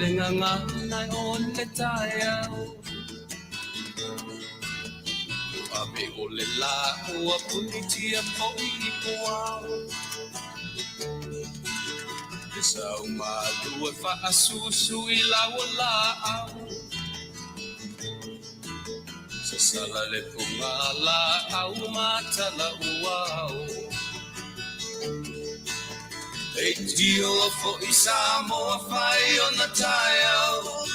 le nganga nai o le taiao Ape o le la ua punitia po I poao E sau mātua whaasusu I lawa lao Sa sala le punga la au matala uao E dio fo I Samoa whai o na taiao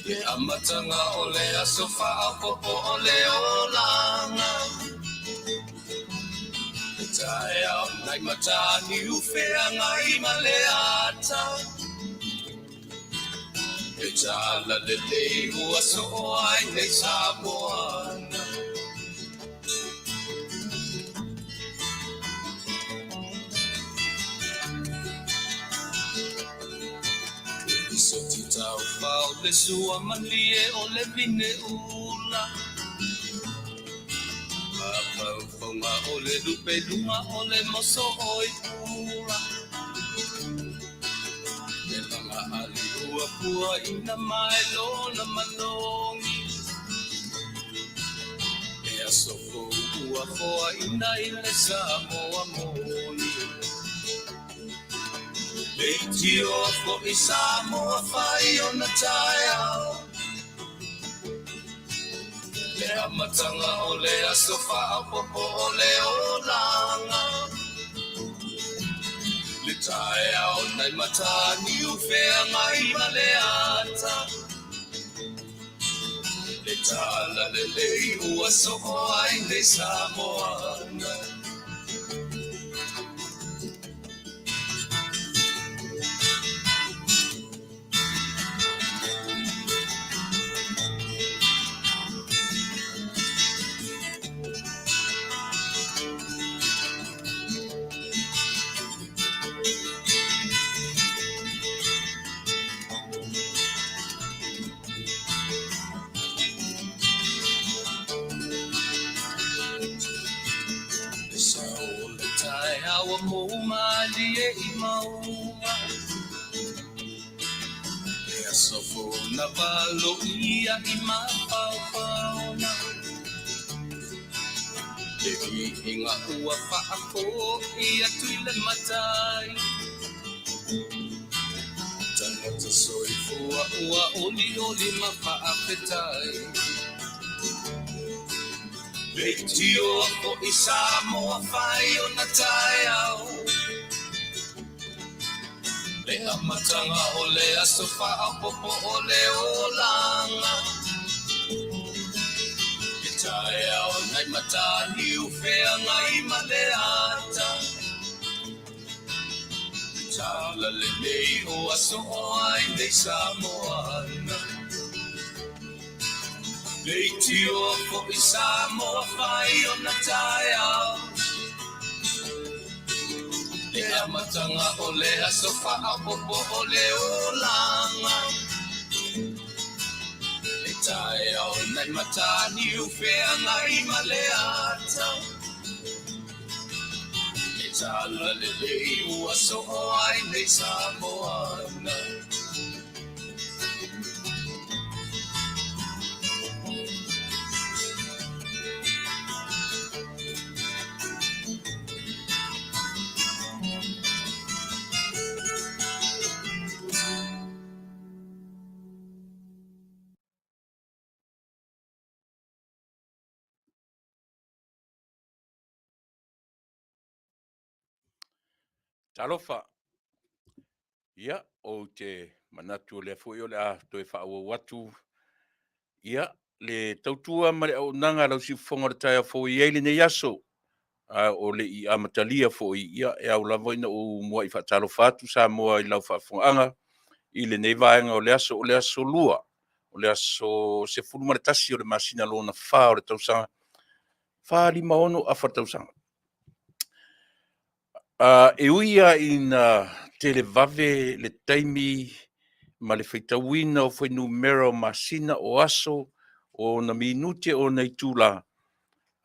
E amatanga o le aso whaapopo o le olanga E taiao nai matani ufea ngai maleata E tala le lei ua so ai nei Samoana So ti tau pau le sua malie o le vine ula Pau fonga o le lupe lunga o le moso oi pula E langa ali ua pua ina mai lona manongi E aso ua foa ina I le Samoa moni Leitio fo I Samoa whai o na taiao Le amatanga o le aso whaapopo o le olanga Le taiao nai matani ufea ngai maleata Le tala le lei ua soko ai nei Samoana Awa mo malie I maua E asofo na valo ia I mapaupauna E inga ua whaako ia Tuilaepa Tangata soifua ua oli ma Faafetai Leitio fo I Samoa whai o na taiao Le amatanga o le aso whaapopo o le olanga E taiao nai matani ufea ngai maleata E tala le lei o aso ai nei Samoana Leitio fo I Samoa whai o na taiao E amatanga o le aso whaapopo o le olanga E taiao nai matani ufea ngai maleata E tala le lei ua so ai nei Samoana Talofa. Ia o te manatu le fu o le a toi fa o watu. Ia le tautua ma le Auaunaga lau si fonga le tai fo I ele ne yaso. O le I amatalia fo ia e au lava ina o mua I fa talofa atu Samoa I lau Faafofoga'aga I le nei vaenga o le aso lua. O le aso se fulu ma le tasi o le masina lona fa o le tausaga. Fa lima ono a fa tausaga. E uia ina televave le taimi ma le feitauina o foi numero masina o aso o na minute o nei tula.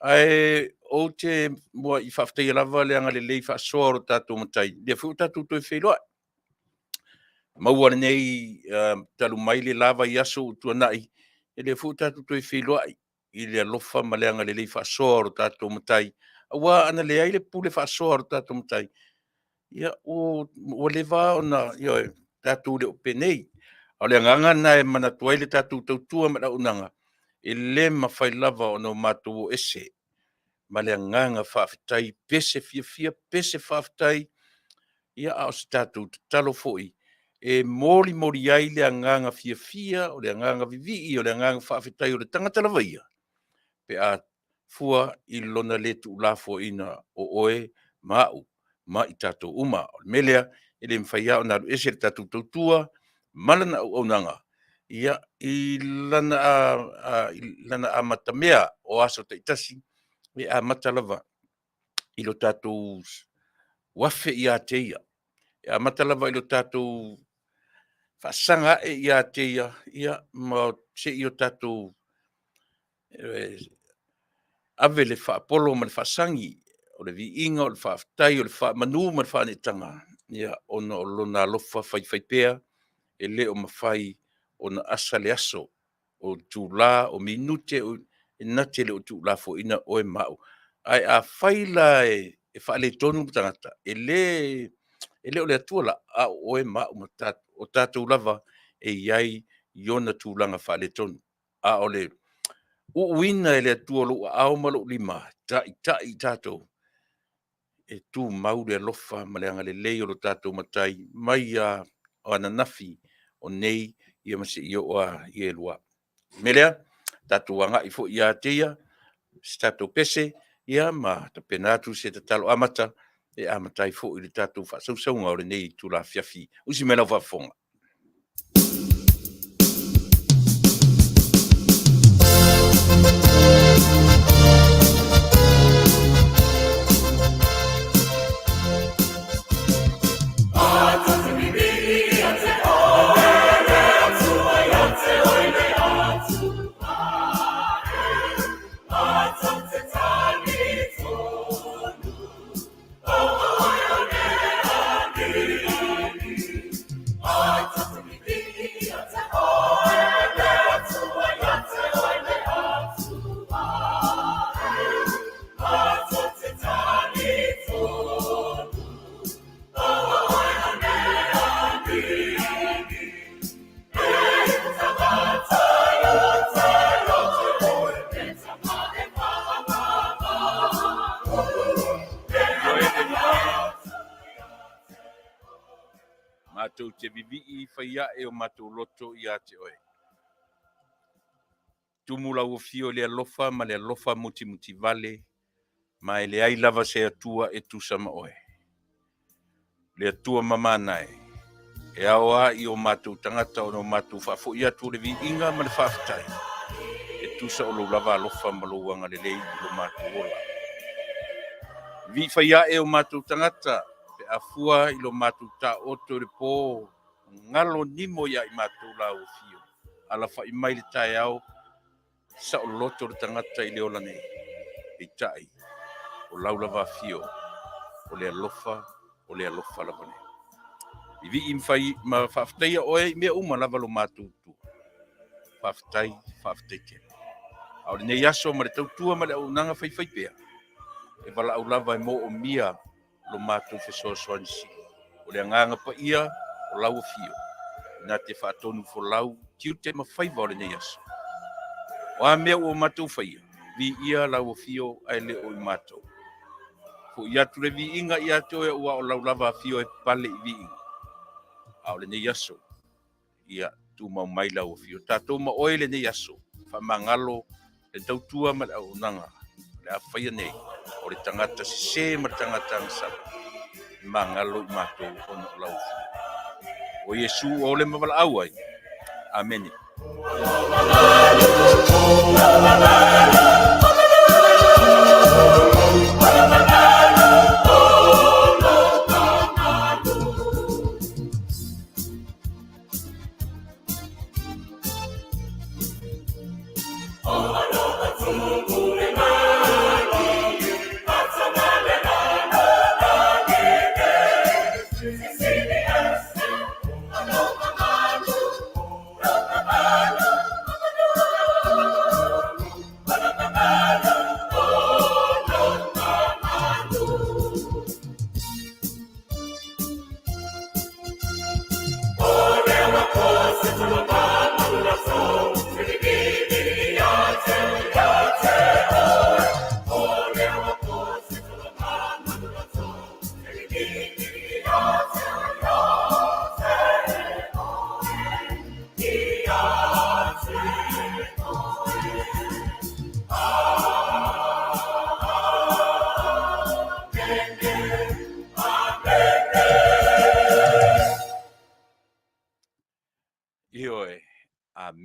Ai o te mua I Faafetai lava le anga le lei faasoa o tatou matai. Le fu tatou toi wheloa. maua nei talu mai le lava i aso tuanai e le fu tatu toi filoai i le alofa ma leanga le lei faasoa o tatou matai aua ana le ai le pule faasoa o tatou matai ia o le va ona ia tatou le openei o le nganga na e manatua i le tatou tautua ma unanga e le mawhai lava ona o matou o ese ma le nganga Faafetai pese fia pese Faafetai ia a o se tatou talo foi e mori ai le nganga fia o le nganga vivi o le nganga Faafetai o le tangata lavaia pe a fua i lona le tu la fo ina o oe mau ma i tatou uma o le melea e le mwhaia o naru ese le tatou tautua malana Auaunaga ia i lana a matamea o aso taitasi e a matalava i lo tatou wafe i a teia e a matalava i lo tatou faasanga e i a teia ia ma se i o tatou ave le faapolo ma le faasangi o le viiga o le Faafetai o le faamanu ma le faanetanga ia ona o lona alofa faifai e le o mawhai ona asa le aso o tūlā o minute o nate le o tūlā fo ina o e mau ai a whaila e whaale tonu tangata e le o le atua la a o e mau o tātou lava e iai iona tūlanga whaale tonu a o le uina e le atua lo au malo lima tai tātou e tu mau le alofa ma le anga le lei o lo tātou matai mai a o ananafi o nei ia masi i o a i e lua. Melea, tātou anga i fo i a teia, tātou pese, ia ma ta penatu se te talo amata, e amata i fo i le tātou whasausaunga o le nei tu la Afiafi. Usi mena wafonga. Mātou te vivi i whaia e o mātou loto i a te oe. Tumula ua fio le alofa ma le alofa muti Vale, ma e le ai lava se atua e tu sama oe. Le atua mamanae, e aoa i o mātou tangata o no mātou whafo i atu le vi inga ma le Faafetai. E tu sa o lo lava alofa ma lo wanga le lei i lo mātou ola. Vi whaia e o mātou tangata, afua i lo mātou ta oto le pō ngalo nimo ia i mātou la o fio. Ala whai mai le tae au, sa o loto le tangata i le ola nei. E tai, o laulava fio, o le alofa lava nei. I vi im whai ma Faafetai oe i mea uma lava lo mātou tu. Faafetai te. Au le nei aso ma le tautua ma le Auaunaga whai pea. E wala au lava e mo o mia lo mātou fesoasoanisi. O le anganga pa ia, o lau fio. Nā te whaatonu fo lau, tiu te mawhaiva o le nei aso. O a mea o mātou whaia, vi ia lau fio ai le o i mātou. Fo ia tu le vi inga ia toe ua o lau lava fio e pale i vi inga. A o le nei aso, ia tu mau mai lau fio. Tātou ma oe le nei aso, wha mangalo le tautua ma le Auaunaga. Le a whaia nei. O le tangata se ma tangata ngasaba. Mangalo i mātou ona o lau fio. O Yesu o le mawala au ai. Amen.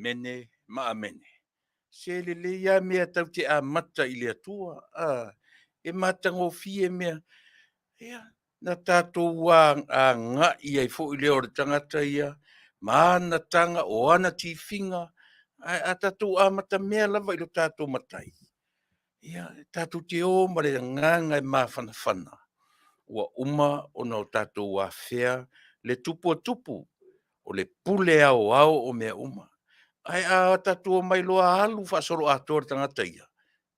mene maamene. Se le ia mea tau te a mata i le atua. E matango fie mea. Ia, na tātou a ngā ia i fo i leo re tangata ia. Mana tanga o ana ti finga. A tātou a mata mea lava i lo tātou matai. Ia, tātou te o ma le nganga e mawhanawhana. Ua uma o no tātou a whea le tupu a tupu. O le pule au o mea uma. Ai a tātou mai loa alu whasoro a tōra tangata ia.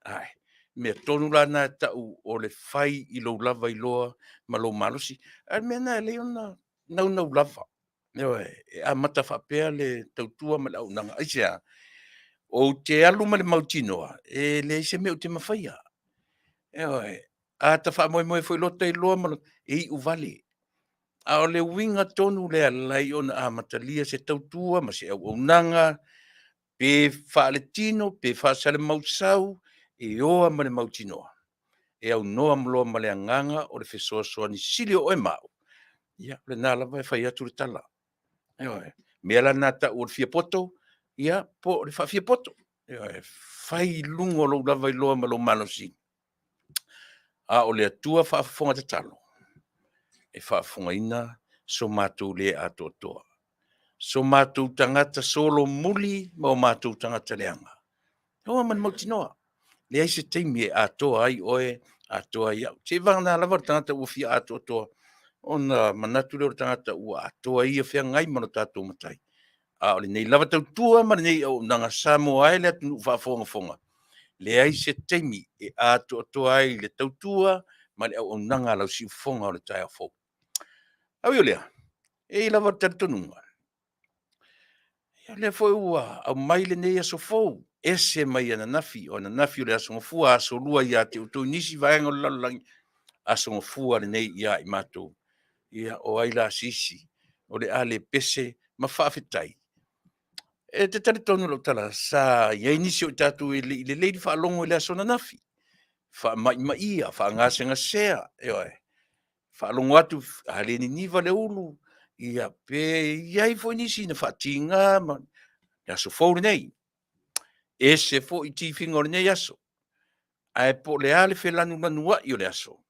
Ai, mea tonu lana tau o le whai i lo lava i loa ma lo malusi. Ai mea na leo na nau lava. E a mata whapea le tautua ma le Auaunaga. Ai sea, o te alu ma le mautinoa, e le se mea o te mawhaia. A ta wha moe foi lota i loa ma e i u Vale. A o le winga tonu le alai ona a matalia se tautua ma se Auaunaga, pe whaaletino, pe whaasale mausau, e oa ma le mautinoa. E au noa mloa ma le anganga o le whesoa soa ni sili o e mau. Ia, le nā lava e whai atu le tala. Mea la nata o le fia poto, ia, po le wha fia poto. Whai lungo lo lava i loa ma lo manosi. A o le atua whaafonga te talo. E Faafofoga'aga so mātou le ato toa. So mātou tangata solo muli ma o mātou tangata leanga. Hoa man mautinoa. Le ai se teimi e atoa ai oe atoa iau. Se vanga lava tangata ua fia ato toa. Ona manatu leo tangata ua atoa ia fia ngai mano tātou matai. A ole nei lava tau tua ma nei au nanga Samoa ai le atu whaafonga. Le ai se teimi e ato toa ai le tau tua ma le au nanga lau si fonga o le tai a fo. Au yo lea. E lava tatununga. Le foi ua au mai le nei aso fou. Ese mai ana nafi o na nafi o le aso ngofua aso lua ia te utou nisi vaenga o lalangi aso ngofua le nei ia i matou. Ia o ai la sisi o le ale pese ma Faafetai. E te tale tonu lo tala sa ia inisi o tatu i le leidi whaalongo i le aso na nafi. Mai ia, ngase ngasea. Whaalongo atu hale ni niva le ulu. Ia pe ia i fo nisi na whaatinga ma aso fou le nei. Ese fo i tifinga o le nei aso. Ai po le ale fe lanu manua i o le aso.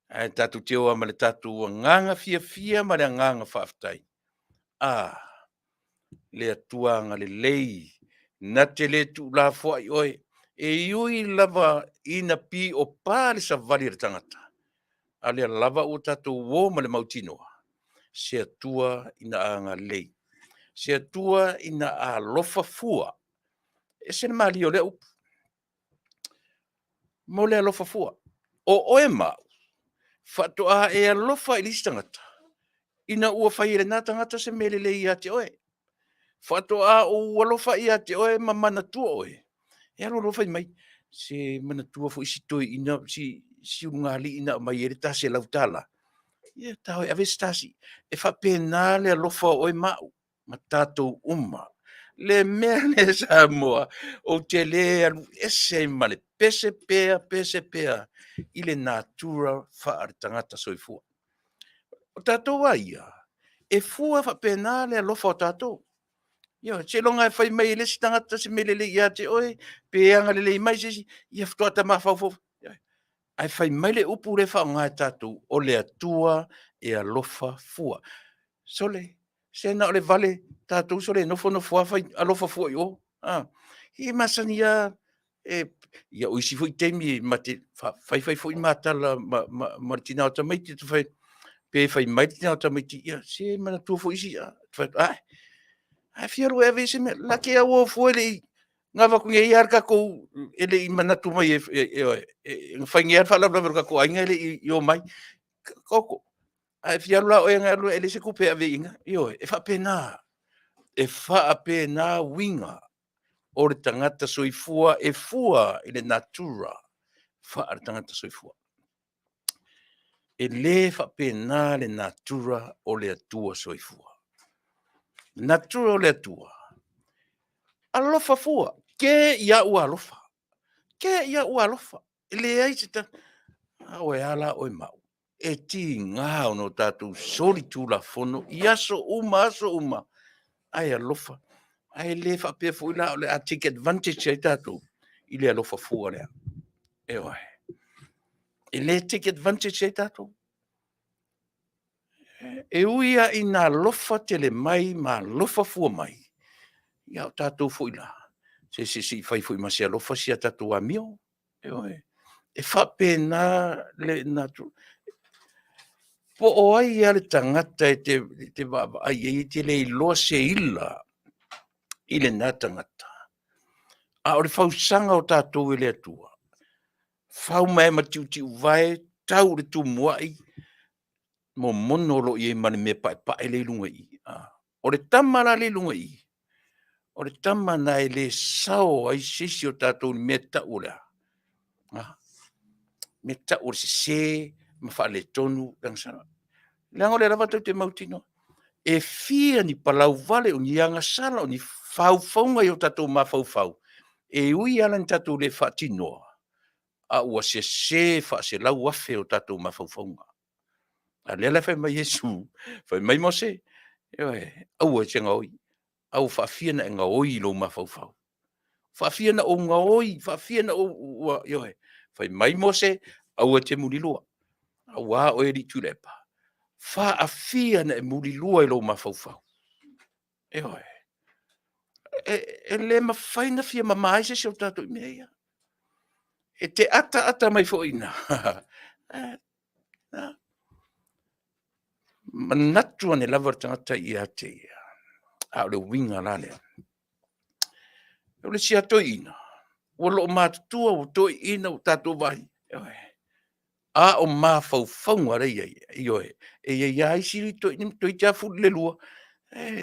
Ai tatu teo ma le tatu nganga fia ma le nganga Faafetai. Le atuanga le lei. Na te le tu la fo ai oe. E iui lava ina pi o pāle sa vali re tangata. A le lava o tatu wo ma le mautinoa. Se atua ina anga lei. Se atua ina a lofa fua. E se mali o le upu. Mo le alofa fua. O oe mau. Fatoa e alofa i lisi tangata. Ina ua whaire nā tangata se mele le i ate oe. Fatoa o alofa i ate oe ma mana tua oe. E alo alofa i mai. Se mana tua fo isi toi ina si ungali ina mai ere tase lautala. Ia tau e aves tasi. E whapena le alofa oe mau. Ma tātou uma. Le mea le Samoa o te le alu ese ma le pese pea i le natura whaare tangata soifua. O tātou aia, e fua whapena le alofa o tātou. Ia, se longa e whai mai le si tangata se mele le ia te oe, pe anga le mai se si, ia ftoa ta mawhaufof. Ai whai mai le upu le whaonga e tātou o le atua e alofa fua. Sole, se na o le Vale tātou sole nofo whai alofa fua i o. I masani ia o isi fo i teimi ma te whai fo i mātala ma tina o tamaiti tu whai pe whai mai tina o tamaiti ia se mana tua fo isi ai fiaru e vese me la ke a o fo ele ngā waku nge i arka kou ele i manatu mai whai nge arfa lau ka ko ainga ele i o mai koko ai fiaru la o e ngā ele se kupe a veinga e wha winga o le tangata soifua e fua i le natura wha tangata soifua. E le whapena le natura o le atua soifua. Natura o le atua. Alofa fua. Ke ia ua alofa. Ke ia ua alofa. E le aisita. Awe ala oi mau. E ti ngā ono tātou soli tūla fono. I aso uma. Ai alofa. Ai le whapea fo ila o le a take advantage ai tātou. I le alofa fua lea. E oe. E le take advantage ai tātou. E uia i nā lofa tele mai, ma lofa fua mai. Ia o tātou fo ila. Se si fai fo i masia lofa si a tātou a mio. E oe. E whape nā le nātou. Po o ai ale tangata e te ai e te le iloa se ila. I le nā tangata. A o le whausanga o tātou e le atua. Whau mai ma tiu vai, tau le tu muai. Mo mono lo i e mani me pae le lunga i. O le tamara le lunga i. O le tamana e le sao ai sisi o tātou ni me tau lea. Me tau se se, ma wha le tonu, dangsana. Leango le lava tau te mautino. E fia ni palau vale o ni anga sala o ni whauwhaunga i o tātou ma whauwhau. E ui ala ni tātou le whaatinoa. A ua se wha se lau afe o tātou ma whauwhaunga. A lela whai mai Yesu, whai mai Mose. Ewe, au e tenga oi. Au whaafia na e ngā oi lo ma whauwhau. Whaafia na o ngā oi, whaafia na o, ewe, whai mai Mose, au e te murilua. Au a o e ri Tuilaepa. Whaafia na e murilua i lo ma whauwhau. Ewe. E le ma whaina fia ma maise se o tātou i mea. E te ata mai fo ina. Manatua ne lava tangata i a te a le winga la lea. E le si ato ina. O lo mātua o toi ina o tātou vai. A o mā whauwhaunga rei i oe. E ia siri toi tia fu le lua.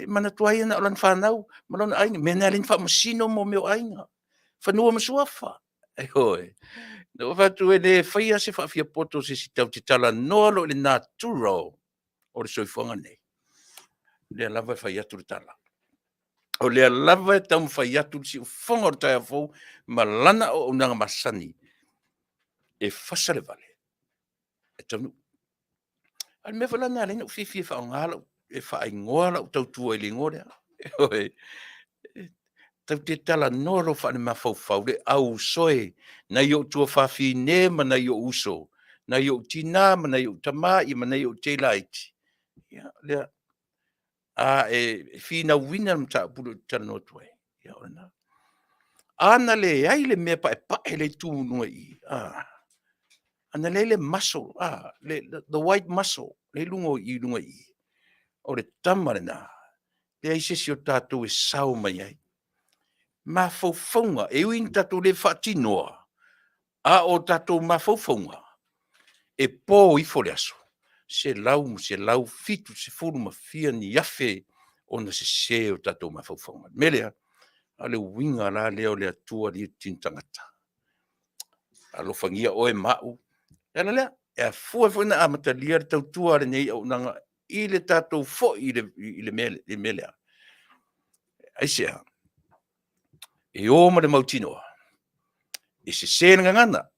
Manatua ia na o lan whanau. Malona aina. Mena lin whamasino mo meo aina. Whanua masuafa. E oe. No whatu e le whaia se whaafia poto se si tau te tala noa lo le naturo. O le soifuanga nei. Lea lava whai atu le tala. O lea lava e tau whai atu si o whonga o tai a fau, ma lana o unanga masani. E Fasa le Vale. E Taunu'u. Al me whalana alena o whiwhi e whao ngāla, e whaai ngoala o tau tua i le ngorea. Tau te tala noro whaane ma whau le au soe, na i o tua whawhi ne, ma na i o uso, na i o tina, ma na i o tamai, ma na i o Tuilaepa. Ia, lea. E fina wina mta pulu tano tuai. Ya ona. Ana le ai le me pa le tu no i. Ana le muscle. The white muscle. Le lungo i. O le tamarena. Le ai se o tatu e sau mai ai. Ma fofonga e win tatu le fatinoa. A o tatu ma fofonga. E po i foliaso. Se lau fitu se furu ma fia ni yafe. Ona se o tatou mawhauwhaunga. Melea, a le winga la leo le atua li tintangata. A lo whangia oe mau. Ela lea, e fua na amata lia le tautua le nei au nanga i le tatou fo i le melea. Aisea, e oma le mautinoa. E se ngangana.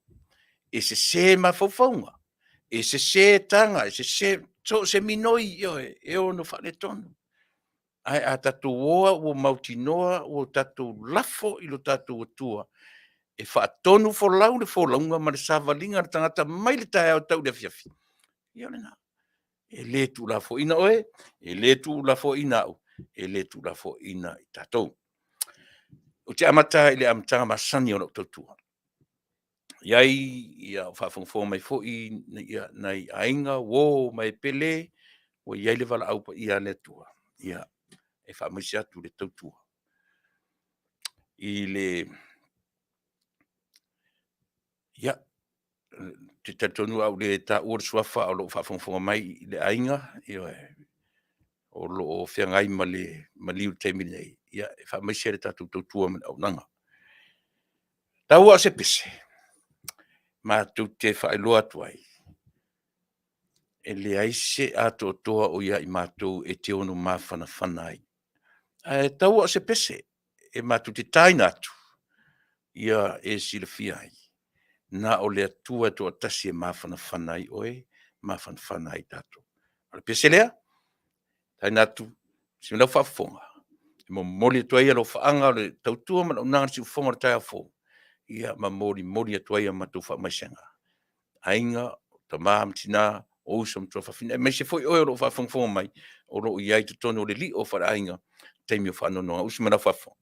E se mawhauwhaunga. E se tanga. E se minoi e ono whale tonu. Ai a tatou oa o mautinoa o tatou lafo i lo tatou atua. E whaatonu fo launga ma le savalinga le tangata mai le tae au tau le Afiafi. Ia lena. E le tu lafo ina oe, e le tu lafo ina au, e le tu lafo ina i tatou. O te amata i le amatanga masani o lo tautua. Iai, ia whaafonga mai fo i nei ainga, wo mai pele, o iai le wala aupa ia le tua. Ia. E whaamisi atu le tautua. I le... Ia. Te tatonu au le ta ua suafa o lo whaafonga mai le ainga. O lo o whiangai ma liu teimi nei. Ia. E whaamisi le tautua man au nanga. Tau a se pese. Ma tu te whaeloa tuai. E le aise ato toa o ia i mātou e te ono mawhana whanai. Tau a se pese. E matu te taina atu. Ia e sila fiai. Na o le atua to atasi e mawhana whanai oe. Mawhana whanai tato. Ale pese lea. Taina atu. Si minau whaafonga. mo moli to ia lo faanga le tautua ma una si fonga tai fo ia ma moli to ia ma tu fa masenga ainga ta mam tina o som to fa fina me se foi o lo fa fong mai o lo ia i tono le li o fa ainga te mi fa no o se mana fa fo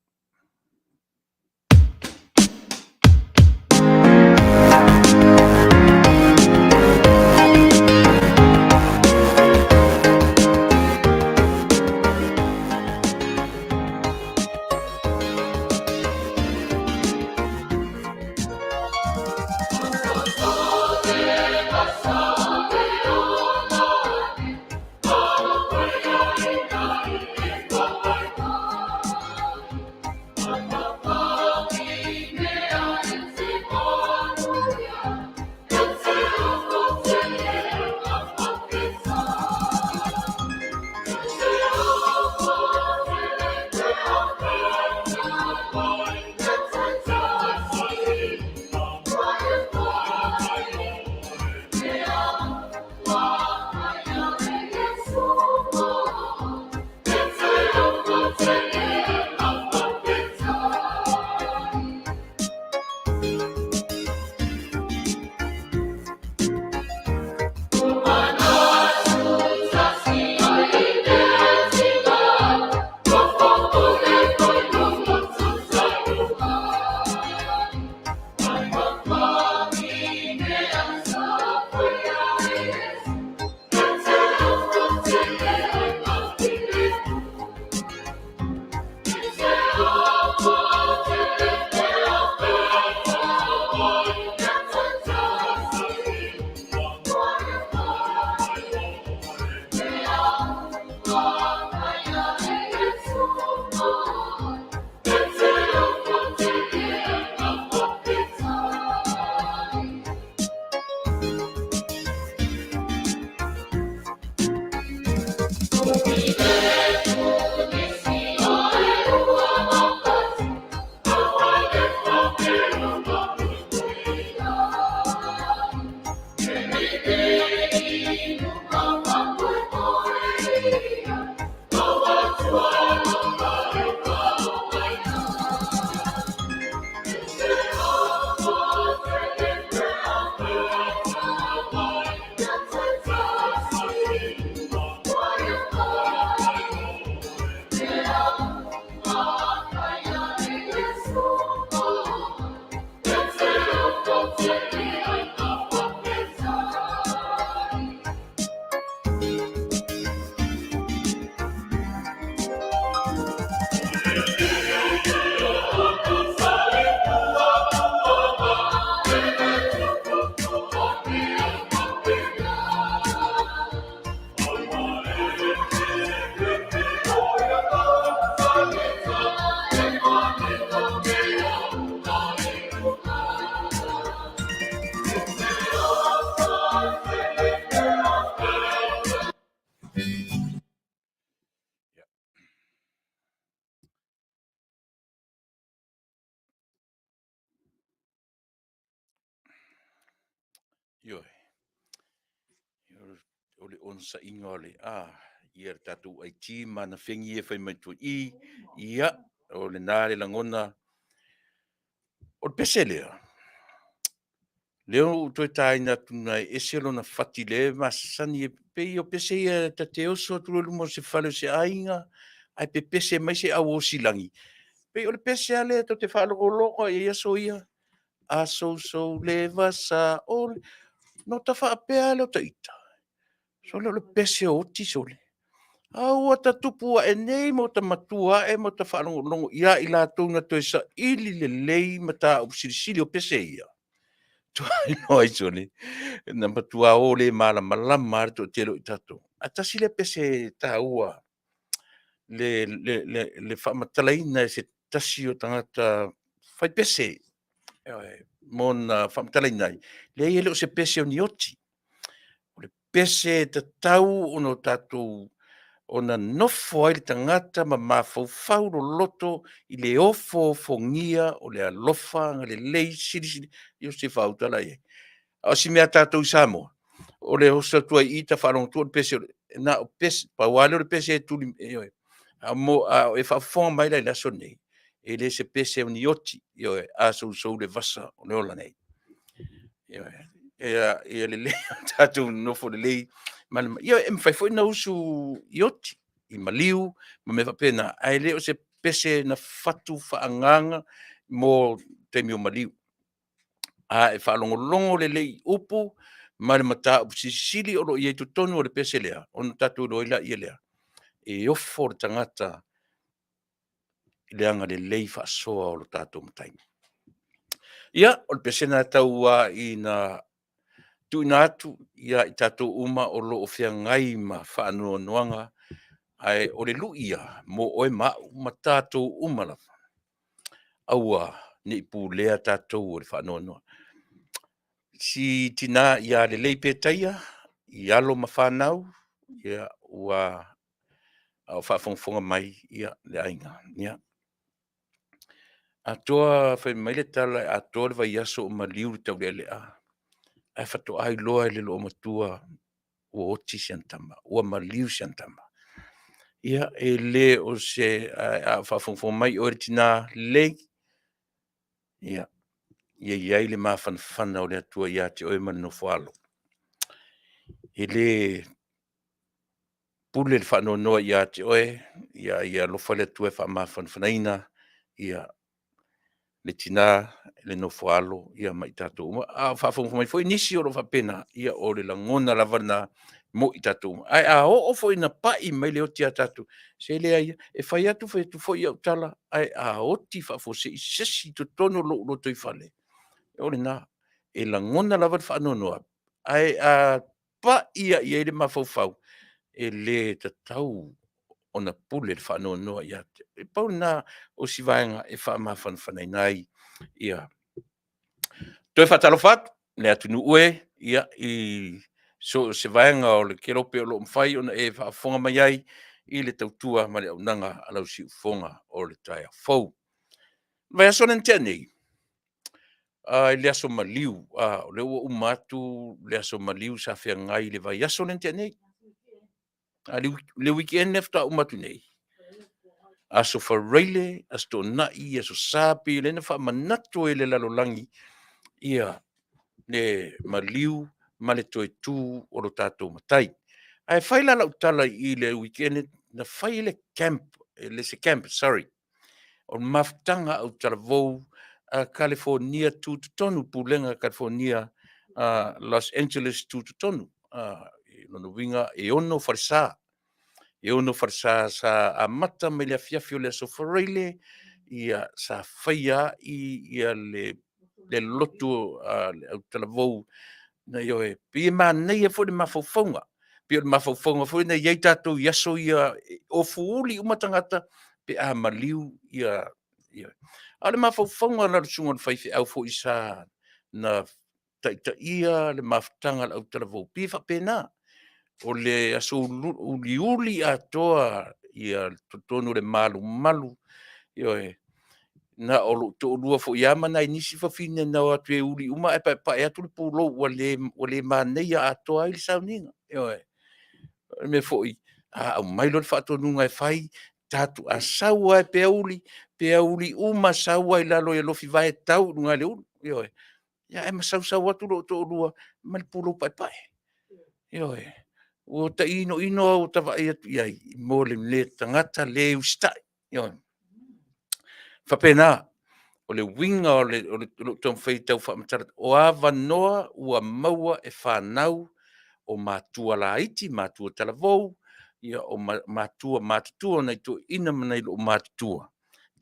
Yo, ole on sa ingole ia tatu ai ti mana fengi e fai mai tu ia ole nare langona o pesele leo to tai na tuna eselo na fatile masani e pe o pese ia te oso tu lu mo se falo se ainga ai pe pese mai se au silangi pe ole pese ale to te falo lo ia so ia a so le vasa o no ta fa pe ale o ita so le pese o ti sole au ta tupu e nei mo ta matua e mo ta whanongo ia i la tūna to sa ili le lei mata o sirisiri o pese ia. Tuai noi soni. Na matua o le mala malama to telo i tato. A tasi le pese ta ua le whamatalaina se tasi o tangata whai pese. Mona whamatalaina. Le ele o se pese o nioti. O le pese ta tau o no tatou ona nofo ai le tangata ma mafaufau lo loto i le ofo fongia o le alofa nga le lei sirisiri i o se fautala e. O si mea tātou Samoa. O le hosa tua i ta whanong tua le pese, na o pese, pa wale o le pese e tuli, mo e whaafonga mai lai laso nei. E le se pese o ni oti, a sou le vasa o le ola nei. E le le tatu nofo le lei, e mwhai fwoi na usu i oti, i maliu, ma me whapena, ai le o se pese na fatu whaanganga mo te mio maliu. A e whaalongolongo le lei upu, ma le mata upu sisili o lo i e tutonu o le pese lea, o no tatu lo ila i lea. E ofo le tangata, leanga le lei whaasoa o lo tātou matai. Ia, o le pesena tau i na tuina atu, ia i tātou uma o lo o whia ngai ma whaanua noanga, ai o le luia mo oe mau ma tātou uma la. Aua, ni pu lea tātou o le whaanua noa. Si tina ia le lei pētaia, i alo ma whanau, ia ua au whaafonga mai, ia le ainga, ia. A toa whai maile tala a toa le vai aso o maliu tau le lea. Ai whato ai loa le lo matua o oti siantama, o maliu siantama. Ia e le o se a whaafonga mai o tina le. Ia, ia le maa whanawhana o le atua ia te oe mani no whaalo. E le pule le whanau noa ia te oe, ia lofa le atua wha maa whanawhanaina, ia le tina, le no whaalo, ia mai tātou uma. A whaafonga mai foi nisi o lo whapena, ia o le langona lavana mo i tātou uma. Ai a o foi na pai mai le o tia tātou. Se le ai, e whai atu whai tu foi au tala, ai a o ti whaafose i sesi to tono lo toi whale. E o le nā, e langona lavana whanau noa. Ai a pa ia i ele mawhauwhau, e le tatau ona pule le whanau noa ia. E pau nā o si vaenga e wha maa whanai nai, ia. Toi whatalo whatu, le Taunu'u ia i so se vaenga o le kerope o lo mwhai ona e whaafonga mai ai i le tautua ma le Auaunaga alau si ufonga o le tai a fau. Vai aso nen tēnei, le aso maliu, o le ua umatu le aso maliu sa whea ngai le vai aso nen tēnei. Le weekend nefta umatu nei. Aso whareile, aso nai, aso sapi, le na wha manatu e le lalolangi, ia le maliu, ma le toe tū o lo tātou matai. Ai whaila lau tala i le weekend, na whai le camp, le se camp, sorry, o maftanga au tala vou, California tūtutonu, pulenga California, Los Angeles tūtutonu, nono winga e ono Fasa. E ono Fasa sa amata me le Afiafi o le aso whareile, ia sa whaia ia le lotu au tala vou, na yo e pi ma nei e fo le mafaufonga pi o mafaufonga fo na ye tatou yaso ia o fuuli uma tangata pe a maliu ia ale mafaufonga na sunga fai au fo isa na ta ia le maftanga au tala vo pi fa pena o le aso uli atoa ia tonu le malu yo e na o lo to lua fo ia mana inisi fa fine na o atu e uli uma e pa e atu le pulo o le maneia atoa i le sauninga yo e me fo i a mai lo fa to nunga e fai tatu a saua e pe uli uma saua i lalo e lo fi vai tau nunga le ulu yo e ya e masau saua tu lo to lua ma le pulo pa yo e o ta ino o ta vai atu ia mo le tangata le ustai yo fa pena o le winga o le tōm whaitau whamatara. O awa noa ua maua e whanau o mātua la iti, mātua talavou, ia o mātua mātutua nei tō ina manai o mātutua.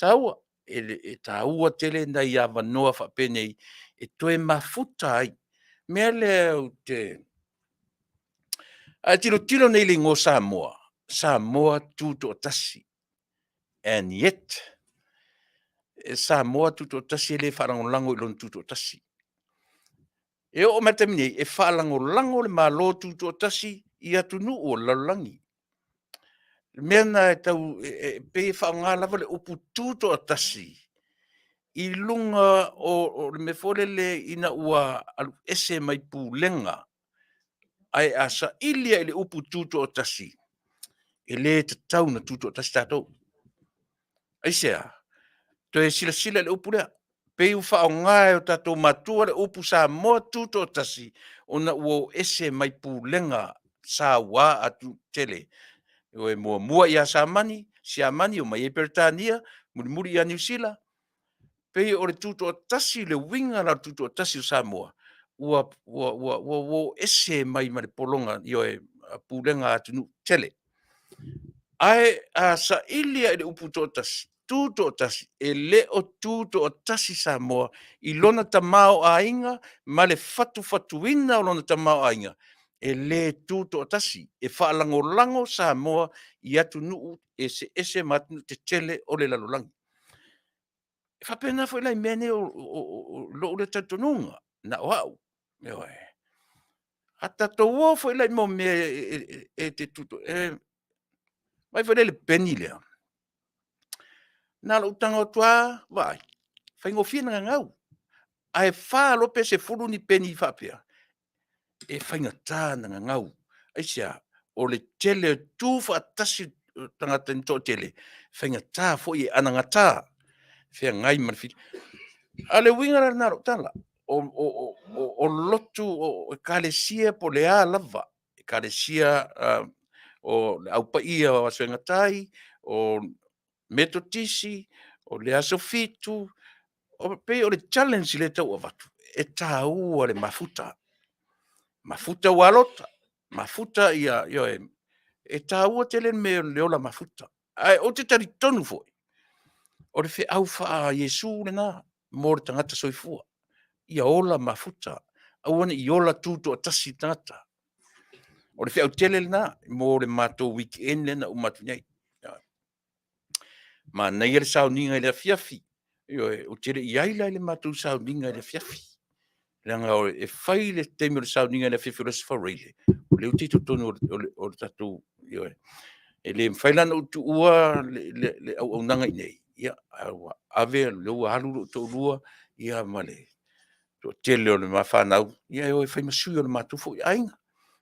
Tāua, e tāua tele nei awa noa whapenei, e toe mafuta ai. Mea leo te... tilo nei li ngō Samoa. Samoa tūto tasi. And yet... Samoa tuto tasi le wharangolango i lon tuto tasi. E o matamine, e wharangolango le malo tuto tasi i Taunu'u o lalangi. Mena e tau, pe whaangalawa le upu tuto tasi. I lunga o le mefole le ina ua alu ese mai pūlenga. Ai asa ilia i le upu tuto tasi. e le tatau na tuto tasi tātou. Ai sea, toe sila le upu lea. Pei u whaongae o tātou matua le upu Samoa tuto tasi o na ua ese mai pulenga sa wā atu tele. O e mua ia Samani, Siamani o mai e Peritania, muri ia New Zealand. Pei o le tuto tasi le winga la tuto tasi o Samoa. Ua ese mai ma le polonga i o e pulenga atu nu tele. Ai a sa ilia le upu tasi. Tuto tasi, e le o tuto o tasi Samoa, i lona tamao a inga, ma le fatuina o lona tamao a inga. E le tuto o tasi, e whaalango Samoa, i atu nuu, ese matunu te tele o le lalolangi. E whapena fo ilai mene o lo le tatonunga, na o au. A tato fo ilai mo me e te tuto, mai fo le peni lea. Na lo tanga o tua, vai, whaingo whina ngau. Ai wha lope se furu ni peni whapea. E whainga tāna ngau. Ai sea, o le tele tū whaatasi tangata ni tō tele. Whainga tā fo i ananga tā. Whea ngai marwhiri. A le wingara nā ro tala. O lotu o kalesia po le a lava. Kalesia o le aupa ia o asuenga tai, o metotisi, o le aso fitu, o pe o le challenge le tau avatu. E tā ua le mafuta. Mafuta walota. Mafuta ia e tā ua tele me leola mafuta. Ai, o te tari tonu foi. O le fe au wha Yesu le nā, mo le tangata soifua. Ia ola mafuta. Auana i ola tuto atasi tangata. O le fe au tele le nā, mo le mato weekend le na umatu nei. Ma nei le sauninga i le Afiafi. O tere i aila le mato sauninga i le Afiafi. Langa o e whai le teimi o le sauninga i le Afiafi o le sfareile. O leo tito tonu o le tatu. E le mwhailana o tu ua le Auaunaga i nei. Ia, ave leu alu to lua, ia male. To tele o le mawhanau. Ia o e whai masui o le matu fo i ainga.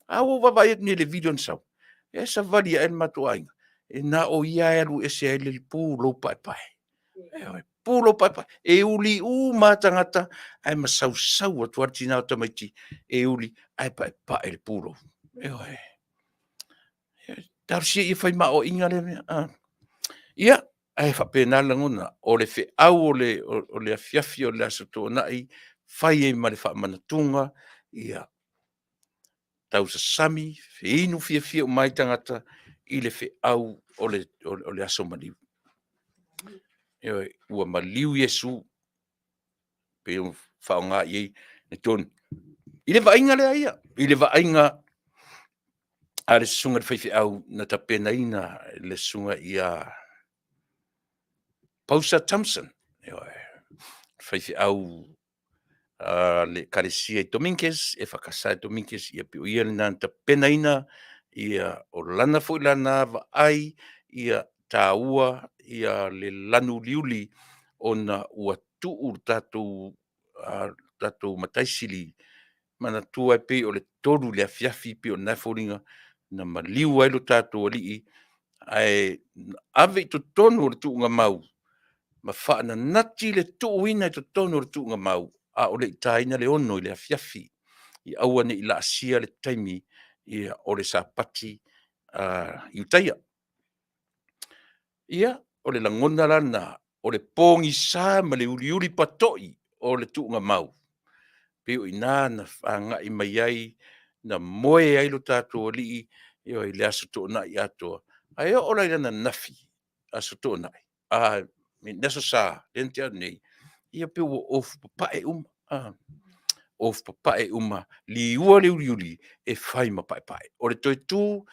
Au wawai ni le video nsau. E sa vali e matu ainga. E na o ia alu e se ele pū lo pai pai. Pū lo pai pai. E uli matangata. Ai masau atu artina o tamaiti. E uli ai pai pai le pū lo. Tarsi i whai ma o inga le mea. Ia, ai whapena langona. O le whi au o le Afiafi o le aso tō nai. Whai e ma le whaamanatunga. Ia. Tau sa sami, whi inu fia o mai tangata. I le whi au o le aso maliu. Ua maliu Yesu. Pe o whaonga i e tōni. I le vainga le aia. I le vainga a le sunga le whaiwhi au na ta pena ina le sunga i a Pausa Thompson. Whaiwhi au le karesia i Dominguez, e whakasai Dominguez i a pio ia na ta pena ina i a o lana fo lana va ai i a tāua i a le lanu liuli o na ua tuu tātou mataisili mana tua pe o le toru le Afiafi pe o naforinga na maliu ai lo tātou alii ai ave i to tonu o le tuunga mau ma whaana nati le tuuina i to tonu o le tuunga mau a o le itaina le ono i le Afiafi i aua ne i la asia le taimi i o le sapati i utaia. Ia o le langona lana o le pongi sa ma le uli patoi o le tuunga mau. Pe o ina na whanga i mai ai na moe ai lo tātou alii i o i le aso tō nai atoa. Ai o lai lana nafi aso tō nai. Me neso sa, lente anu nei. Ia pe o ofu papae Ofu papae li ua le uli e whai ma pae. O le toi tū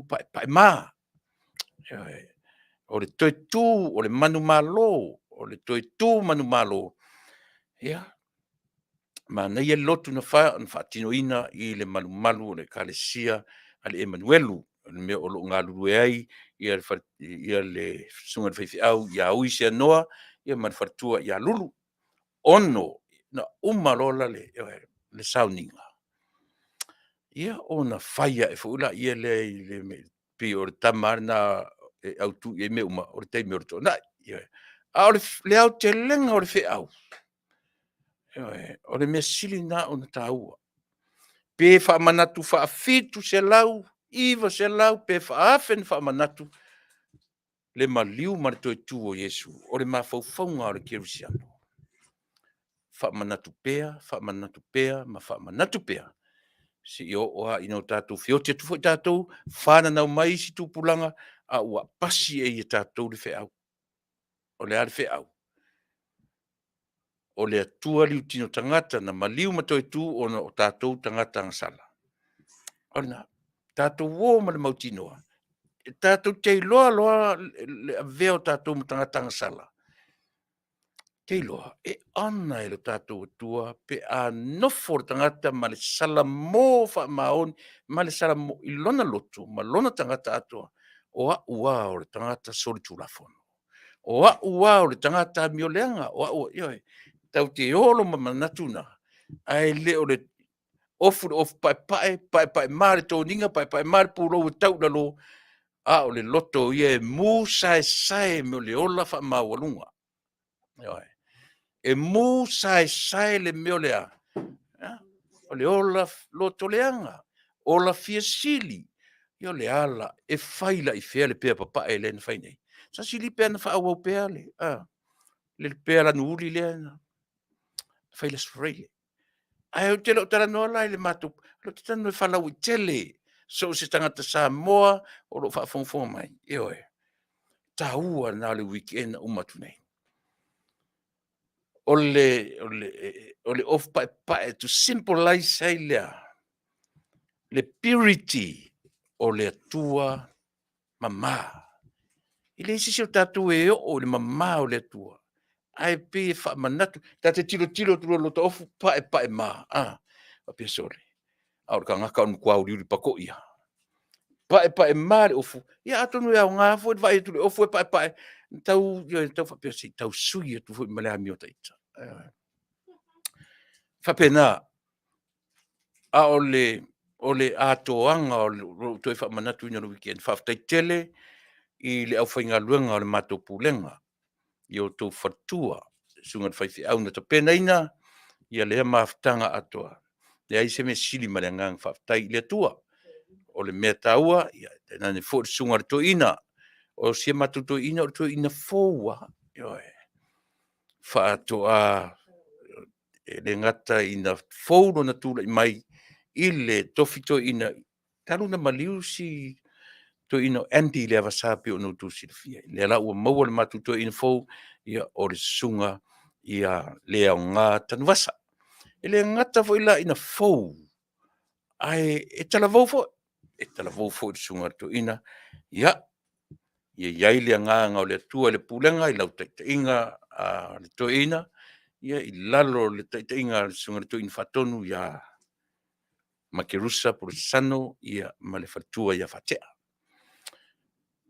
pae mā. O le toi tū, o le manu malo. O le toi tū manu malo. Ia. Ma nei e lotu na whaatino ina i le malu o le kalesia ale Emanuelu. Me o lo ngā lulu e ai ia le sunga le whaiwhi au ia ui se noa ia manwhartua ia lulu. Ono na umalola le sauninga. Ia o na whaia e fuula ia le pi o le tama na au tu e me uma o le teime o le tōna. A o le au te lenga o le whi au. O le mea sili na o na tāua. Pe wha manatu wha fitu se lau, iwa se lau, pe wha afen wha manatu, le maliu ma le toi tu o Yesu, o le mawhauwhaunga o le Kirusiano. Wha manatu pea, ma wha manatu pea. Si o oa ino tātou whiote tu fwoi tātou, whāna nau mai si tūpulanga, a ua pasi e i tātou le whi au. O le ale whi au. O le atua liu tino tangata na maliu ma toi tu o no tātou tangata ngasala. O na, tātou wō ma le mautinoa. Tātou te loa le aveo tātou ma tangata ngasala. Te loa, e ana e lo tātou atua, pe a nofo le tangata ma le sala mō wha maoni, ma le sala mō ilona lotu, ma lona tangata atua, o a ua o le tangata soli tulafono. O a ua o le tangata mioleanga, o a ua, ioi, tau te olo ma manatuna, ai le o le ofu pae mare tōninga, pae mare pūrou e tau lalo, a o le loto ia e mū sae me o le ola wha mawalunga. E mū sae le me o le a. O le ola loto leanga, ola fia sili, i o le ala, e whaila i whea le pēa papa e le na whainei. Sa sili pēa na wha awau pēa le, le pēa la nuuli le na, whaila sfreile. Ai o te lo tala noa lai le matu, lo te tanu e whalau i tele, so se tangata Samoa, o lo whaafonga mai, e oe. Ta ua na le weekend umatu nei. O le off pae to symbolize sai lea, le purity o le atua mama. I le isi o tatu e o le mama o le atua. Ai pe wha manatu, ta te tilo tilo lo ta ofu pae ma, a pia sore. Aur ka ngaka unu kua uri pako ia. Pae ma le ofu, ia atonu ia o ngā fo, vai tu le ofu e pae, tau wha pia si, tau sui e tu fo i malea mi o taita. Whapena, a o le atoanga o le toi whamanatu ina no weekend, Faafetai tele i le au whainga luenga o le mato pulenga, i o tō whatua, sunga le whaifi au na ta pena ina, i a lea maafutanga atoa. Le aise me sili ma le ngang Faafetai le atua, o le mea taua, i a tena ne fōr sunga le to ina, o sia matu to ina, o le to ina fōua, whaatoa, le ngata ina fōuro na tūla i mai, i le tofito ina, talu na maliu si to ina anti le avasapi o no tu silfia. Le ala ua maua le matu to ina fōu, ia o le sunga, ia le au ngā tanuasa. E le ngata fo ila ina fōu, ai e talavou fo le sunga to ina, ia iai le ngā o le atua le pulenga, i lau taita inga le to ina, ia i lalo le taita inga sunga le to ina whatonu, ia ma ke rusa por sano ia ma le fatua ia fatea.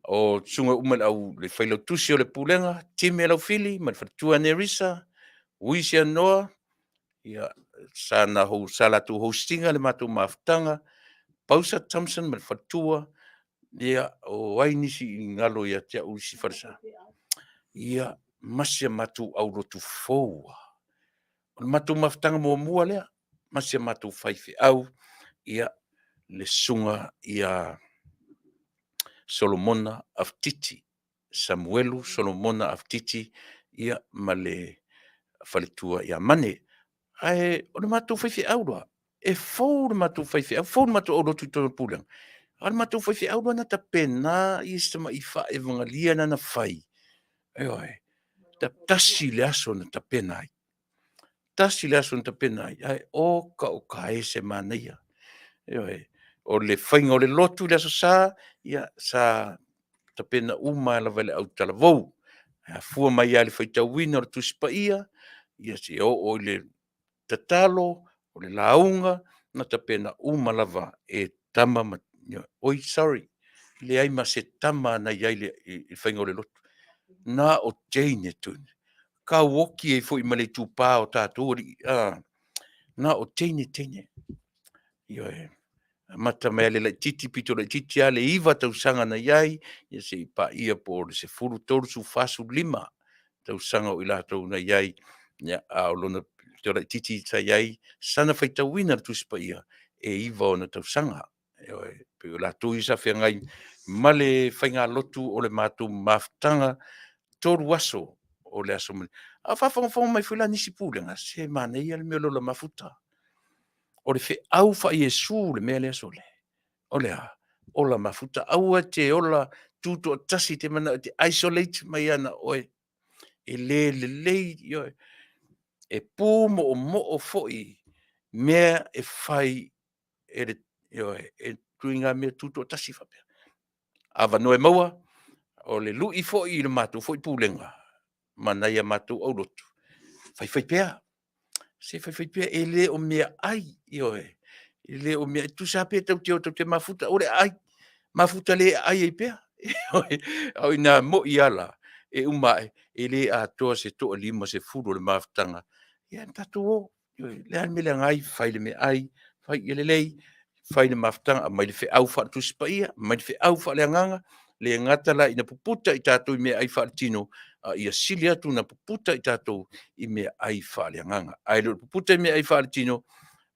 O sunga umal au le whailau tusi o le pulenga, time lau fili, ma le fatua ne risa, uisi anoa, ia sana hou salatu hostinga le matu maftanga, pausa Thompson ma le fatua, ia o wainisi i ngalo ia tia uisi farsa. Ia masia matu au rotu fōua. O le matu maftanga mua lea, masia matu whaifi au, ia le sunga ia Solomona Aftiti, Samuelu Solomona Aftiti, ia ma le whaletua ia mane. Ai, o le matu whaifi au roa, e fōu le matu whaifi au, fōu le matu au rotu i tono pūlang. O le matu whaifi au roa na ta pena, i sama i wha e vangalia na whai. Oi, ta tasi le aso na ta pena ai. Tasi le aso na ta pena ai. Ai, o ka e se manaia. O le whainga o le lotu le aso sa, ia sa ta pena uma la vele au tala vou. Fua mai ali whaitau wina o le tuspa ia si o le tatalo, o le launga, na ta pena uma lava e tama, oi, sorry, le ai ma se tama na iai le whainga o le lotu. Na o teine tun. Ka woki e fo i male tūpā o tātou, na o teine. Ioe. mata mea le titi pito le titi a le iwa tausanga na iai, ia se ipa ia po le se furu toru su fasu lima, tausanga o ilatou na iai, ia a olona to le titi sa iai, sana faitauina tu sipa ia, e iwa o na tausanga, pe o latou isa whiangai, male whainga lotu o le mātou maftanga, toru aso o le aso mani. A whawhonga mai whila nisi pūlenga, se manei al mea lola mafuta. O le fe au fa Yesu le mea le aso le. O le a, o la mafuta aua te ola tuto tasi te mana, te isolate mai ana oe. E le yo, e pū mo o foi, mea e fai, e le, yo, e tuinga mea tuto tasi whapea. Awa noe maua, o le lui foi i le mātou, foi pūlenga. Manaia mātou au lotu. Fai pea. Se fai pea e le o mea ai, yo e. E le o mea, tu sa pea tau te mafuta, ore ai, mafuta le ai e pea. Au ina mo i ala, e umae, e le a toa se toa lima se furu le mafutanga. Ia tatu o, le an mele ngai, fai le me ai, fai le lei, fai le mafutanga, mai le fe au fa tu sipa ia, mai le fe au fa le anganga, le ngata la ina puputa i tātou i mea ai fa tino, ia sili atu na puputa i tātou i mea ai fa le anganga. Ai le puputa i mea ai fa tino,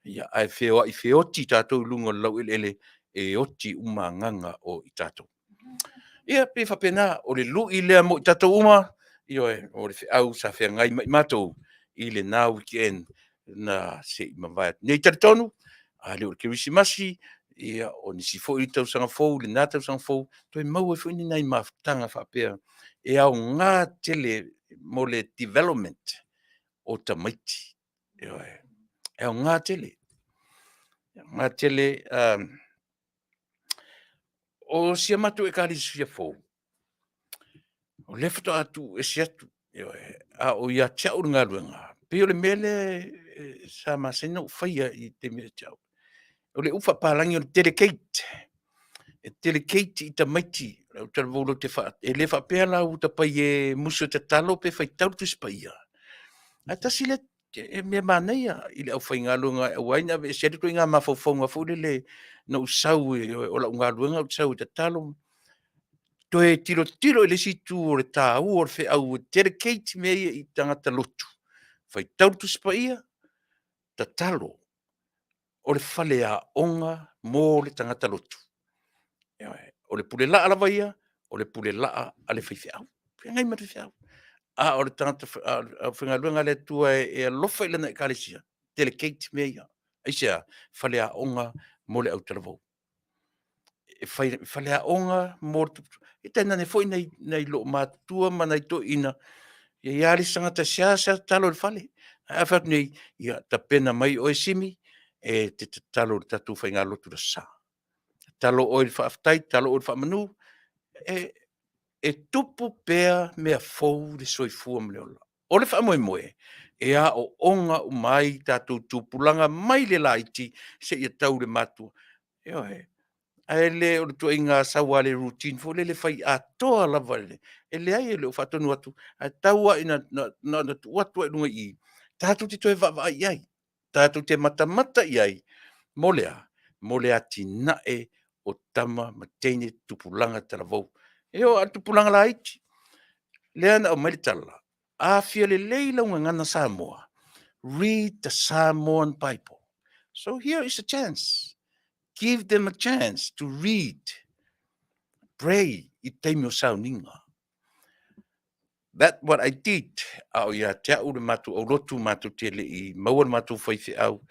ia ai feo i feoti tātou lungo lau ele, e oti umanganga o i tātou. Ia pe whapena o le lui lea mo i tātou uma, o le au sa whea ngai mai mātou i le nā weekend na se i mawai. Nei tari tonu, a le o le Kirisimasi, ia o nisi fo i tau sanga fau, le nā tau sanga fau, toi mau e fo ini nei mawhtanga whapea, e au ngā tele mo le development o tamaiti. E au ngā tele. Ngā tele, o sia matu e kāri sia fau. O le fata atu e si atu, a o ia tiau ngā ruenga. Pe o le mele sa masena u whaia i te mea tiau. O le ufa pālangi o le delegate. E delegate i ta maiti. O tala volo te wha. E le wha pēr la u ta pai e muso te talo pe whai tau tu spaia. A ta sile e mea māneia i le au whai ngā ruenga e waina. E si atu tui ngā mawhauwhaunga fōle le na usau e o la ngā ruenga u sau te talo. To e tiro i le situ o le tāu o le whi au dedicate mea i tangata lotu. Whai tautu spaia, ta talo o le whale a onga mō le tangata lotu. O le pule laa la vaia, o le pule laa a le whai whiau. Ngai mara whiau. A o le tangata whingaluenga le tua e lofa ilana e kālesia. Delegate mea ia. Aisea, whale a onga mō le au taravau. E whale a onga mō le e tēnā ne foi nei lo mātua mana i to ina. Ia iari sanga ta siasa talo le whale. A whatu nei, ia ta pena mai o e simi, e te talo le tatu whainga lotu da sa. Talo o le Faafetai, talo o le Faamanu, e tupu pea mea fau le soifua mleola. O le whaamoe moe, e a o onga o mai tatu tupulanga mai le laiti, se ia tau le matua. Eo he. Ai le o tu inga sawa le routine fo le fai a toa la vale e le ai le fa tonu atu a taua ina na watu e lunga i tatu te toe va ai tatu te mata ai molea tina e o tama matene tupulanga tala vau e o tupulanga la iti le ana o maritala a fia le leila ngana Samoa read the Samoan Bible so here is a chance. Give them a chance to read, pray, itaimio sauninga. That's what I did. Au ia te au le matu, au rotu matu tele i maua matu whaifi au.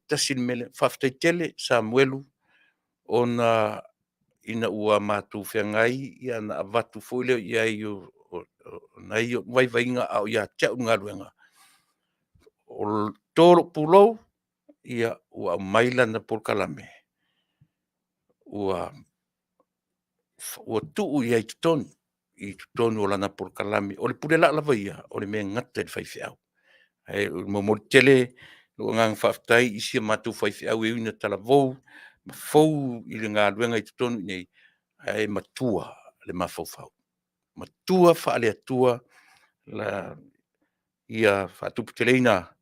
Tasin mele, Faafetai tele, Samuelu, ona ina ua matu whiangai, ia na avatu fōleo, ia i o nai o waivainga au ia te au ngaruenga. O tōro pulou, ia ua maila na polkalame. Ua tuu ia i tutonu o lana polkalami, o le pule la lava ia, o le mea ngata le whaiwhiau. Mo tele, lo ngang Faafetai, isia matu whaiwhiau e uina tala vou, ma fau i le ngā luenga i tutonu nei, matua le mawhauwhau. Matua whaale atua, la ia whaatupu teleina,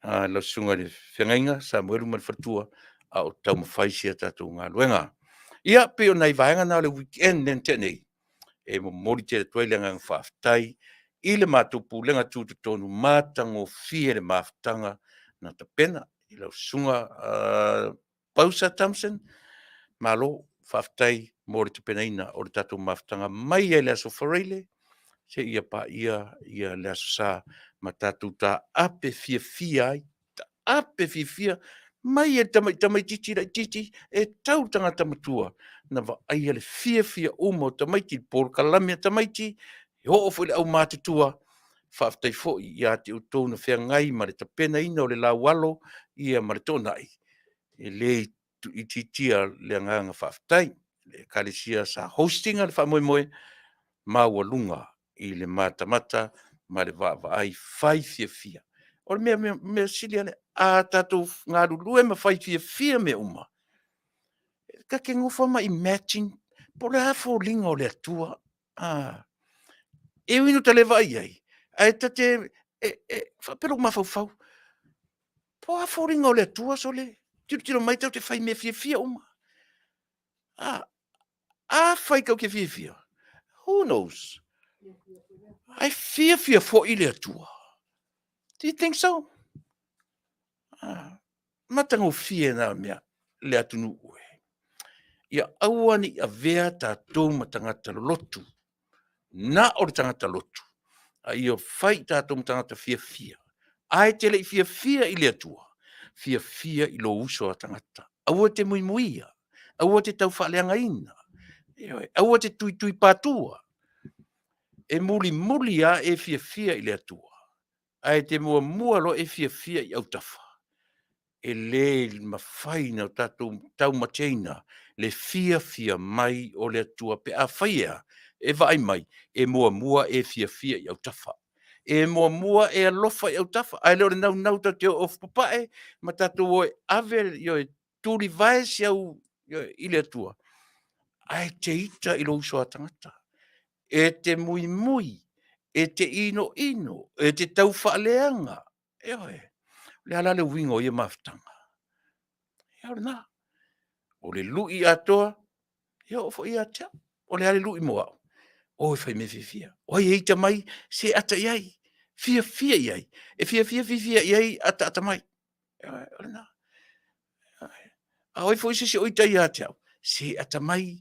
la sunga le whengainga, sa mwelu man whatua, a o tau mawhaisia tātou ngā luenga. Ia pe o nei vaenga nā le weekend nen tenei. E mo mori te tuailenga ng Faafetai. I le mātupu lenga tūtu tonu mātango fie le maftanga na ta pena. I lau sunga Pausa Thompson. Malo Faafetai mori te pena ina o le tātou maftanga mai e le aso whareile. Se ia pa ia le aso sa ma tātou tā ape fia fia ai. Ta ape fia fia. Mai e tamai titi rai titi e tau tangata matua na wa aia le fia fia umo tamaiti por kalamia tamaiti e ho ofo le au mātutua Faafetai fo ia te utou na whea ngai ma le tapena ina o le laualo ia ma le tonai e le i titia le anganga Faafetai le kalisia sa hostinga le whamoe moe maua lunga i le mata ma le wa ai fai fia fia. O me silia le a tātou ngā rulue ma whai fia me uma. Ka ke ngofa ma imagine, po le hafo linga o le atua. E winu ta le vai ai. Ai ta te, whapero ma fau. Po hafo linga o le atua so le. Tiro mai tau te whai me fia uma. Whai kau ke fia. Who knows? Ai fia fo i le atua. Do you think so? Matango fia na mea le Taunu'u. Ia auani a vea tātou ma tangata lotu. Na o le tangata lotu. A ia whai tātou ma tangata fia. Ai te lei fia i le atua. Fia i lo uso a tangata. Aua te muimuia. Aua te tau whaaleanga ina. Aua te tui pātua. E muli a e fia i le atua. Ai te mua lo e fia i autafa. E le mawhaina o tātou tau mateina. Le fia mai o le atua pe a whaia. E vai mai. E mua e fia i autafa. E mua e alofa i autafa. Ai leo le nau ta te of papae. Ma tātou o e ave i tūri vai si au i le atua. Ai te ita i lo uso a tangata. E te mui. E te ino. E te tau whaaleanga. E oe. Le ala le wingo i maftanga. E ora nā. O le lui atoa, ia ofo i atea. O le ale lui moa. O e whai me fia. O e eita mai, se ata iai. Fia iai. E fia iai ata mai. E ora nā. A oi fo se oita i atea. Se ata mai.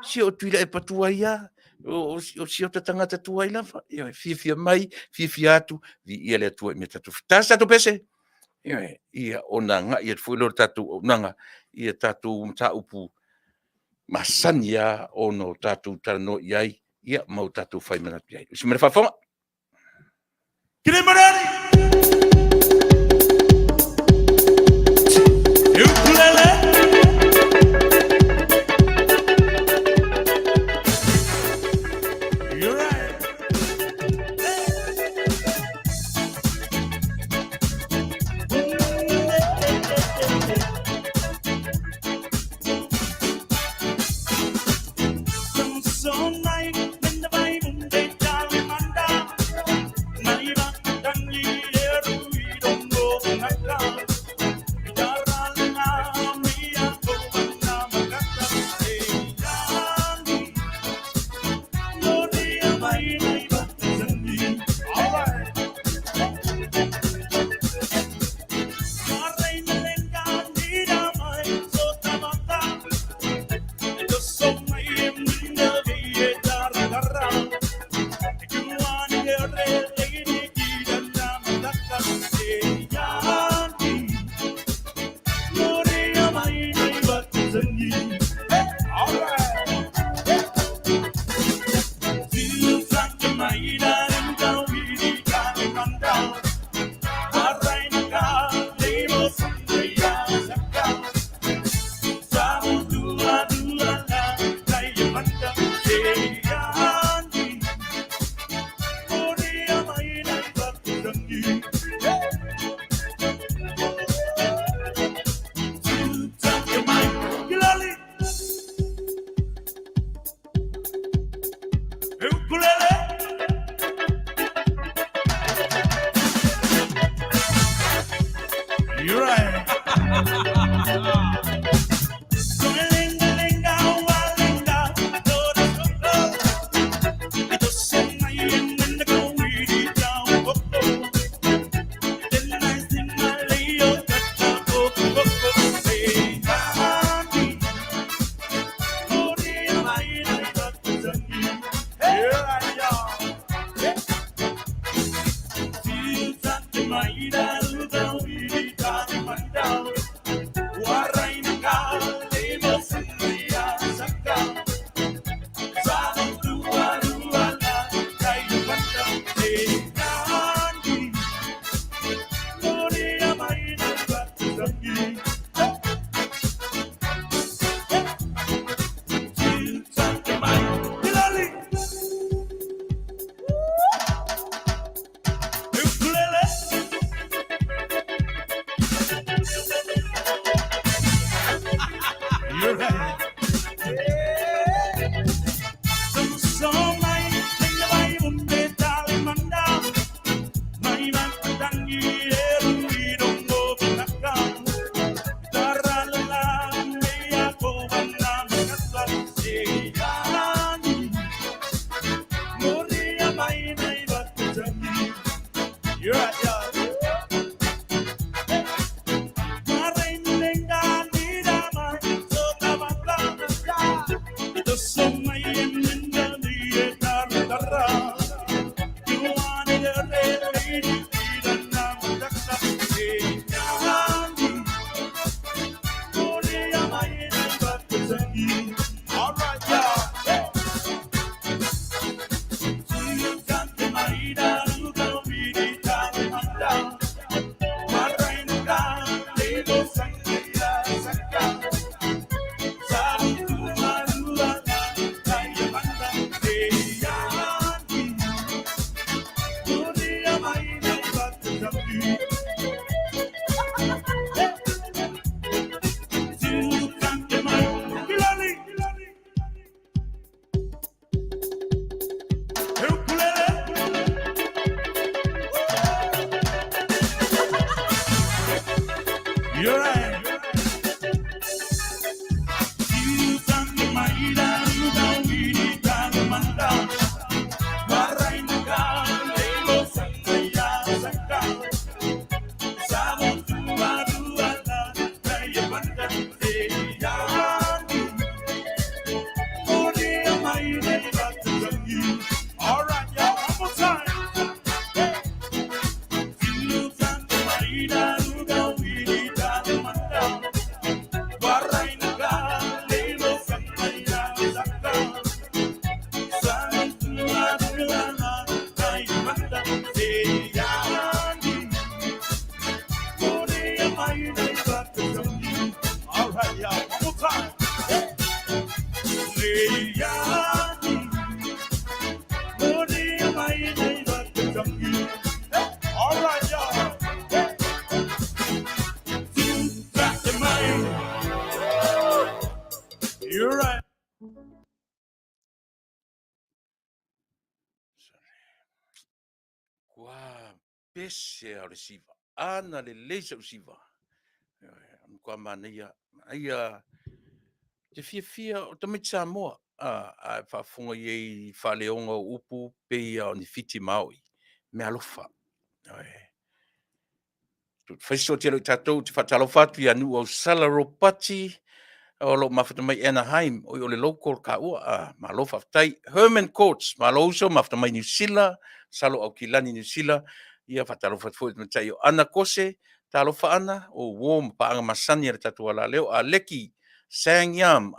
Se o Tuilaepa tua ia. O si o tangata tua i lafa. Fia mai, fia atu. Vi ia le atua i me tatu. Tasa tatu pese. Ia ona nga ia fuilo tatu nanga ia tatu mta upu masania ono tatu tano iai ia mau tatu fai mana iai. Usimere fafonga. Kile marani. Ukulele. You're right. You're right. You're right. All right, y'all, one more time. All right, y'all, one more time. All right, y'all. Back to mine. You're right. Kua pese au le siva. Ana le leisa u siva. Kua Manuia. Aia, te fia o tamit Samoa. A whaafunga iei whaleonga o upu pei o ni fiti maui. Me alofa. Whaiso te alo tatou te whatalofatu i anu au Salaropati. O lo mafata mai Anaheim, o le local ka ua, ma lo faafetai, Herman Courts, ma lo uso mafata mai New Zealand, salo au kilani New Zealand, ia fatalo fatfo matai o ana kose, talo fa ana, o warm pa anga masani le tatu ala leo, a leki, Sangyam,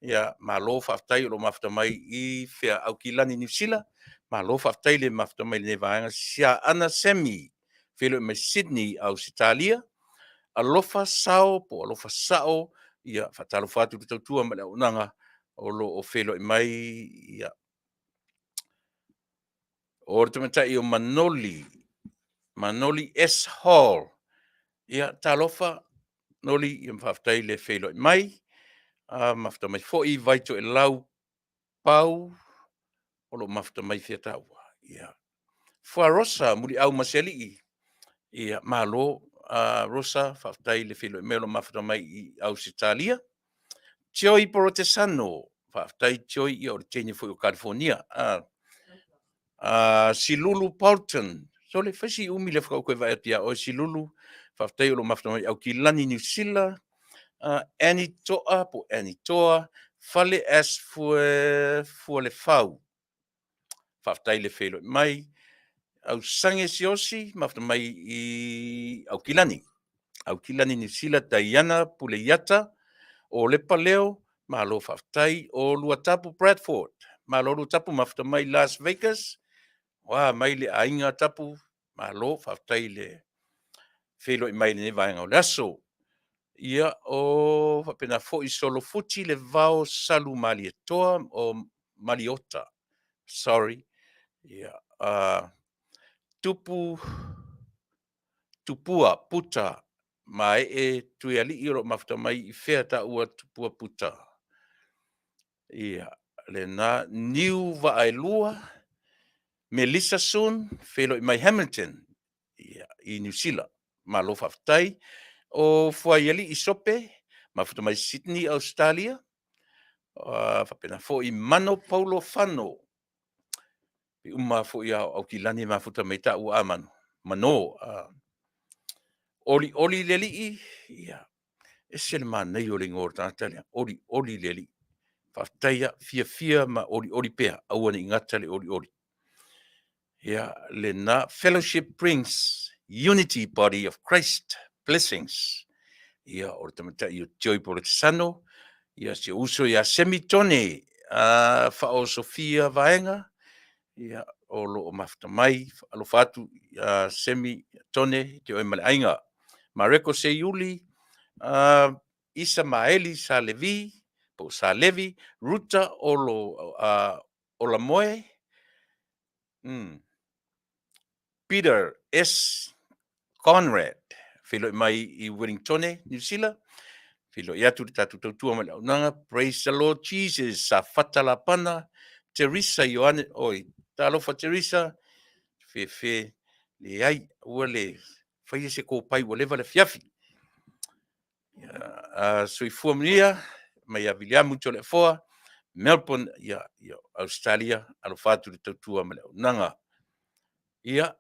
ia ma lo faafetai lo mafata mai I fea au kilani New Zealand, ma lo faafetai le mafata mai le vaanga, sia ana semi, felo mai Sydney au Sitalia, alofa sao po alofa sao ia fatalo fatu te tautua ma le Auaunaga o lo o felo I mai ia o te matai o Manoli S Hall ia talofa noli ia mawhaftai le felo I mai mawhafta mai foi vaito e lau pau o lo mawhafta mai fiataua ia Rosa muri au maseli ia malo Rosa whaftai le felo I mai o lo mawhafta mai I au Sitalia Tioi Protesano, whaftai tioi I o le tene foi o California. Silulu Paulton, so le whasi umi le whakau koe vai atia o Silulu, whaftai o lo maftamai au ki lani New Zealand, Anitoa po Anitoa, fale as fua le whau, whaftai le whelo mai, au sange siosi, maftamai I au kilani New Zealand, Diana Puleiata, o le paleo, ma lo whaftai o luatapu Bradford, ma lo luatapu mafta mai Las Vegas, wa mai le ainga tapu, ma lo whaftai le whelo I mai le nevaenga o laso. Ia o whapena fo I solo futi le vao salu malietoa o maliota. Sorry. Ia tupua puta mai tuiali iro mafta mai I whea ta ua tupua puta. Ia, le na New Vaailua, Melissa Sun, whelo I mai Hamilton, ia, I New Zealand, ma lo whaftai, o whaiali I sope, ma whata mai Sydney, Australia, whapena fo I Mano Paulo Fano, I uma fo I au kilani ma whata mai ta ua amano, mano, oli leli, ia, ese le manei o le ngor tātalia, oli leli, whaftaia fia ma oli pea, aua ni ngata le oli. Yeah, le na fellowship brings unity, body of Christ, blessings. Ia o tamata I tioi Protesano, ia se uso ia semitone, whao Sofia vaenga, ia o lo o mafta mai, alo fatu semitone, te oi male ainga. Mareko se Yuli, Isa Maeli sa Levi, po sa Levi, Ruta o la moe, Peter S. Conrad, whilo mai I Wellington, New Zealand. Whilo I atu tatu tautua mai Auaunaga. Praise the Lord Jesus. Sa fatala pana. Teresa Ioane. Oi, talofa Teresa. Fe. Le ai. Ua le. Whaia se ko pai ua lewa le fiafi. Soifua Manuia. Mai a Viliamu to le foa. Melbourne, ia Australia. Alofatu le tautua mai Auaunaga. Ia.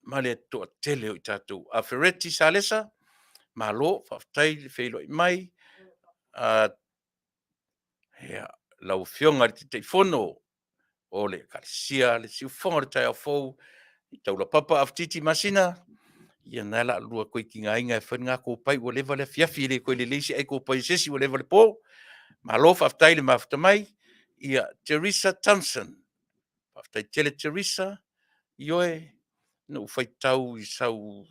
Male to tele o tatou a fereti salesa malo Faafetai le feilo I mai ia lau fionga te fono o le kalisia le siu fonga le tai au fou I taula papa aftiti masina ia nala lua koe ki ngā inga e whenga ko pai o lewa le fiafi le koe le leisi ai ko pai sesi o lewa le po malo Faafetai le mafuta mai ia Teresa Thompson Faafetai tele Teresa ioe no fai tau I sau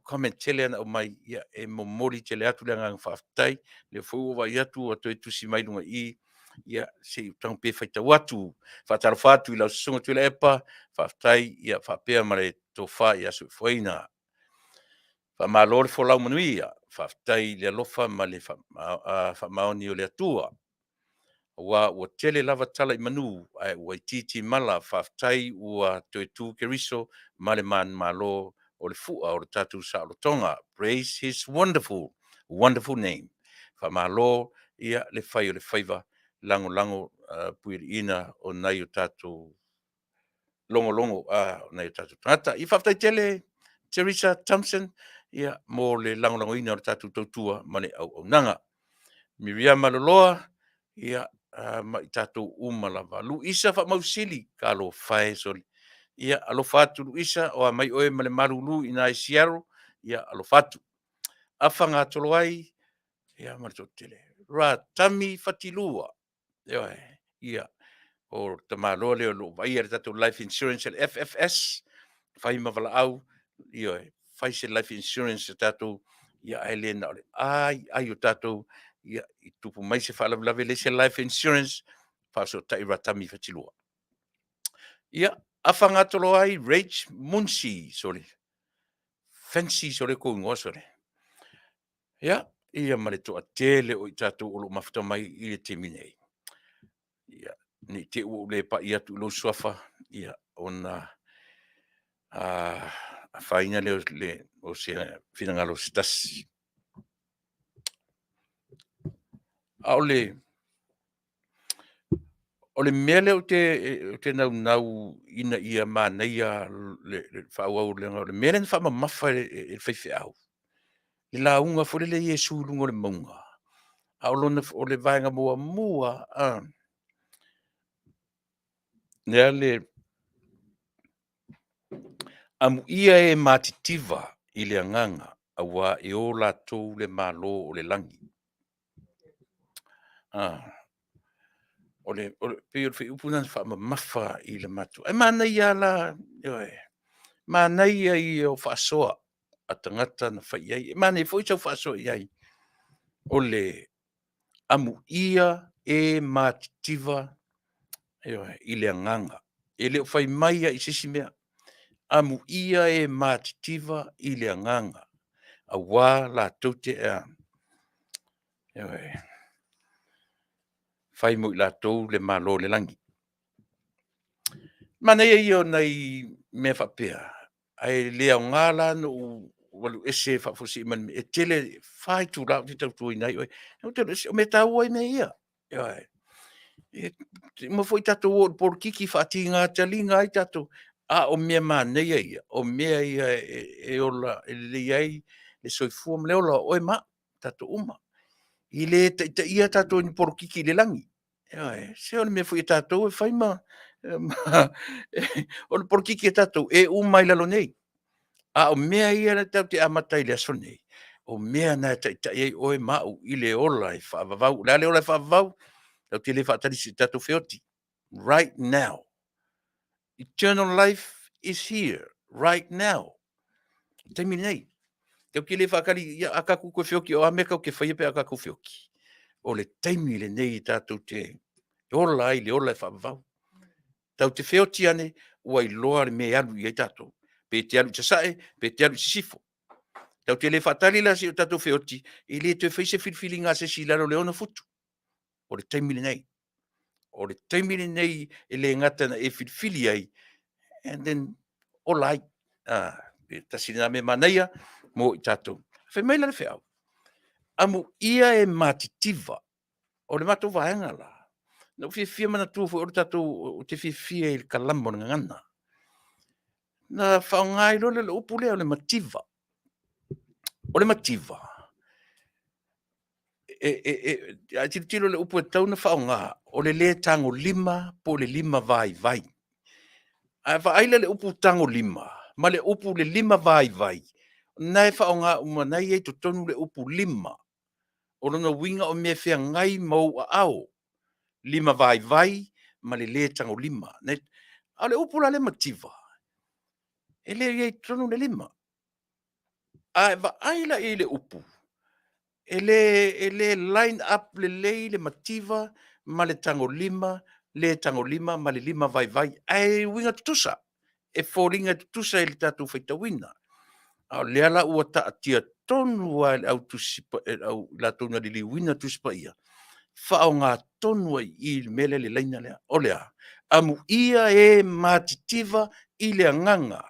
comment tele ana o mai ia e momori tele atu le ngang Faafetai le fou wa iatu o toi tusi mai lunga ia se tang pe fai tau atu whatara whatu I lau sunga Tuilaepa Faafetai ia whapea mare tō wha ia Fofogaina whamalore fo lau Manuia Faafetai le alofa ma le whamaoni o le atua ua tele lava tala I manu ai ua titi mala Faafetai ua toi tu keriso ma le man malo o le fua o le tatu saolotonga. Praise his wonderful, wonderful name. Whamalo ia le whai o le whaiva lango puiri ina o nai o tatu longo o nai o tatu tangata. I Faafetai tele Teresa Thompson ia mo le lango ina o le tatu tautua mane Auaunaga. Miriam Maloloa ia ma I tatu umalava. Luisa whamausili ka lo whae soli. Ia alofatu Luisa o mai oe male marulu ina I Seattle ia alofatu afanga tolo ai ia marto tele ra tami fatilua ia o tamalo le lo vai era tatu life insurance le FFS fai mavala au ia fai se life insurance tatu ia elena ai o tatu ia I tupu mai se fala la vele se life insurance fa so tai ra tami fatilua ia afanga tolo ai Rage Munsi sorry fancy sore ko ngo sore ia ia mare to atele o I tatu o lo mafuta mai I le temine ia ni te o le pa ia tu lo sofa ia ona a faina le o se finanga lo stas o le mele o te nau ina ia mana ia le whaua le mele fa mafa le whaife au I la unga fo le Yesu lungo le maunga a o le vaenga mua nea le amu ia e matitiva I le anganga awa e o latou le malo o le langi o le pe o fe upuna fa mafa I le matu e mana ia la mana ia I o fasoa a tangata na fai ai mana foi tau fasoa ai o le amu ia e matitiva I le anganga e le fai mai I sisi mea amu ia e matitiva I le anganga awa latou te fai mo I latou le malo le langi mana ia nei me whapea ai lea ngala no walu ese whafosi man e tele whai tu rau te tautu I nei o me tau ai me ia mo foi tato o por kiki fati ngā tali ngā I tato o mea mana ia o mea ia e ola e le ai le soifua mle ola oe ma tato uma I le te ia tato ni por kiki le langi se o me foi tato e fai ma o le por kiki tato e uma I lalo nei o mea ia na tau te amatai le aso nei o mea na ta ai oe mau I le ola I whaavavau le ola I whaavavau tau te le whaatari si tato feoti right now eternal life is here right now taimi nei tau ki le whaakari ia akaku koe feoki o ameka o ke whaia pe akaku feoki o le taimi le nei tato te ola ai le ola I whaavavau tau te feoti ane ua I loa le me alu I tato pe te alu tasae, pe te alu sisifo. Tau te le whaatari la si o tatou whioti, i le te whaise whirwhiri ngā se si laro le ona futu. O le taimile nei. O le taimile nei e le ngata na e whirwhiri ai. And then, o lai. Tasina me Manuia, mo i tatou. Whai mai la le whiau. Amu ia e matitiva. O le matou vaenga la. Na whiwhia mana tua o le tatou, o te whiwhia i kalamo na ngana. Na whaongai role le upu lea o le mativa. O le mativa. A tiro le upu e tau na whaonga. O le tango lima, po le lima vai vai. A whaaila le upu tango lima. Ma le upu le lima vai vai. Nai whaonga umanai e to tonu le upu lima. O lona winga o mea whea ngai mau a ao. Lima vai vai, ma le tango lima. A le upu la le mativa. E le tonu le lima. A whaaila e le upu. E le line up le mativa, ma le tango lima, ma le lima vai vai. Ai winga tutusa. E fōringa tutusa e le tatu whaitawina. A le ala ua tia tonu ai au tusipa, au la tonu li liwina tusipa ia. Whao ngā tonu ai i mele le leina lea. O lea. Amu ia e matitiva i le anganga.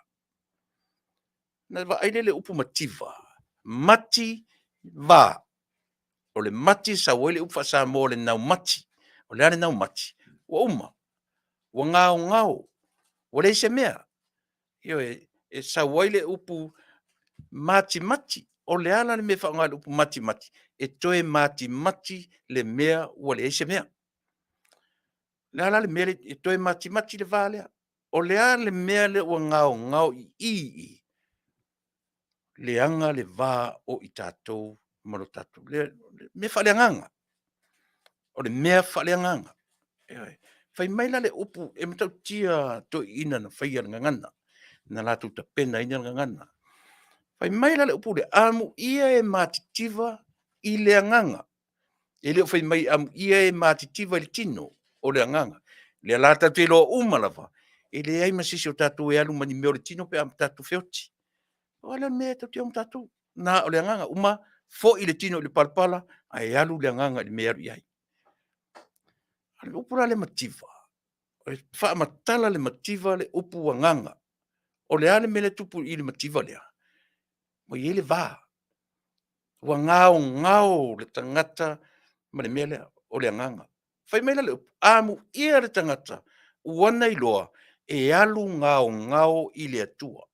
Na wa aile le upu mativa. Mati va. O le mati sa wele upa sa mo le nau mati. O le ane nau mati. Wa uma. Wa ngao ngao. Wa le se mea. Io e sa wele upu mati mati. O le ala le me whaonga le upu mati mati. E toe mati mati le mea wa le se mea. Le ala le mea e toe mati mati le Vale. O le ala le mea le wa ngao ngao i. Le anga le va o i tātou maro tātou. Me whale anganga. O le mea whale anganga. Whai maila le upu e matau tia to ina na whaia ngangana. Na lātou ta pena ina ngangana. Whai maila le upu le amu ia e matitiva i le anganga. E leo whai mai amu ia e matitiva i le tino o le anganga. Le lātou te loa umalawa. E le ai masisi o tātou e alu mani meo le tino pe am tātou whioti. O le mea tau te om tātou. Na o le anganga uma fo i le tino le palpala a e alu le anganga le mea iai. Ale upura le mativa. O le wha matala le mativa le upu anganga. O le ale mele tupu i le mativa lea. Mo i ele vā. Wa ngao le tangata ma le mea lea o le anganga. Whai meila le upu. Amu ia le tangata uana i loa e alu ngao i le atua.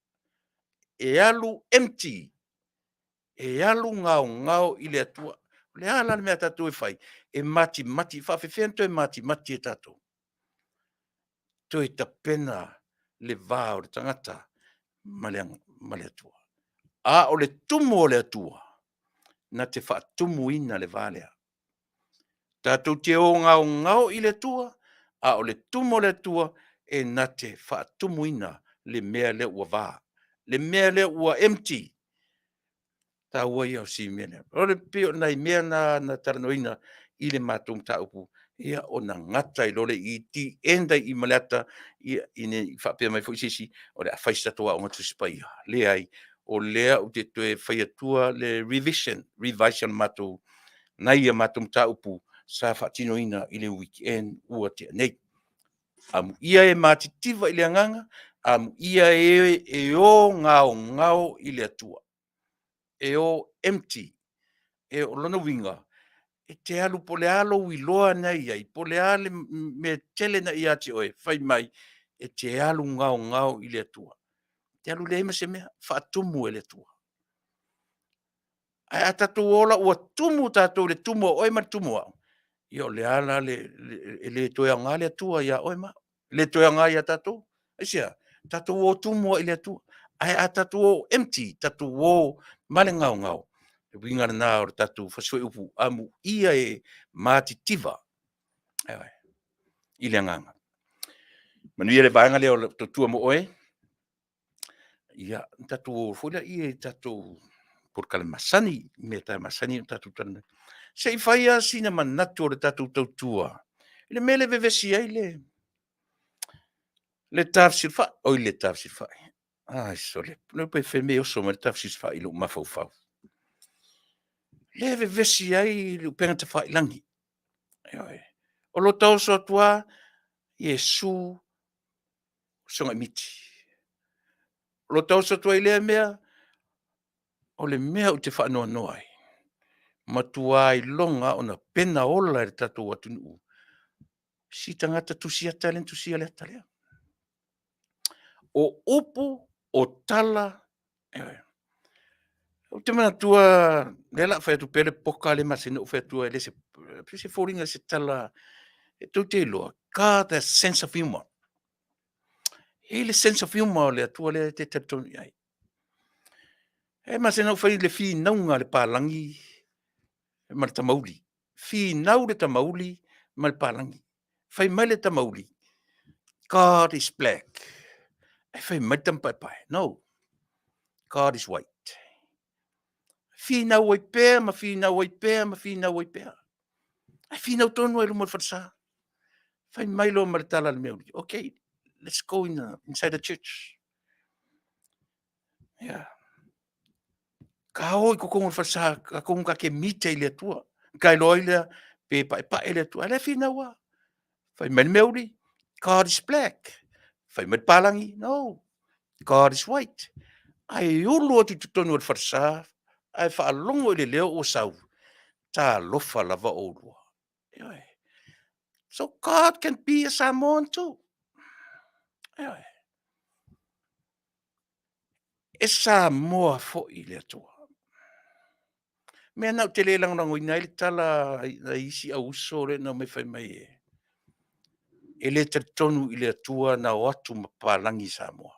E alu empty. E alu ngao i le atua. Le ala le mea tātou e whai. E mati, whawhewhen toi mati e tātou. Toi ta pena le vā o le tangata ma le atua. A o le tumu o le atua. Na te whaatumu ina le Valea. Tātou te o ngao i le atua. A o le tumu o le atua e na te whaatumu ina le mea le ua vā. Le mea le ua empty. Ta ua ia o si mea. O le pio nei mea na taranoina i le mātou ta upu. Ia o na ngata i lole i ti enda i maleata i ne whapea mai fwisisi o le a whaisatoa o ngatu sipaia. Le ai o lea o te toe whaiatua le revision mātou nai a mātou ta upu sa whatinoina i le weekend ua te nei. Amu ia e mātitiva i le anganga, amu ia e o ngao i le atua. E o empty, e o lona winga, e te alu po le alo i loa nei ai, po le ale me tele na i ati oe, whai mai, e te alu ngao i le atua. Te alu le ima se mea, whaatumu e le atua. Ai a tatou ola ua tumu tatou le tumu oe ma tumu au. Io le ala le toeanga le atua ia oe ma. Le toeanga ia tatou. Aisia, tatou o tumu i le atua. Ai a tatou o empty, tatou o male ngao. E winga na o tatou fasoi upu amu ia e matitiva. Ai. I le nganga. Manuia le vaenga le o totua mo oe. Ia, tatou fuila i e tatou por kale masani, me tai masani tatou tana. Se i whaia sina manatu o le tatou tautua. Le mele vevesi ai le tafsirfa, oi le tafsirfa. Ai, sole. Le pe fe me oso ma tafsis fa ilu mafau. Le ve vesi ai lu penga te fa ilangi. Ai. O lo tau so tua Yesu songa miti. O lo tau so tua ile mea o le mea o te fa no ai. Matua ai longa ona pena ola e tatu atunu. Si tangata tusia talen tusia le talea. O upu o tala o te mana tua lela fa tu pele poka le masina o fa tua le se foringa se tala e tu te loa ka the sense of humor. Ele sense of humor le tua le te tatoni ai. E masina o fa le fi naunga le palangi ma le tamauli. Fi nau le tamauli ma le palangi. Fai mai le tamauli. God is black. E fai mai tampai. No. God is white. Fina oi pea, ma fina oi pea, ma fina oi pea. Ai fina tonu e lumo Fasa. Fai mai lo maritala le meuli. Okay, let's go inside the church. Yeah. Ka oi ko kongo Fasa, ka kongo ka ke mite ile tua. Ka ilo ile pe pa ile tua. Ale fina wa. Fai mai meuli. God is black. Fai mai palangi. No. God is white. Ai ulu atu tutonu o Fasa. Ai fa longo ile leo o sau. Ta lofa lava o lua. So God can be a Samoan too. E Samoa fo i le atua. Mea nau te le lang rango ina ili tala na isi au uso le na me fai mai e. E le te tonu i le atua na o atu mapalangi Samoa.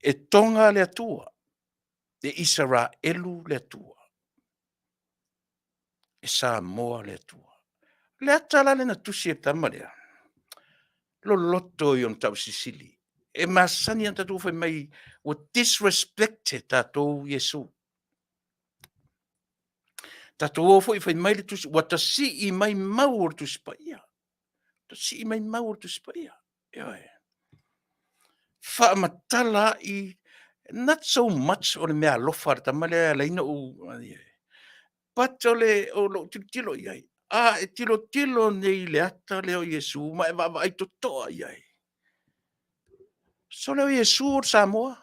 E tonga le atua. E Isara elu le atua. E Samoa le atua. Le atala le na tusi e tamalea. Lo loto i on tau Sisili. E masani an tatu fai mai o disrespecte tatou Yesu. Tatou o fai mai le tusi. Wata si i mai mau o tusi pa ia. Ta si i mai mau o tusi pa ia. Fa matala i not so much o le mea lofa ta male la ina o patole o lo tilo iai. E tilo nei le ata le o Yesu ma e va ai to iai. So le o Yesu o Samoa.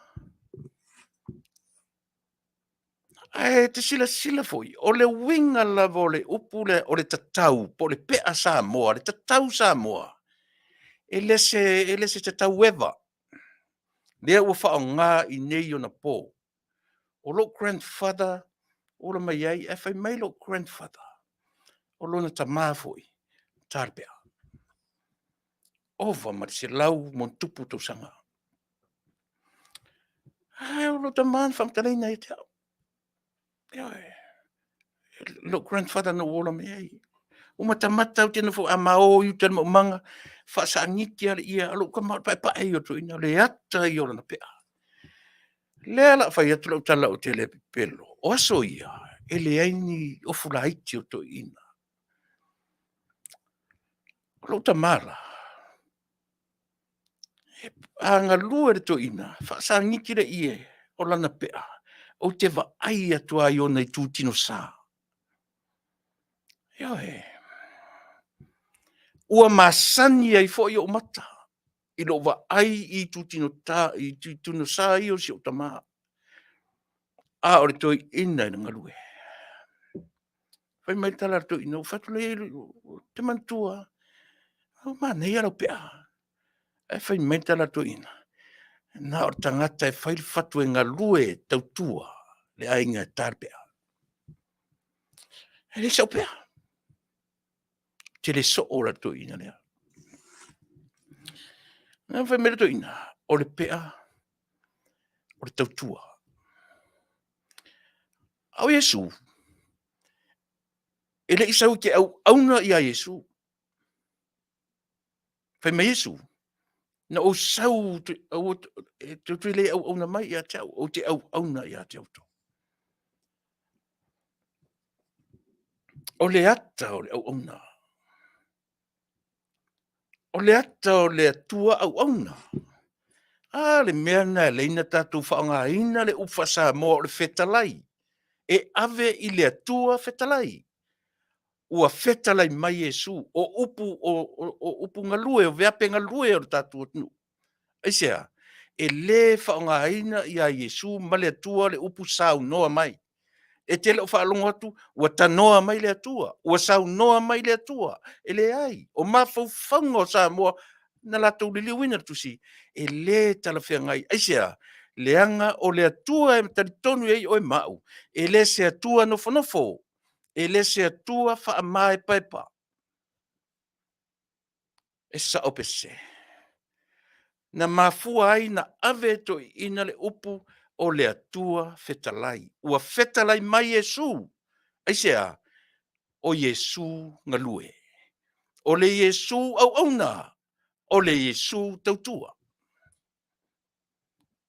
Te sila foi. O le winga la vole upule o le tatau po le pea Samoa, le tatau Samoa. Ele se tatau eva. Lea ua wha o ngā i nei o na pō. O lo grandfather, o la mai ai, e whai mai lo grandfather. O lo na ta māfoi, tārbea. Ova mari se lau mon tupu tau sanga. O lo ta man whamtaleina e te au. Lo grandfather no o la mai ai. O matamata o tēnā fo a mao i tēnā manga, whasa angiki ala ia, alo ka pai pai o tu ina, le ata i ora na pea. Le ala whai atu lau tala o te le pelo. O aso ia, e le aini o fulaiti o to ina. Lau ta mara. A ngā lua re to ina, whasa angiki le ie, o lana pea. O te wa ai atu ai o nei tūtino sā. Ia he. Ua masani ai fo i o mata. I lo wa ai i tūtino sā i o si o tamaa. A ore toi ina i ngā lue. Whai mai tala to ina, whatu le te mantua. O nei alo pea. E whai mai tala to ina. Nā o tangata e whai whatu e ngā lue tautua le ainga tāpea. E le sau pea. Te le so ora to ina lea. Nā whai mai to ina. O le pea. O le tautua. Au Yesu. E le isau ke auna i a Yesu. Whai mai Yesu. Na o sau te le au auna mai i a tau. O te au auna i a tau to. O le ata o le au auna. o le ata o le atua auauna. Le mea na leina tātou whaongaina le ufa Samoa o le Faafetai. E ave I le atua Faafetai. Ua Faafetai mai Iesu, o upu ngalue, o veape ngalue o le tātou atunu. Aisea, e le whaongaina I a Iesu ma le atua le upu sau noa mai. E te leo whaalongo atu, ua tanoa mai le atua, ua sau noa mai le atua, e le ai, o mawhauwhaunga o Samoa, na latou li liwina tusi, e le talawhia ngai, aisea, leanga o le atua e taritonu ei o e mau, e le se atua nofo, e le se atua wha mai paipa. E sa opese. Na mafua ai na ave to ina le upu o le atua Faafetai. Ua Faafetai mai Iesu. Aisea, o Iesu ngalue. O le Iesu auauna. O le Iesu tautua.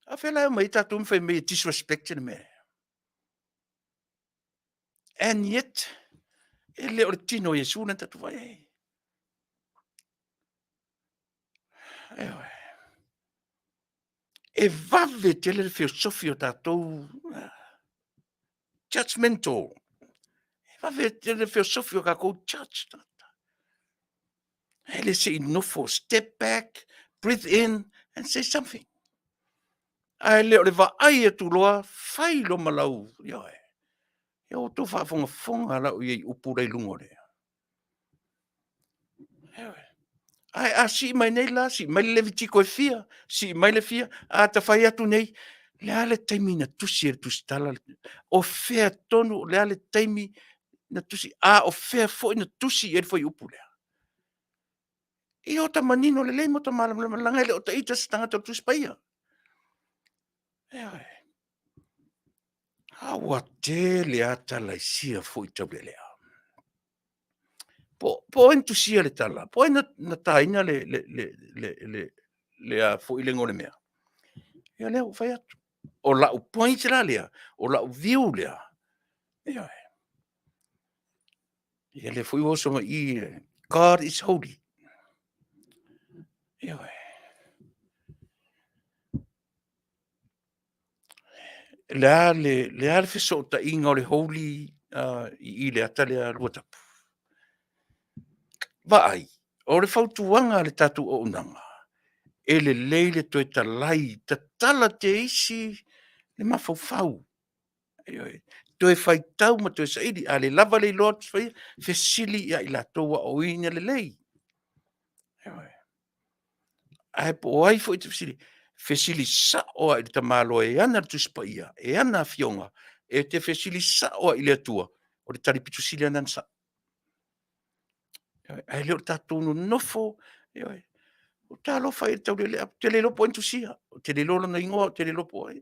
A whela mai tātou mwhai me disrespect in me. And yet, e le o le tino Iesu na tātou vai. E vave te le filosofio tātou judgmental. E vave te le filosofio kako judge tātou. Let's say nofo, step back, breathe in, and say something. Ai leo le va ai e tu loa, fai lo malau, yoe. Yo to fa fonga la o ye upura I lungo le. Ai a si mai nei la, si mai le vitiko e fia, si mai le fia, a ta fai atu nei, le ale taimi na tusi e tusi tala, o fea tonu, le ale taimi na tusi, o fea foi na tusi e foi upulea. I o ta manino le leimo ta malanga le o ta ita sa tangata tusi paia. Aua te le ata la isia foi tau le lea. Po entusia le tala, po na taina le a foi le ngole mea. Ia lea o fai atu. O la u point la lea, o la u viu lea. Ia le foi oso ma I, God is holy. Le ale fiso ta inga o le holy I le ata le a luatapu. Vai, o le fautuanga le tatu o unanga. E le leile to e talai, ta tala te isi le mafau. To e fai tau ma to e saidi, a le lava le loa fai, fe sili ia I la toa o ina le lei. Ai po ai fo I te sili, fe sili sa o I ta malo e ana tu spaia, e ana fionga, e te fe sili sa o I le atua, o le tari pitu sili anan sa. Ai leo tatu no nofo, o talo fai tau te le lopo entusia, te le lolo na ingoa, te le lopo ai.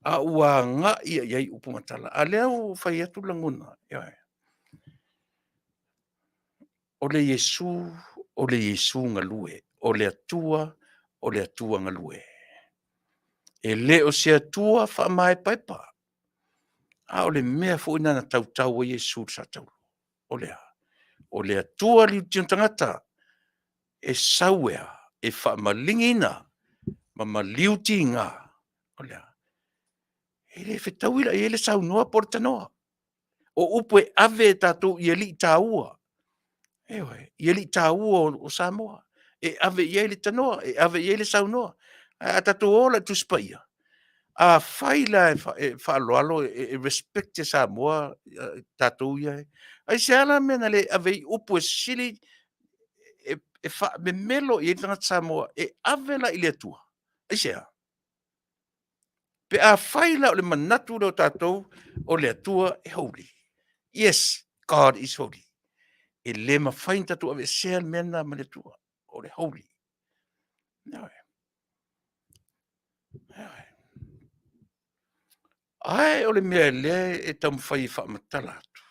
A ua nga ia iai upungatala. A leo fai atu languna. O le Iesu ngalue. O le atua ngalue. E le o se atua wha mai paipa. A o le mea fu ina na tau o Iesu sa tau. O le atua li tion tangata. E sauea. E wha malingina. Ma maliuti ngā. O lea. E le whetauila, e le sau noa porta noa. O upo e ave tātou I li tāua. I li tāua o Samoa. E ave I le tanoa, e ave I le sau noa. A tātou ola tu spaia. A whaila e whaaloalo, e respect e Samoa tātou ia. Ai se ala mena le ave I upo e sili, e wha me melo I tangata Samoa, e ave la I le atua. Ai se ala. Pe a whaila o le manatu o tātou o le atua e holy. Yes, God is holy. E le mawhain tātou ave seal mena ma le tua o le holy. Ai o le mea le e tau mwhai whaamatala atu.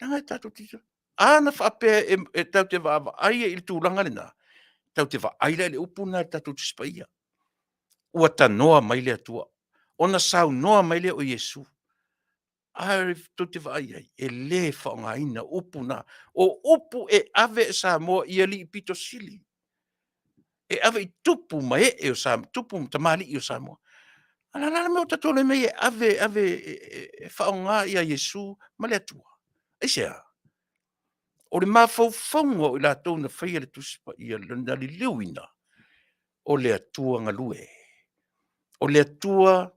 Langa e tātou tito. Ana whaapea e tau te whaava ai e il tūlanga lena. Tau te wha aila le upuna e tātou tispaia. Ua ta noa mai le atua. Ona sau noa mai le o Iesu. Ai to te vai ai e le whaongaina upu na. O upu e ave Samoa ia li pito sili. E ave i tupu ma e o Samoa, tupu tamali i o Samoa. Ala la me o tatole me e ave whaonga ia Yesu ma le atua. E sea, o le mawhauwhaunga o i la tau na whaia le tusipa ia lana li liuina o le atua ngalue. O le atua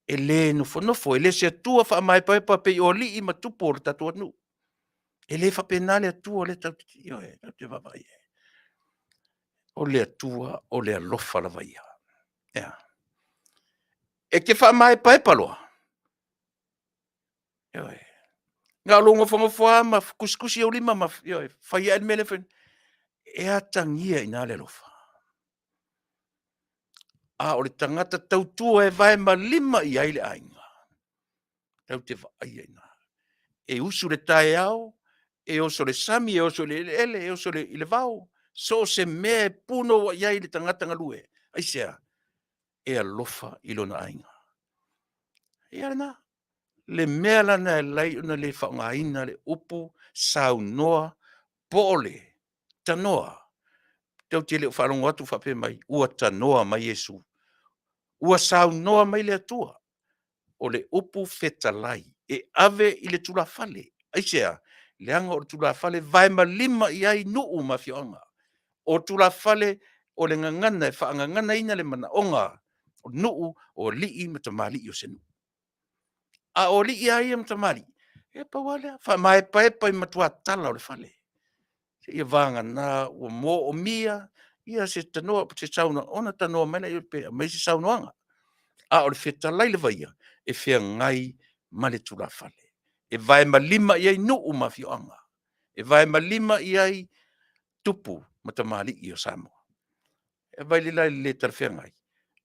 e le nofo, e le se atua wha mai pa pe o li i matupo o le tatua nu. E le wha penale atua o le tau te wawai e. O le atua o le alofa la vai. Yeah. E ke wha mai pa e paloa. Ngā longa whangafoa ma kuskusi au lima ma whai e mele when. E atangia i nā le alofa. A o le tangata tautua e vai ma lima i aile ainga. Tau te wha ai ainga. E usu le tae au, e oso le sami, e oso le ele, e oso le ile vau. So se mea puno wa iai le tangata ngalue. Aisea, e alofa ilona ainga. E arana, le mea lana e lai una le whaongaina le upu, sau noa, pole, tanoa. Tau te leo wharongo atu whape mai, ua tanoa mai Yesu. Ua sau noa mai le atua. O le upu fetalai, e ave i le tula fale. Aisea, leanga o le tula fale, vai ma lima i ai nuu ma fionga. O tula fale, o le ngangana, e whaangangana ina le mana onga, o nuu, o lii matamali i o senu. A o lii ai matamali, e pa wale, wha mai paepa i matua tala o le fale. Se ia vanga na, o mo o mia, ia se tanoa, se sauna, ona tanoa mena i pe, mai se saunoanga. A o le fetalai le vaia, e fea ngai ma le tula fale. E vai ma lima i ai nuu ma fioanga. E vai ma lima i ai tupu matamali i o Samoa. E vai lila le tarfea ngai.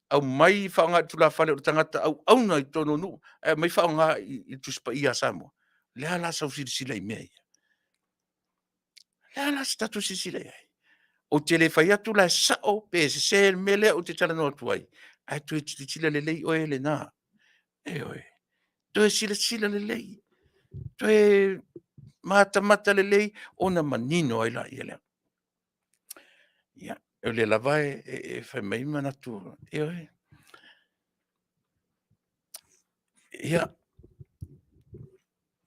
Au mai whaonga tula fale o tangata au auna i tono nu. E mai whaonga i tuspa i a Samoa. Lea la sau sila i mea ia. Lea la statu sila ia. O te le whai atu la sao pe se mele o te tala noa tuai. Ai tu e tila le lei oe le nā. E oe. Tu e sila le lei. Tu e mata le lei ona manino ai la ia lea. Ia. E le lavae e whai mai mana tu. E oe. Ia.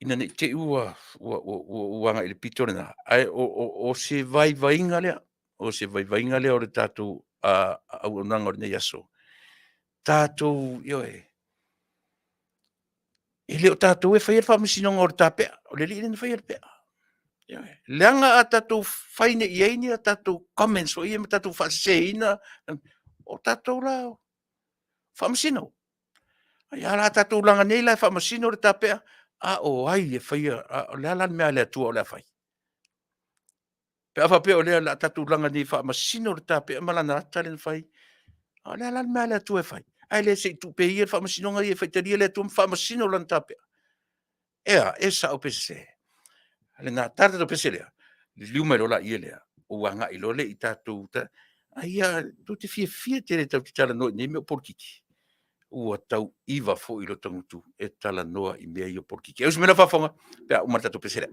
Ina ne te ua uanga i le pitore na. Ai o se vainga lea. O se vainga lea o le tātou Auaunaga o le nei aso. Tātou, ioe. E leo tātou e whai e whamasinonga o le tāpea. O le li whai e le pea. Leanga a tātou whaine i eini a tātou comments o i e tātou whaseina. O tātou lao. Whamasino. Ai ala tātou langa nei lai whamasino o le tāpea. A o ai e whai o le ala mea lea tua o le whai. Pe awa pe o lea la tātou langa nei whamasino o le tāpea malana atale na whai. O le ala mea lea tua e whai. Ai le se tu pe i e whamasinonga i e whaitaria lea tua whamasino o lan tāpea. Ea, e sa o pese se. Le nā tārta to pese lea. Liuma i lola i lea. O wanga i lole i tātou. Aia, tu te fia te re tau te tala noa. Nei mea porkiki. Ua tau iwa fo i lo tangutu. E tala noa i mea i o porkiki. Eus mena whafonga. Pea umata to pese lea.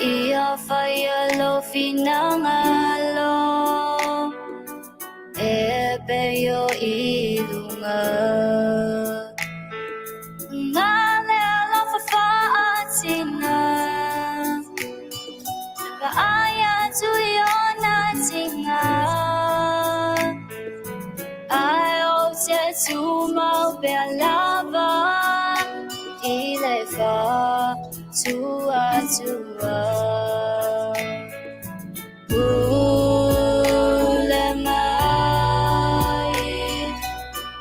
Ia whaia lo finangalo e peo i lunga ngā lea lo whawhaatinga ka aia tui o nā tinga ai o te tūmau pea lava i le wha tua ule mai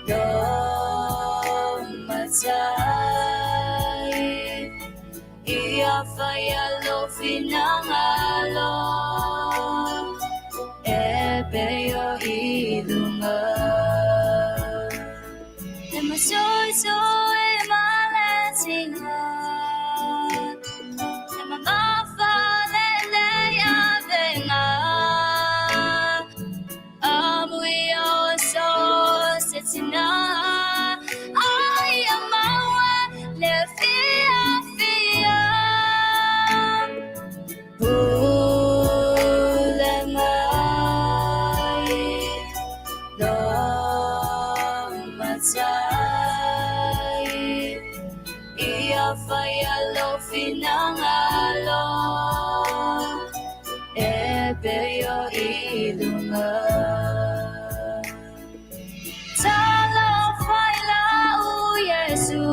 no matai ia whai alo finangalo e Bulamai Long Matai Ia faya lo finangalo Ebeyo ilunga Tala faila u Yesu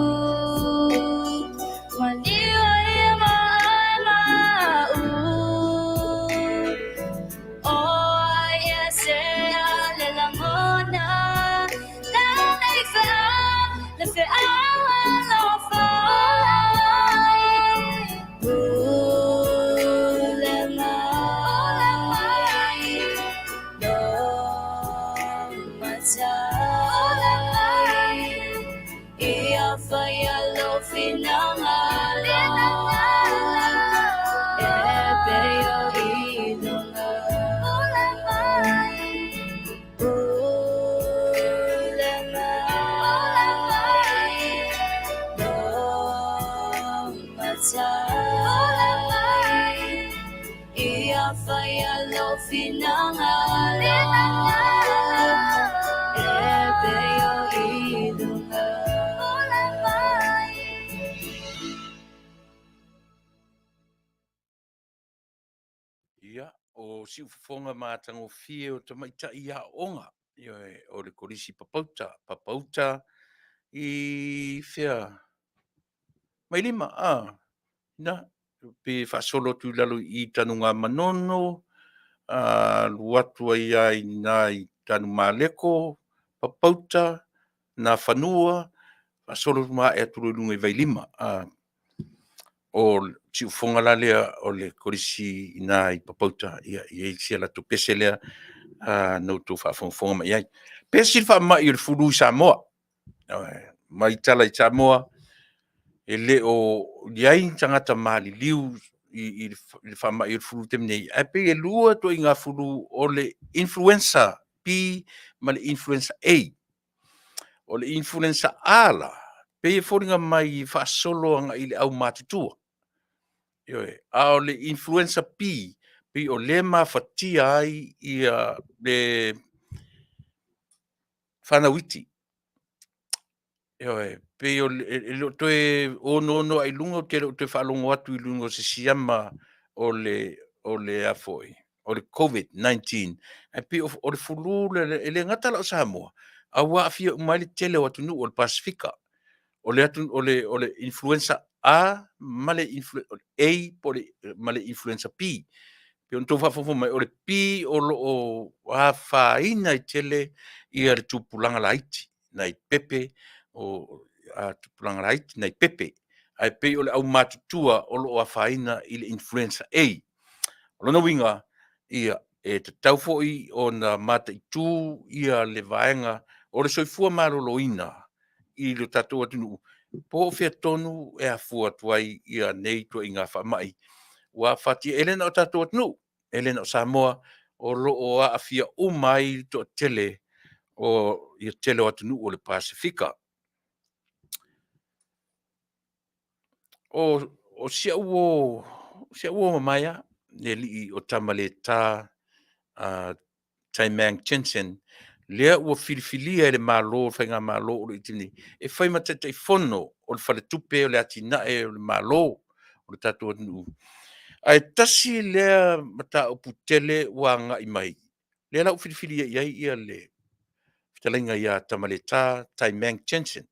Maliwa ima u O yese alelangona Lanay fea lo fai Bulamai Long Matai Ia faya lo finangalo Ebeyo ilunga Bulamai Long Matai Ia faya lo finangalo Ebeyo ilunga Ia, o si ufonga mātango fie o tamaita i a onga. Ia, o le korisi papauta i fea. Mai lima, na, pe whasolo tu lalo i tanu ngā manono, luatua i ai nā i tanu māleko, papauta, nā whanua, whasolo tu mā e aturu lunga i vai lima. O si ufonga la lea o le korisi i nā i papauta, ia i sia la tu pese lea, no tu whaafonga mai ai. Pese il wha mai i le furu i Samoa. Mai tala i Samoa, e le o iai tangata maali liu i le wha mai i le furu te mnei. E pe e lua to i ngā furu o le influenza P ma le influenza A. O le influenza A la, pe e fōringa mai i whaasolo anga i le au mātutua. A o le influenza P, pe o le mawhatia ai i le whanawiti. Pe o le toe o no ai lunga te whaalongo atu i lunga se siama o le afoi, o le COVID-19. E pe o le fulu le ngata la o Samoa, a wa afia umai le tele o Taunu'u o le Pasifika. O le influenza A, ma le influenza A, ma le influenza P. Pe on tō whafofo mai, o le P o whaina i tele i ar tupulanga laiti, nei pepe, o tupulanga laiti, nei pepe. Ai pe o le au mātutua o lo whaina i le influenza A. O lona winga, ia, e te taufoi o na mata i tū ia le vaenga, o le soifua maroloina i lo tatua Taunu'u. Po fia tonu e a fua tuai ia nei to inga whamai. Wa whati elena o tatua Taunu'u, elena o Samoa, o lo o Afia umai to tele o ia tele o Taunu'u o le Pasifika. O sia uo mamaya, ne li o tamale ta Taimang Chensen, lea ua filifilia le malo, whainga malo o le itini. E whai matata i whono o le whare tupe o le atinae o le malo o le tatua Taunu'u. Ai tasi lea mata o putele ua nga i mai. Lea lau filifilia iai ia le fitalinga ia tamaleta Taimang Chensen.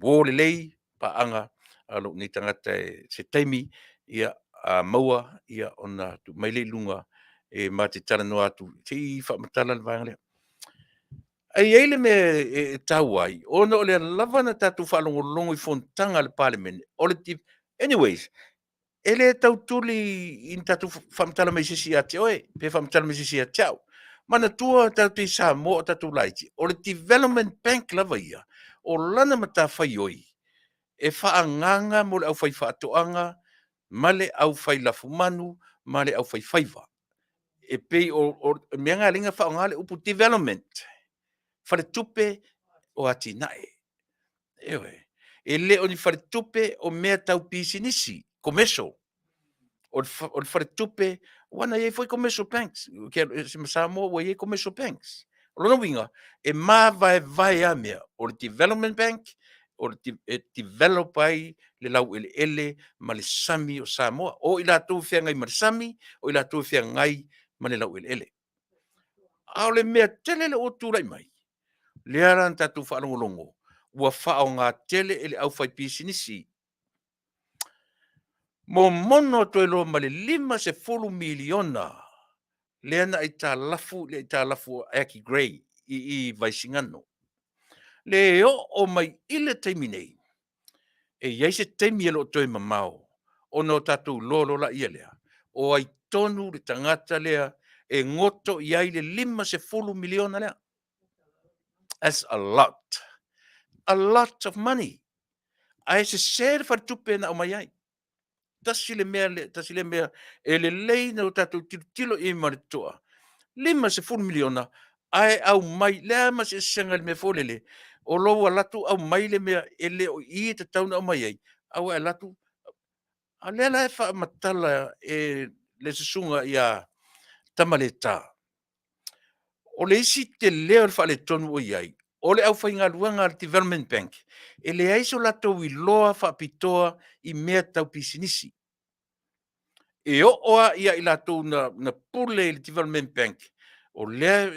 Wo le lei pa anga alo ni tangata se taimi ia maua ia ona tu mai le lunga e mate tala no atu ti fa matala le vanga le ai le me e tawai ona le lava na tatu fa longo I fontanga le parliament o le anyways ele tautuli in tatu fa matala mai sisi ate oe pe fa matala mai sisi ate mana tua tatu Samoa tatu laiti o le development bank lava ia o lana mata fai oi e whaanganga mo le au whai whaatoanga, ma le au whai lafumanu, ma le au whai whaiva. E pei o meanga linga whaonga le upu development. Whare tupe o ati nae. Ewe. E le o ni whare tupe o mea tau pisinisi, komeso. o le faretupe wana iai foi commercial banks ke se Samoa ua iai commercial banks o lona uiga e mavaevae a mea o le development bank o le develop ai le lau ele ma le sami o Samoa o i latou feagai ma le sami o i latou feagai ma le lau ele a o le mea tele le o tula'i mai lea lana tatou fa'alogologo ua fa'aogā tele e le ʻaufai pisinisi mo mono toe loa ma le 50 miliona lea na i talafu Aki Gray i vaisingano le o'o mai i le taimi nei e iai se taimi e lo'o toe mamao ona o tatou lolola ia lea o ai tonu le tagata lea e ngoto i ai le 50 miliona lea. That's a lot of money. Ae se se le faatupe na o mai ai. Tasi le mea e le lei na o tatou tilo i maritoa. 50 miliona ae au mai lea ma se senga le mea folele. O lo latu au mai le mea ele o i te tauna o mai ai. Au e latu a lea la e wha matala e le susunga ia tamaleta. O le isi te leo le wha le tonu o iai. O le au whainga luanga le Development Bank. E le aiso lato i loa wha pitoa i mea tau pisinisi. E oa ia i lato na pule le Development Bank. O lea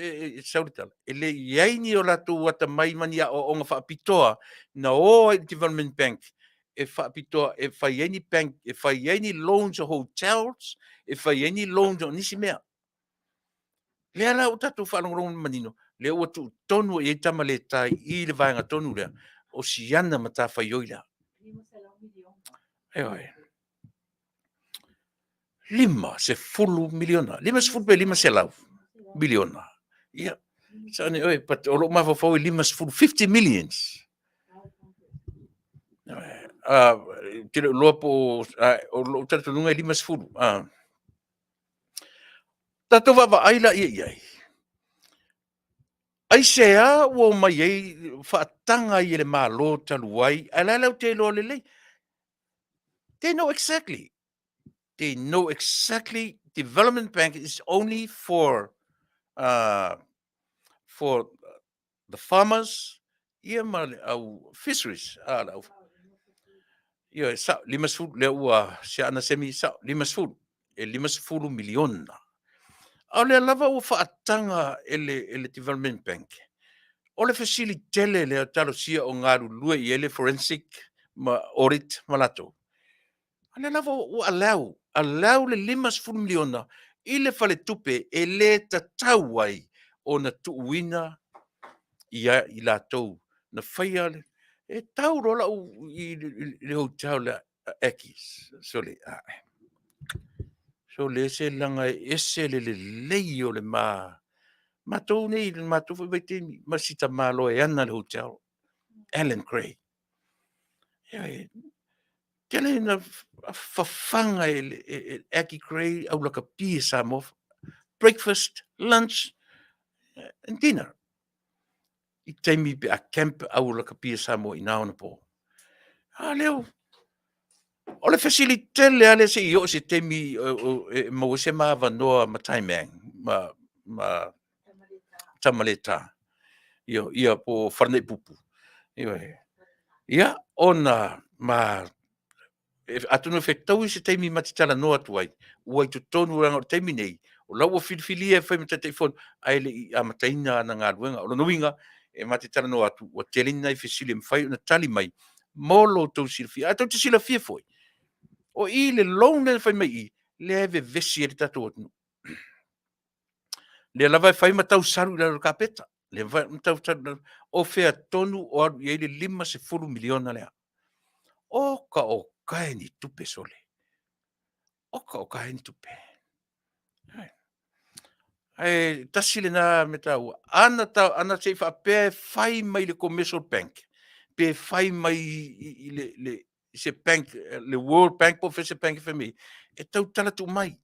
sauritala. E le iaini o lato wata mai mani a o onga wha pitoa na oa i Development Bank. E wha pitoa, e whaieni bank, e whaieni loans o hotels, e whaieni loans o nisi mea. Lea la o tatou whaanongorongo manino, lea ua tu tonu e tama le tai i le vaenga tonu lea, o siana ma ta whaioi lea. Eoi. 50 miliona. 50 miliona. Ia. Sane, oi, but o lo mawhawhau i 50 millions. Tira loa po, o lo tatou nunga i 50. Tatou wawa aila ia iai. Ai sea o mai ai whaatanga i le malo talu ai, ala lau te lo lelei. They know exactly. They know exactly. Development Bank is only for the farmers, ia ma au fisheries. Ia sa 50 le ua se ana semi sa 50 e 50 miliona. Au le lava ua whaatanga ele Development Bank. O le fasilitele le talo sia o ngā lue i ele forensic ma audit malato. Ale lava o alau le 50 miliona i le fale tupe e le tatau ai o na tuuina i latou na whaia e tau rola i le hotel le ekis. So le se langa ese le lei o le matou nei, matou foi baite masita malo e ana le hotel. Alan Gray. Tele na fafanga e Aki Gray au laka pia Samoa. Breakfast, lunch, and dinner. I taimi pe a camp au laka pia Samoa i naona po. Leo. O le fasilitele ale se i o se taimi mo se ma vanoa ma taimang. Ma tamaleta. Ia po whanei pupu. Ia, ona ma atunu fektau i se taimi matitala no atu ai. Ua i tutonu ranga o taimi nei. O lau o filifili e whai mata teifon. Ai le i amataina na ngā ruenga. O noinga e matitala no atu. Ua telina i fesili mwhai na tali mai. Molo tau silfi. A tau te sila fia foi. O i le long le whai mai i. Le eve vesi e tato atu. Le lava e whai matau saru i la kapeta. Le whai matau saru o whea tonu o aru i eile 50 miliona lea. O kai ni tupe sole. O kai ni tupe. Ai tasile na metau. Ana se fa pe fai mai le commercial bank. Pe fai mai le se bank le World Bank po se bank for me. E tau tala tu mai.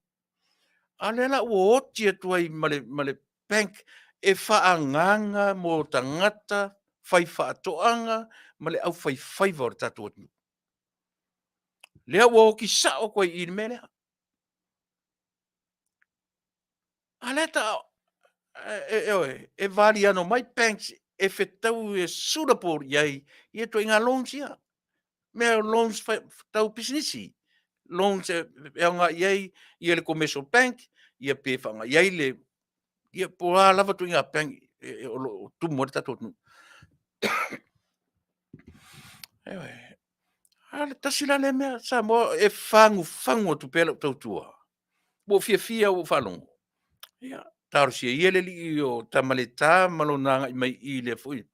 Alela o tia tu ai male bank e fa anganga mo tangata fai fa toanga male au fai vor tatu. Lea wo ki sa o koi i mele. Aleta e vali ano mai banks e fetau e Singapore ia to inga loans ia. Me loans tau businessi. Loans e nga ia le commercial bank ia pe fanga ia po lava to inga bank o tu mo tatu. Ale tasila le mea sa mo e fangu tu pela tau tua. Mo fia o falongo. Ia, taro sia ia le li o tamaleta malonanga i mai i le fui.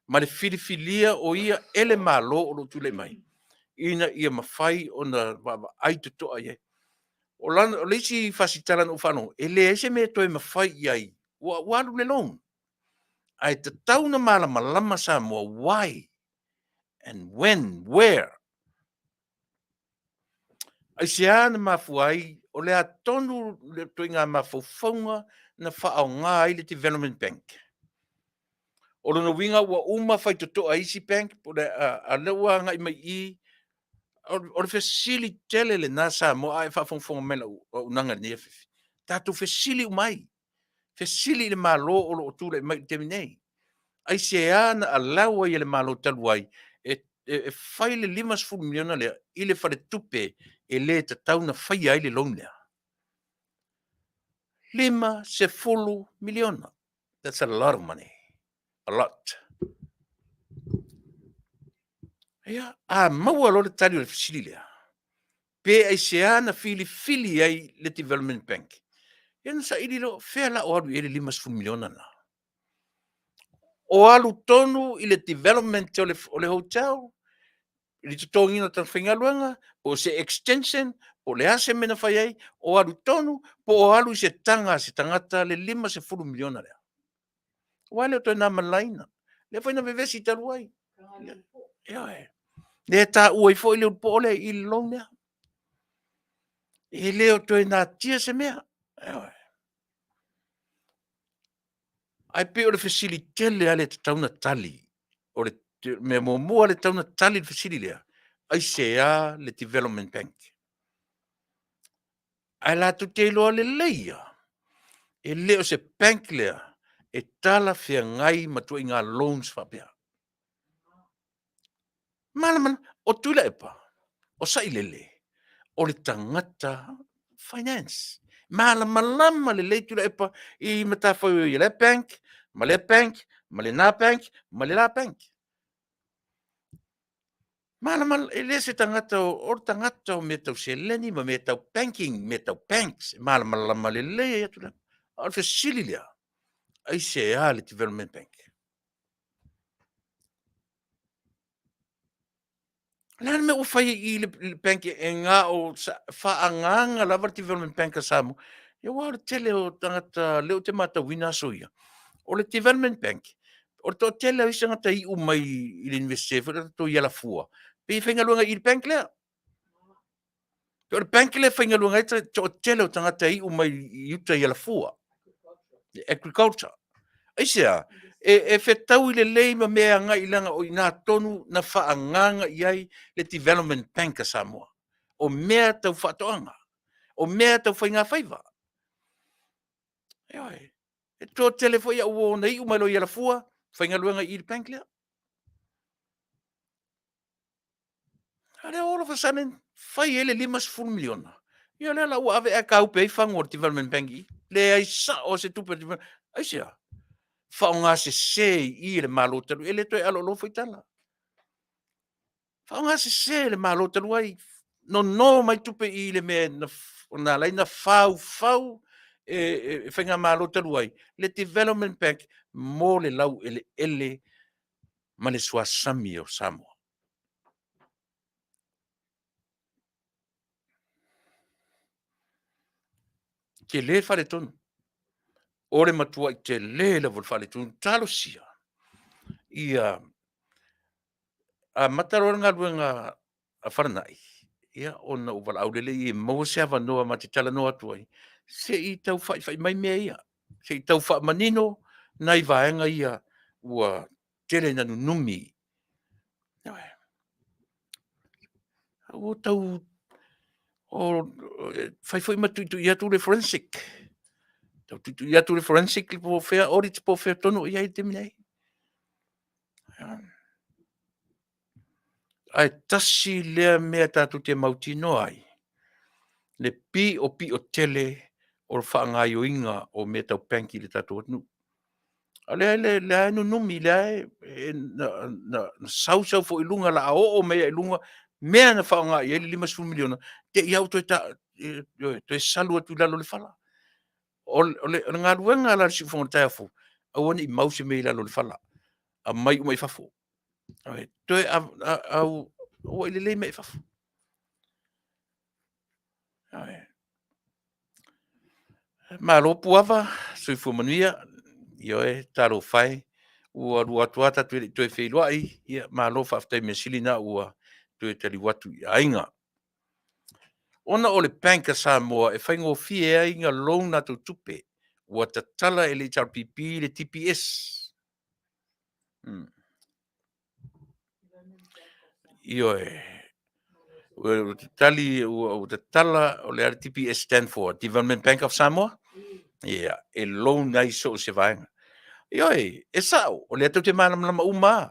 Ma le filifilia o ia ele malo o lo tule mai. Ina ia mawhai o na ai te toa ia. O lana, o leisi fasitaran o whanau, e le ese me toi mawhai iai. Waru le long. Ai te tau na malama sa mo why and when, where. Ai se ana mafuai, o le atonu le toi ngā mawhauwhaunga na whaau ngā i le Development Bank. O lona winga ua uma fai totoa isi bank, po le a leua ngai mai i, o le fesili tele le nasa mo ai whawhongwhonga mena o unanga ni efifi. Tātou fesili umai, fesili le malo o lo tūle mai temi nei. Ai se ana a laua i le malo taluai, e fai le 5 miliona lea, i le whare tupe e le ta tauna fai ai le loan lea. 5 miliona. That's a lot of money. A lot. Ia, maua lo le tali o le fesili lea. Pe ai se ana fili ai le Development Bank. Ia sa ili lo, fea la o alu ele 5 miliona la. O alu tonu i le development o le hotel, i le tutongina ta whaingaluanga, o se extension, o le ase mena whai ai, o alu tonu, po o alu i se tangata le 5 miliona lea. Wale o toi nā malaina. Le whaina vevesi taru ai. Ia e. Le tā ua i fo i le upo ole i le long lea. E leo toi nā tia se mea. Ia e. Ai pe o le fesili tele ale te tauna tali. O le me mo le tauna tali le fesili lea. Ai se a le Development Bank. Ai la tu te loa le leia. E leo se bank lea. E tala fea ngai matua i ngā loans whapea. Mana, o Tuilaepa. O sailele. O le tangata finance. Malama le leitu le epa i matawhau i le bank, ma le bank, ma le nā bank, ma le la bank. Malama e le se tangata o tangata o me tau se leni, ma me tau banking, me tau banks. Malama le le e atu le. O le fasili lea. Ai se a le Development Bank. Lana me o fai i le bank e ngā o whaanganga lava Development Bank a Samoa. Ia wā tele o tangata leo te mata wina soia. O le Development Bank. O to tele o isanga tai o mai i le investive to ia la fua. Pe whainga luanga i le bank lea. Pe o le bank lea whainga luanga i to tele o tangata i o mai i uta ia la fua. Agriculture. Aisea, e whetau i le lei ma mea ngai langa o i nā tonu na whaanganga i ai le Development Bank a Samoa. O mea tau whatoanga. O mea tau whainga whaiva. Eoi. E tō telefo ia ua nei umalo i ala fua, whainga luanga i le bank lea. Hare all of a sudden, whai ele 5 miliona. Ia lea la ua ave a kau pei whangu o Development Bank i. Le ai sa o se tupe Development. Aisea. Whaonga se i le malo talu. Ele toi alo lo whaitala. Whaonga se le malo talu ai. No mai tupe i le mea na laina fau e whainga malo talu ai. Le Development Bank mo le lau ele ma le suasami o Samoa. Ke le whare tonu. Ore matua i te le level whare tonu. Talo sia. Ia a matarora ngā ruenga a wharanai. Ia ona uwala aurele i mo se ava noa ma te tala noa tuai. Se i tau whai mai mea ia. Se i tau wha manino nai vaenga ia ua tere nanu numi. O tau o whai matu i tu ia tu le forensic. Tau tutu ia tu le forensic po fea audit po fea tonu ia I te minei. Ai tasi lea mea tatu te mautino ai. Le pi o tele o le whaangaioinga o mea tau penki le tatu atnu. Le ai no numi le ai na sau fo ilunga la o mea ilunga mea na whaanga I le 5 miliona te iau toi toi salu atu lalo le whala. O le ngā ruenga la si fonga tai afu au ani I mause mea lalo le whala a mai umai fafo. Toi au o ile le mea fafo. Malo puava sui fu Manuia io taro fai ua rua tuata tu fe loai ia malo Faafetai me silina ua tu te watu ainga ona o le banka Samoa e fai ngo fie ainga loan na tu tupe ua tatala e le HRPP le TPS io ua tali ua tatala o le TPS stand for Development Bank of Samoa ia e loan nai so se vaenga Ioi, e sao, o le atau te mālama uma.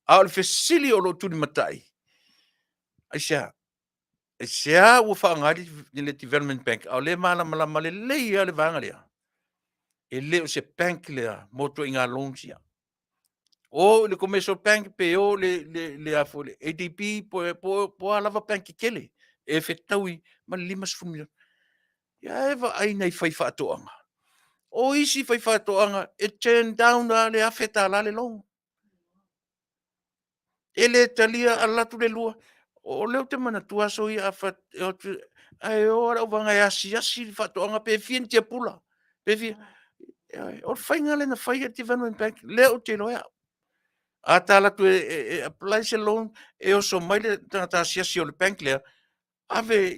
A o le fesili o lo tuni matai. E sea ua whaangari ni le Development Bank. A o le mālama le leia le vāngaria. E le o se bank lea, moto I ngā loans ia. O le commercial bank pe o le afo le ADP po a lava bank kele. E fetaui ma 5 milion. Ia eva aina I whai whaatoanga. O isi whai whaatoanga, e turn down le Afiafi la le long. Ele talia alatu le lua. O leo te mana tua so I afat ai ora o vanga asi fatoanga pe fien te pula. Pe fien. O fainga le na fai te vanu bank leo te loa. A tala tu apply se loan e o so mai le ta asi o le bank le. Ave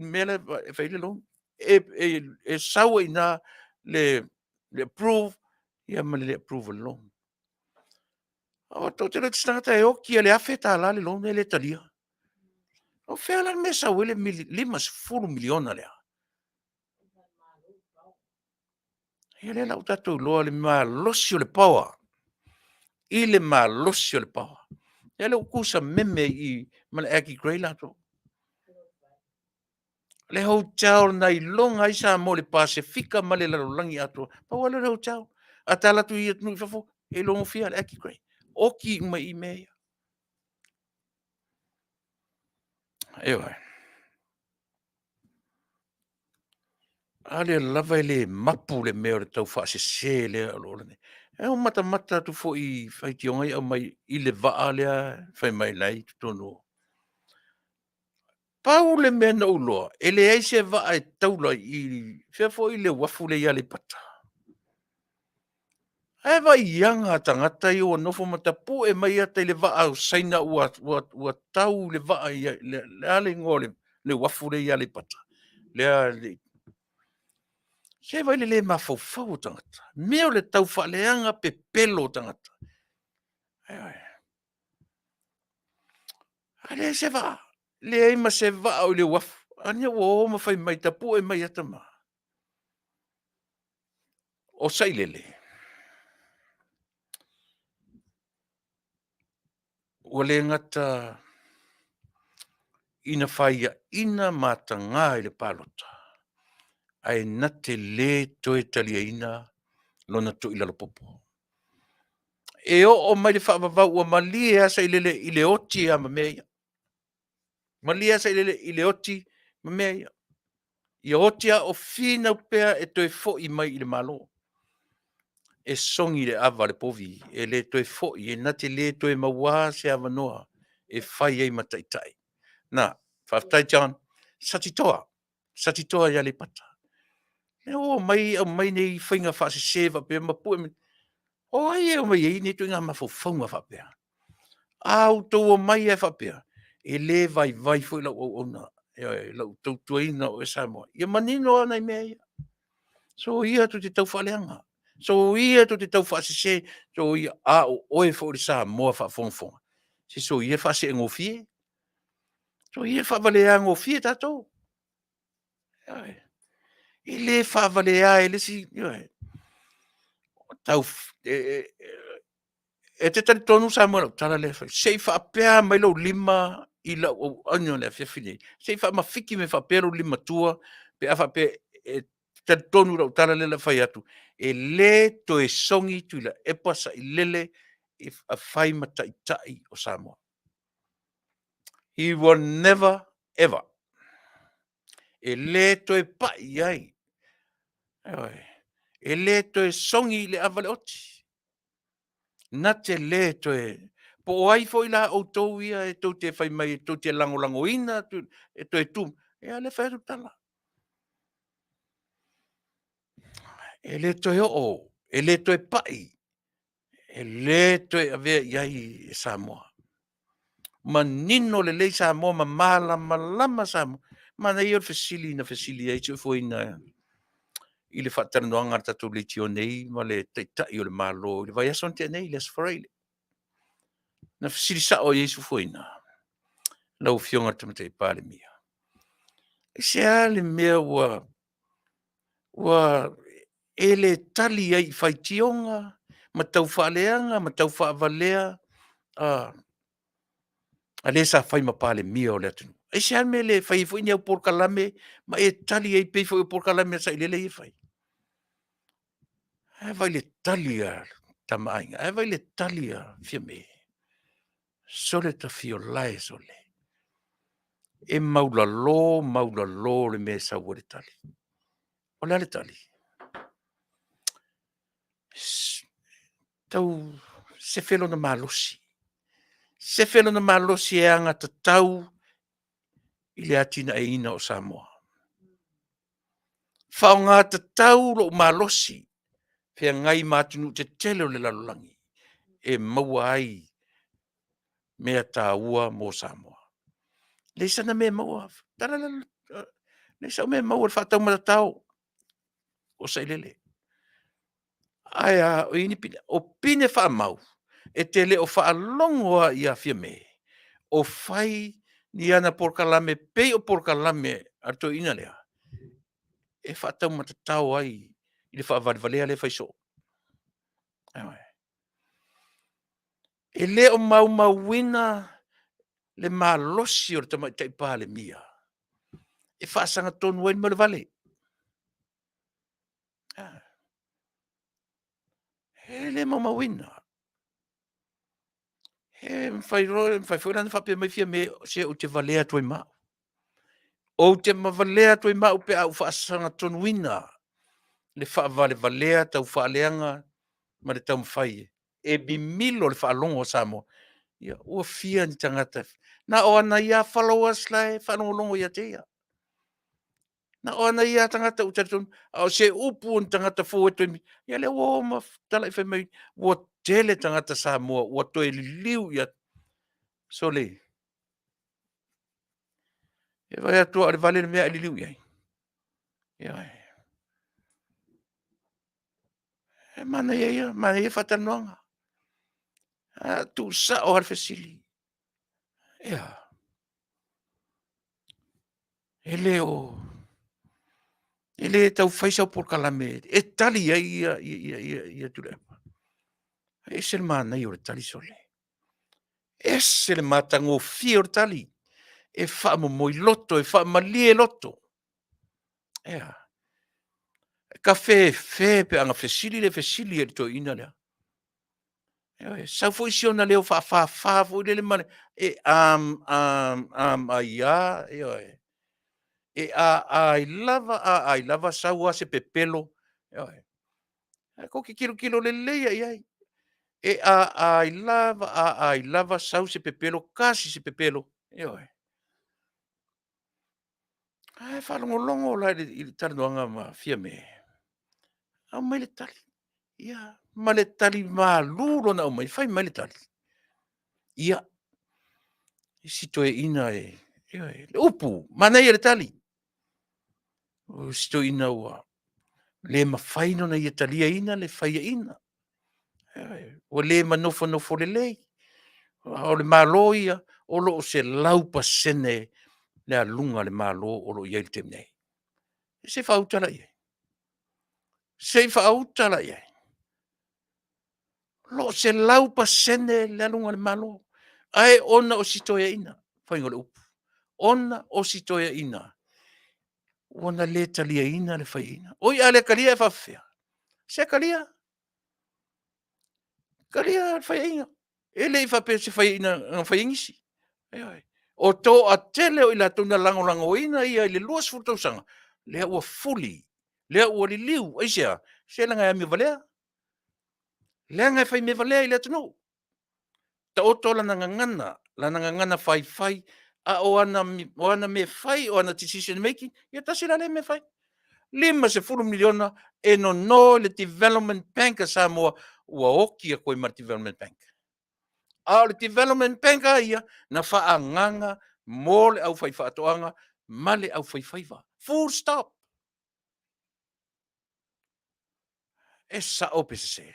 mele fai le loan. E sawa ina le approve ia male le approve loan. O to te le tstata e o ki le afeta la le loan le talia. O fea la mesa wele 5 miliona lea. Ele la utatou loa le malosi o le pawa. I le malosi o le pawa. Ele ukusa meme I male aki grey lato. Le hotel na I longa isa mo le Pasifika male la langi ato. Pa wale le hotel. Ata la tu I atnu fafo. E longo fia le aki grey. Oki uma I mea. Ewa. Ale lava le mapu le mea le tau wha se le alora ne. E o mata tu fo I whai tiongai au mai I le vaa lea whai mai lai tu tono. Pau le mea na uloa, e le eise vaa e taula I whea fo I le wafu le ia le pata. E vai ianga tangata I o nofo matapu e mai ata I le vaa o saina ua tau le vaa le ale ngō le wafu le ia le pata. Lea le Se vai le mafau tangata. Mea o le tau whaaleanga pe pelo tangata. Ale se va. Le ai ma se va o le wafu. Ania o ma fai mai tapu e mai atama. O sailele. O le ngata ina whaia ina matanga I le palota. Ai na te le toe talia ina lona to I lalo popo. E o mai le whaavavau ua malia sa I le oti a mamea. Malia sa I le oti mamea. Ia oti a o fina upea e toe fo I mai I le malo. E songi le ava le povi. E le toe fo I e na te le toe maua se ava noa. E whai ei mataitai. Na, Faafetai John, satitoa ia le pata. E o mai nei whainga whaase seva pe mapu e o ai o mai ei nei tu ngā mawhawhaunga whapea. Au tau o mai e whapea. E le vai fo I lau o ona. E lau tau tuaina o e Samoa. Ia manino anai mea ia. So ia tu te tau whaleanga. So ia tu te tau whaase se. So ia a o oe fo I Samoa whawhongfonga. So ia whaase e ngofie. So ia whawalea ngofie tatou. I le whaavalea e le si, tau, e te tari tonu sa mo tala le fa sei fa pea mai lo lima I la o anyo le Afiafi nei sei fa mafiki me fa pero lima tua pe afa pe e tari tonu lo tala le la fai atu e le to e songi Tuilaepa sa I lele e a fai mataitai o Samoa. He will never ever e le to e pai ai e le to e songi le avale oti na te le to e po ai foi la o tou ia e tou te fai mai tou te lango ina e to e tum e ale fai tala e le to e o e le to e pai e le to e ave iai e Samoa ma nino le lei Samoa ma malama Samoa ma na i o fesili ai tu foi na I le whaatanoanga tatou le tio nei ma le teitai o le malo le vai ason te nei le asfareile na fesili sa o Yesu foi na lau fionga tamatei pale mia. E se ale mea wa ele tali ai whaitionga, ma tau whaaleanga, ma tau whaavalea, a le sa whai ma pale mia o le atunu. E se ale le whai fwini au porkalame, ma e tali ai pei fwai au porkalame sa ilele I whai. E vai le tali a tamainga, e vai le tali a fiame. Sole ta fio lae sole. E maula lo le me sa wale tali. O le tali. Tau se felo na malosi. Se felo na malosi e anga tau I le atina e ina o Samoa. Whao ngā tau lo malosi. Fea ngai mātunu te tele o le lalolangi. E maua ai mea tā ua mo Samoa. Le sana mea maua. Le sa mea maua le whatau matatau. O sailele. Aia o ini pine. O pine wha mau. E te le o wha alongoa I a fia me. O whai ni ana porkalame, pei o porkalame ato ina lea. E whaatau matatau ai. I le whaavalivalea le whaiso. E le o mauina le malosi o le tamaitai pā le mia. E whaasanga tonu ai ma le Vale. E le mauina. E mwhai fwirana whapea mai fia me se o te Valea toi mau. O te Valea toi mau pe au whaasanga tonu ina. Le Valea tau whaaleanga ma le tau mwhai. E bimilo le whaalongo o Samoa. Ia, ua fia ni tangata. Na o ana ia followers lai whanolongo ia te ia. Na o ana ia tangata utatun. O se upu ni tangata fōeto imi. Ia le o ma tala I whai mai. Ua tele tangata Samoa. Ua toe liu ia. So le. E vai atua le Vale le mea li liu iai. Ia. E mana ia. Mana ia whatanoanga. Tu sa o harfesili. Ia. Ele o. Ele tau whaisau por kalame. E tali ia Tuilaepa. E se le mana i o le tali sole. E se le matango fia o le tali. E wha moi loto, e wha malie loto. Ea. Ka fe pe anga fesili le fesili e to ina lea. Ea, sau fo isi ona leo wha fo le mane. E aia, ea. E I lava sau se pepelo. E ko ki kilo le leia iai. E I lava sau se pepelo, kasi se pepelo. Ai whalongolongo la I taranoanga ma fia me. Au mai le tali. Ia, ma le tali ma luro na au mai, fai mai le tali. Ia, sito e ina e. Le upu, mana ia le tali. Sito ina ua. Le mawhaino na ia talia ina, le whaia ina. O le manofo le lei. O le malo ia, o lo se laupa sene le alunga le malo o lo iai te mnei. Se whautala ia. sei whaauta la ia. Lo se lau pasene le alunga le malo. Ai ona o sitoia ina. Whaingo le upu. Ona o sitoia ina. Ona le talia ina le whai ina. Oi ale kalia e whawhia. Se kalia. Kalia le whai ina. Ele I whape se whai ina whai ingisi. O tō a tele o ila tuna lango ina ia le luas futausanga. Lea ua fuli. Lea ua li liu. Aisea. Se langa e mi valea. Lea ngai whai me valea I le tunu. Ta oto lana ngangana whai, a o ana me whai, o ana decision making, ia tasira le me whai. 5 miliona e no le development bank a Samoa ua oki a koe mar development bank. A le development bank a ia na whaanganga mo le au whai whaatoanga ma le au whai whaiva. Full stop. E sa ope se.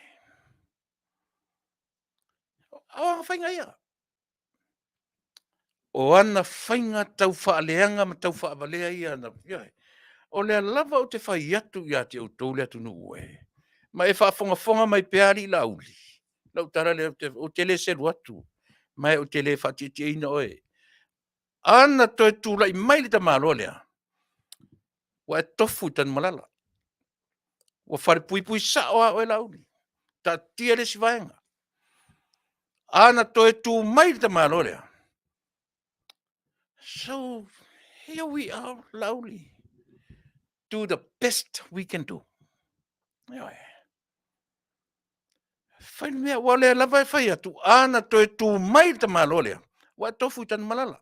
Awa whainga ia. O ana whainga tau whaaleanga ma tau whaavalea ia na ia. O le lava o te whai atu ia te autou le atu nuu e. Ma e whaafonga mai peari la uli. Lau tara le o te le seru atu. Mai o te le whatiti eina oe. Ana toi tūla I mai le ta malo lea. Wa e tofu tan malala. Wa whare pui pui sao a oe la uli. Ta tia le sivaenga. Ana toi tū mai le ta malo lea. So, here we are, la uli. Do the best we can do. Ia e. Whai mea wale lava e whai atu. Ana toi tū mai ta malo lea. Wa tofu tan malala.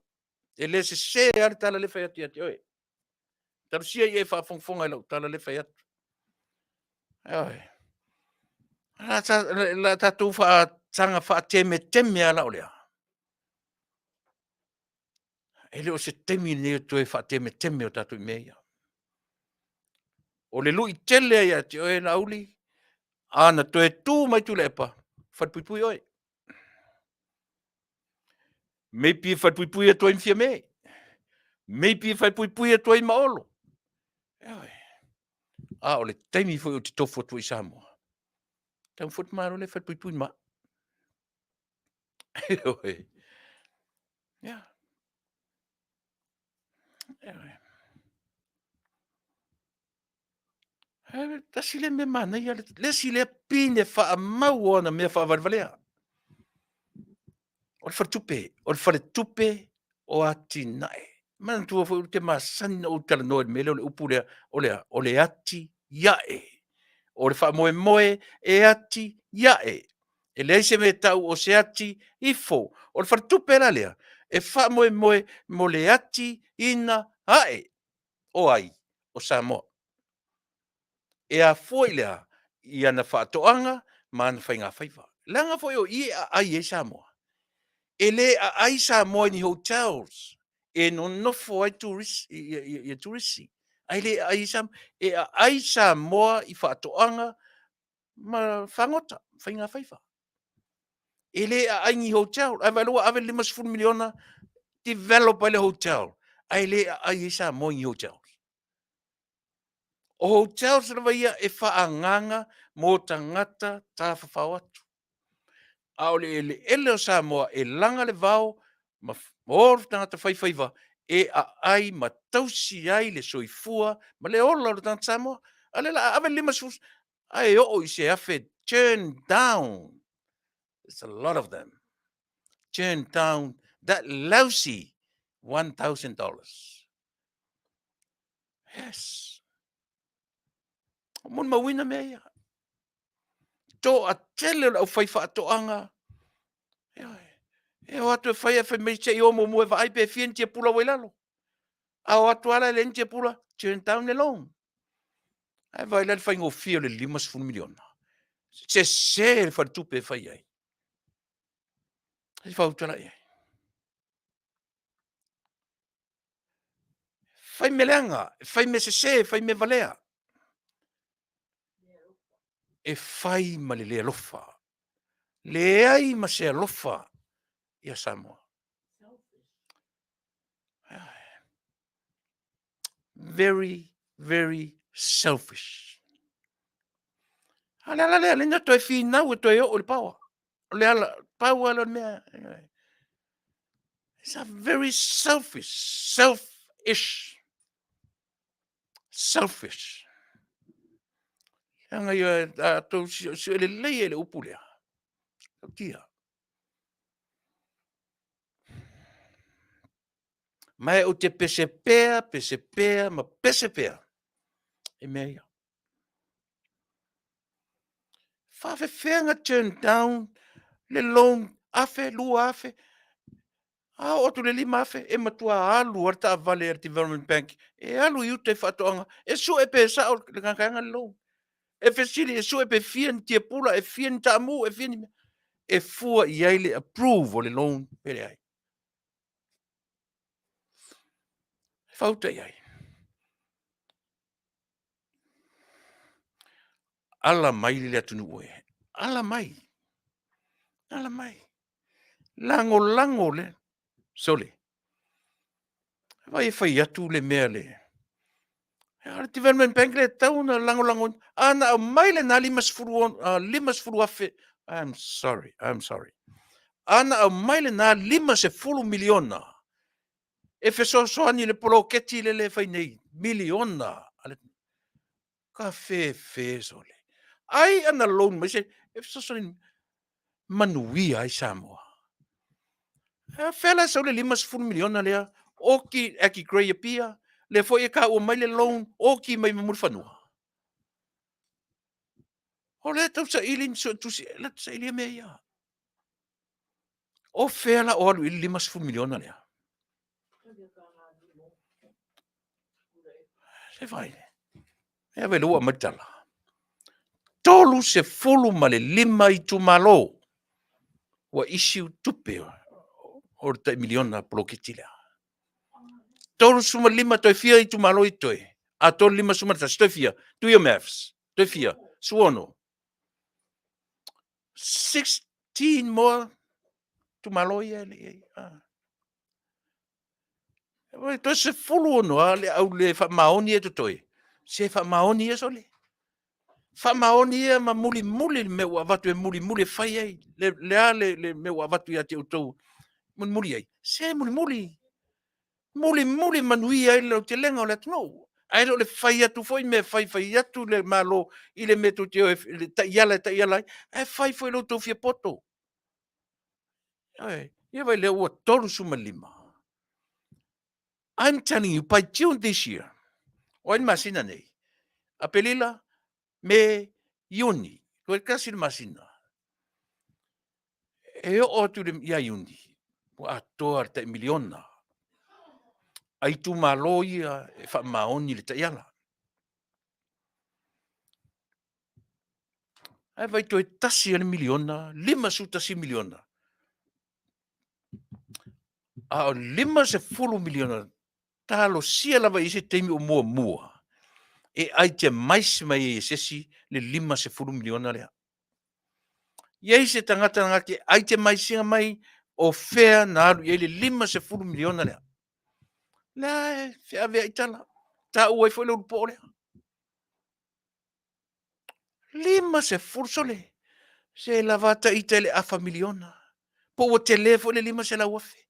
E le se ari tala le whai atu ati oe. Taru sia I e whaafonga I lau tala le whai atu. Oe. La tatu wha tanga wha teme ala o lea. E le o se temi ne toi wha teme o tatu I mea. O le lui tele ia ti oe la uli. Ana toi tū mai Tuilaepa. Whatpuipui oe. Maybe whatpuipui e toi mwhia me. Maybe whatpuipui e toi maolo. Oe. A o le taimi foi o te tofu tu I Samoa. Tau fut maro le whatpuipui ma. Oe. Ja. Oe. Tasi le me mana ia le si le pine wha mau ona mea wha varvalea. O le whare o ati nae. Mana tua fo te masani o tala noe mele o le upu lea o le ati iae. O le wha moe e ati iae. E le se me tau o se ati ifo. O le whare la lea. E wha moe mo le ati ina ae. O ai, o Samoa. E a foi lea I ana whaatoanga ma ana whainga whaiva. Langa foi o I ai e Samoa. E le a ai Samoa ni hotels. E no nofo ai tourisi. Ai le ai Samoa. E a ai Samoa I whaatoanga ma whangota, whainga whaiva. E le a ai ni hotel. Ai valua ave 5 miliona develop ai le hotel. Ai le a ai Samoa ni hotel. O hotels rawa ia e whaanganga mō tangata tā whawhau atu. A o le ele o Samoa e langa le vau ma mōr tangata whaiwhaiva e a ai ma tausi ai le soifua ma le ola o tangata Samoa. A le la ave 5 ai o I se afe turn down. There's a lot of them. Turn down that lousy $1,000. Yes. Mun mawina mea ia. Tō a tele au whai whaatoanga. E o atu e whai a whai mei te I omo mua wa ai pe fien tia pula wailalo. A o atu ala le tia pula, turn down le long. Ai vai le whai ngō fia le 5 miliona. Se le whai tupe whai ai. Ai whai utala ai. Whai me leanga, whai me se, whai me valea. E whai ma le lea lofa. Le ai ma se lofa ia Samoa. Very, very selfish. Ala le na toi fina o toi o le pawa. Le ala pawa le mea. It's a very selfish. Anga ia to si le le upulea. Tia. Mai o te pesepea, ma pesepea. E mea ia. Faafefega turn down, le loan afe, lua afe. O tu le lima afe, e matua alu ar ta Vale Development Bank. E alu iu te whatoanga. E su e pe sa o le kakanga le loan. E fesili e su e pe fian tia pula, e fian tamu, e fian... E fua i aile approve o le loan. Pere ai. Fauta i ai. Ala mai le Taunu'u e. Ala mai. Lango le. Sole. Vai fai atu le mea le. Ar Development Bank le tau na lango. Ana o mai le na lima sefulu afe. I'm sorry. Ana o mai le na 50 miliona. E fe soani le poloketi le fai nei. Miliona. Ka fe sole. Ai ana loan mai se. E fe soani Manuia ai Samoa. Fela sole 50 miliona lea. Oki aki grey pia. Le foi e ka o mai le loan. Oki mai mamur fanua. O le tau sa ilin so tusi. Le sa ilia mea ia. O fela o alu ili 50 miliona lea. Se vai. E vai lua matala. Tolu se fulu ma le 5 i tumalo. Wa isi tupe o te miliona ploketila. Tolu suma 5 toi fia i tumalo i toi. A tolu 5 suma ta toi fia. Do your maths. Toi fia. Suono. 16 more tumalo i ele. Toi se fulu ono ale au le fa maoni e toi. Se fa maoni e sole. Fa maoni e ma muli me wa vatu e muli fai ai. Le me wa vatu ia te utou. Muli ai. Se muli. Muli Manuia i le te lenga o le tno. Ai le fai atu foi me fai atu le malo i le metu te o le ta iala. Ai fai foi lo tofia poto. Ai, ia vai le ua toru suma 5. I'm telling you, by June this year, o in masina nei, a pelila me Iuni, koe kasi le masina. E o tu le ia Iuni, o a toa te miliona. Ai tu malo ia e wha maoni le taiala. Ai vai toi tasi ale miliona, 5 su tasi miliona. A o 5 se fulu miliona, talo sia lava isi teimi o mua. E ai te mais mai e sesi le 5 se fulu miliona lea. Iei se tangata ngake, ai te mai singa mai o fea na alu, iei le 5 se fulu miliona lea. Lea, fea vea itala. Ta uai foi le urupo lea. 5 se fulu sole. Se lavata ita le afa miliona. Po o telefo le 5 se la uafe.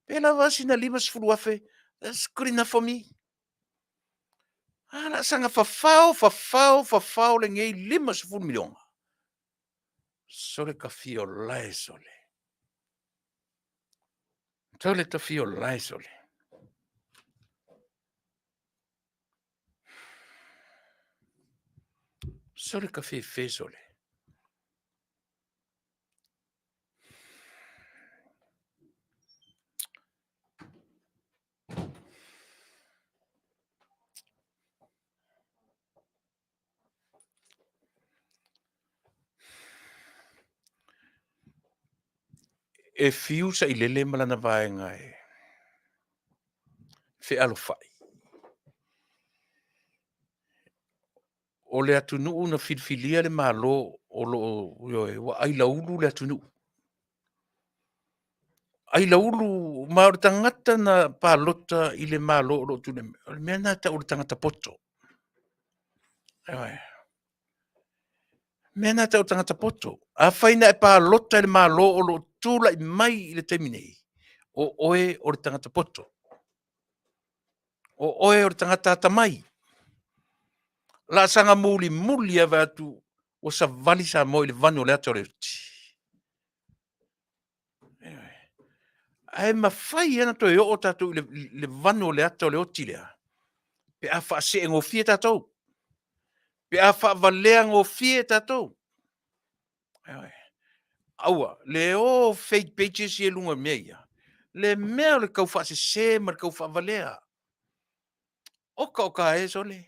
Pe lava sina 5 se fulu uafe. That's good enough for me. Ala sanga fafao le ngei 5 se fulu miliona. Sole ka fio lai sole. Sole ta fio lai sole. Sole ka fe sole. E fiu sa i lele malana vaenga e. Fe alo fai. O le Taunu'u na filfilia le malo o lo wa ai laulu le Taunu'u. Ai laulu ma o tangata na palota i le malo o lo tune. Mea na ta o tangata poto. Mena tau tangata poto. A whaina e pā lota le mā lo o lo tūla I mai I le teminei. O oe o le tangata poto. O oe o le tangata ata mai. La sanga muli muli ava atu o sa vali sa mo I le vanu le ato le uti. Ai mawhai ana to e o tatu le vanu le ato le oti lea. Pe a wha se ngō fie tatou. Pe a wha valea ngō fie tatou. Aua, le o fake pages I lunga mea. Le mea le kau wha se ma le kau wha valea. Oka e so le.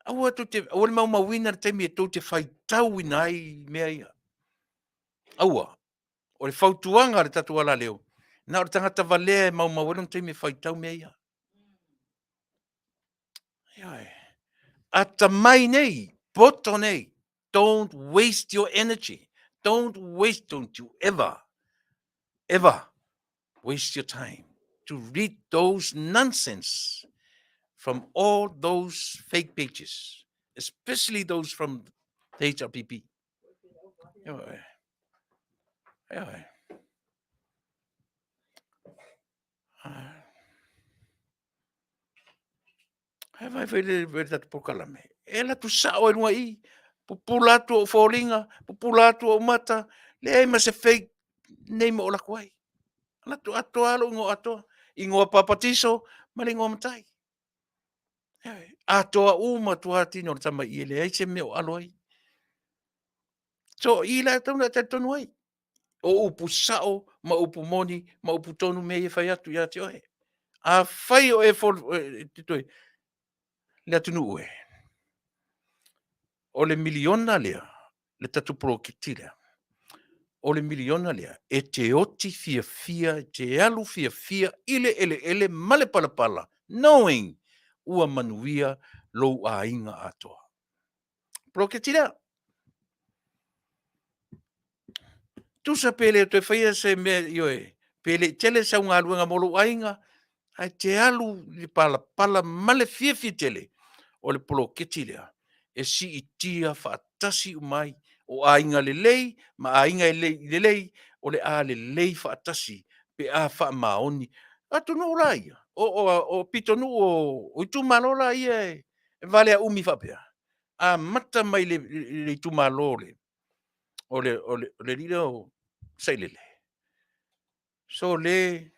Aua tu te, aua le mau wina le temi e tau te whai tau ina ai mea ia. Aua, o le whautuanga le tatu ala leo. Na o le tangata valea e mau wina le temi e whai tau mea ia. Ata mai nei, poto nei. Don't waste your energy. Don't you ever waste your time to read those nonsense from all those fake pages, especially those from the HRPP. Vai vele tatu pokalame. Ela tu sao e I. Pupulatu o fōlinga, pupulatu o mata, le ai ma se fake nei mo la kwai. Ala tu ato alo ngo ato, ingo papatiso, ma le ngo matai. Atoa uma tu ati no tama I le ai se me o alo ai. So ila tau na tonu ai. O upu sao, ma upu moni, ma upu tonu me e whai atu ia te oe. A whai o e fol, titoi, le Taunu'u e. O le miliona lea, le tatu pro kitira. O le miliona lea, e te oti fia, te alu fia, ele, male pala, knowing ua manuia lou a inga atoa. Pro kitira. Tusa pele te whaia se me ioe, pele tele sa unga luenga molo ainga, ai te alu li pala male fia tele, o le polo ketilea, e si I tia whaatasi umai, o ainga lelei, ma ainga lelei, o le a lelei whaatasi, pe a wha maoni, atu no rai, o pito nu o itu malola ia e vale a umi whapea, a mata mai le itu malole, o le lida o sailele. So le,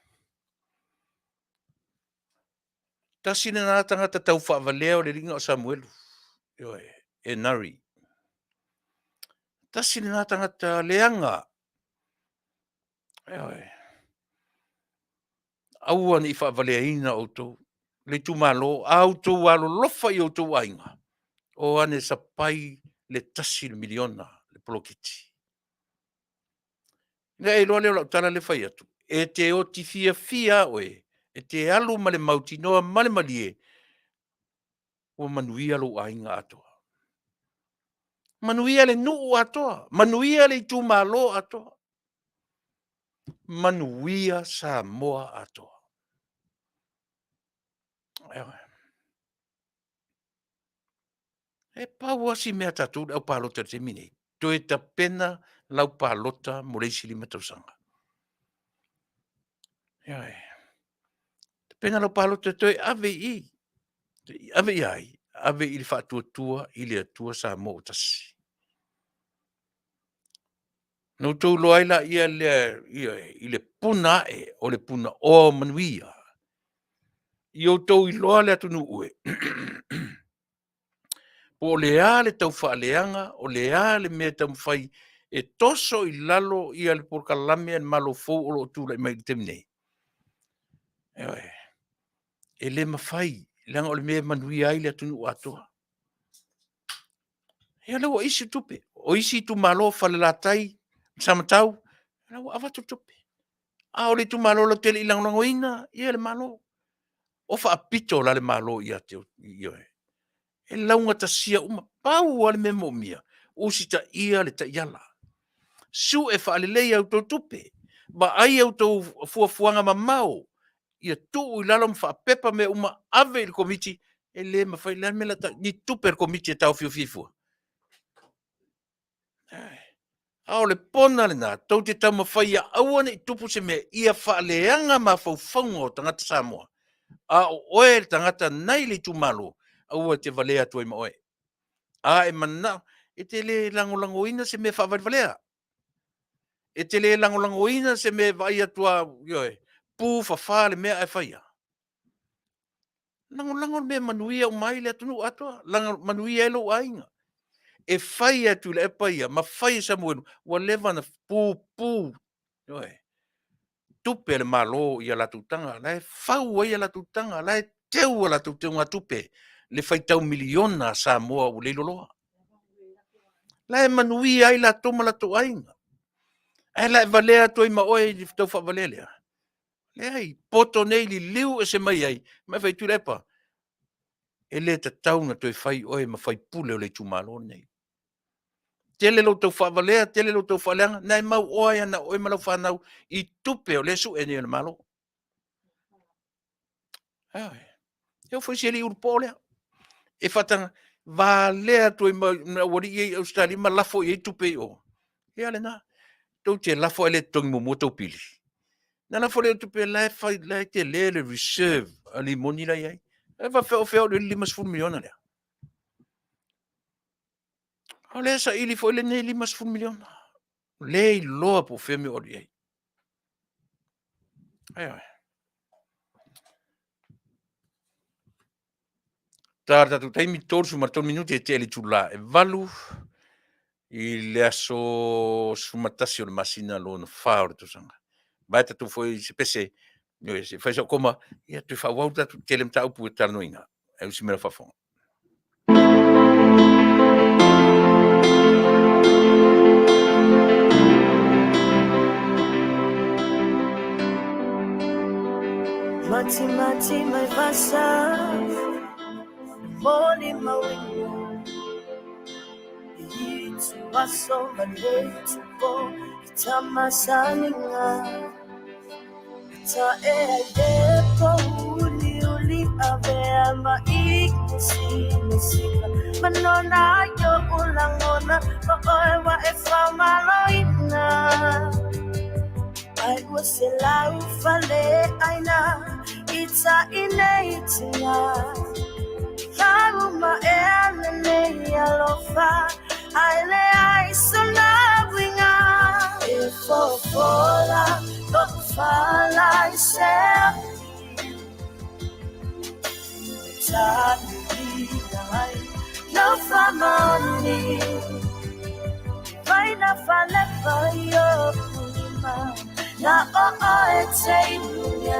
tasina nā tangata tau whaavalea o le ringa o Samuelu. E nari. Tasina nā tangata leanga. Aua ni whaavalea ina o tau. Le tumalo, au tau alo lofa I o tau ainga. O ane sa pai le tasi le miliona, le polokiti. Nga e loa leo lau tala le whai atu. E te oti fia oe. E te alu ma le mauti noa ma le malie. O manuia lo ainga atoa. Manuia le nuu atoa. Manuia le tumalo atoa. Manuia Samoa atoa. E pauasi mea tatu au palota te mine. To e ta pena lau palota mo reisi lima tausanga. Te pena lau palota to e ave I. Ave I ai. Ave I le whaatua I le atua Samoa tasi. No tau loaila ia le puna o le puna o manuia. I o tau I loa le Taunu'u e. Po le a le tau whaaleanga, o le a le mea tau mwhai, e toso I lalo I ale porkalame an malo fau o lo tūla I mai temne. E le mawhai, langa o le mea manuia ai le Taunu'u atoa. E ala o isi tupe, o isi tu malo whalelatai, samatau, ala o awatu tupe. A o le tu malo lo tele ilang langoina, ia le malo. O wha apito la le malo ia te ioe. E launga ta sia uma pau ale me momia. Usi ta ia le ta iala. Su e wha alelei au tau tupe. Ba ai au tau fuafuanga ma mau. Ia tuu I lalom wha pepa me uma ave il komiti. E le ma whai lan me la ta. Ni tupe il komiti e tau fiu fifua. Ao le pona le nā, tau te tau mawhaia aua i tupu se mea ia whaaleanga ma whauwhaunga o tangata Samoa. A o oe le tangata nei le tumalo, aua te valea toi ma oe. A e mana, e te le langolangoina se mea whaavalivalea. E te le langolangoina se mea vai atua, yoe, pū whawha le mea e whaia. Langolango le mea manuia o mai le atunu atua, manuia elo ainga. E whaia Tuilaepa ia, ma whaia Samoa, wa lewa na pū, yoe. Tupe le malo ia la tutanga, la e whau ia la tutanga, la e teu la tutanga tupe, le whaitau miliona Samoa u leiloloa. La e manuia ai la toma la to ainga. E la e valea toi ma oe i tau whavalelea. Le ai, poto nei li liu e se mai ai, mai whai Tuilaepa. E le ta tauna toi whai oe ma whai pule o le tumalo nei. Tele lo tau whavalea, tele lo tau whaleanga, nai mau oe ana oe malau whanau i tupe o lesu e ni o malo. Ai, eu fui se li urpolea. E fatanga, Vale toi ma wari i Australia ma lafo i tupe o. E ale na, tau te lafo ele tongi mo moto pili. Na lafo le tupe lai fai lai te le reserve ali moni lai ai. E va feo le 5 miliona lea. Ale sa ili fo le ne 5 miliona. Le loa po femi ori ai. Ai. Tata tu taimi torsu ma ton minuti e tele tula e valu i le aso sumatasi o le masina lo na whaore tu sanga. Baita tu foi se pese, se fai so koma, ia tu whawau tatu tele mta upu e Taunu'u. E usi mera whafonga. Mati mai Fasa, moni mawingu. Itu waso Vale tupo itamasaninga. Ta depo uli ave ama ikisinisika. Manona yo ulangona oewa e famaloina. I was a life Vale aina ita ineitina. Karuma ene alofa aile aisona winga. Fofola fala isel. Tani no famani. Vai na fale yo kulima. Na ete inunya.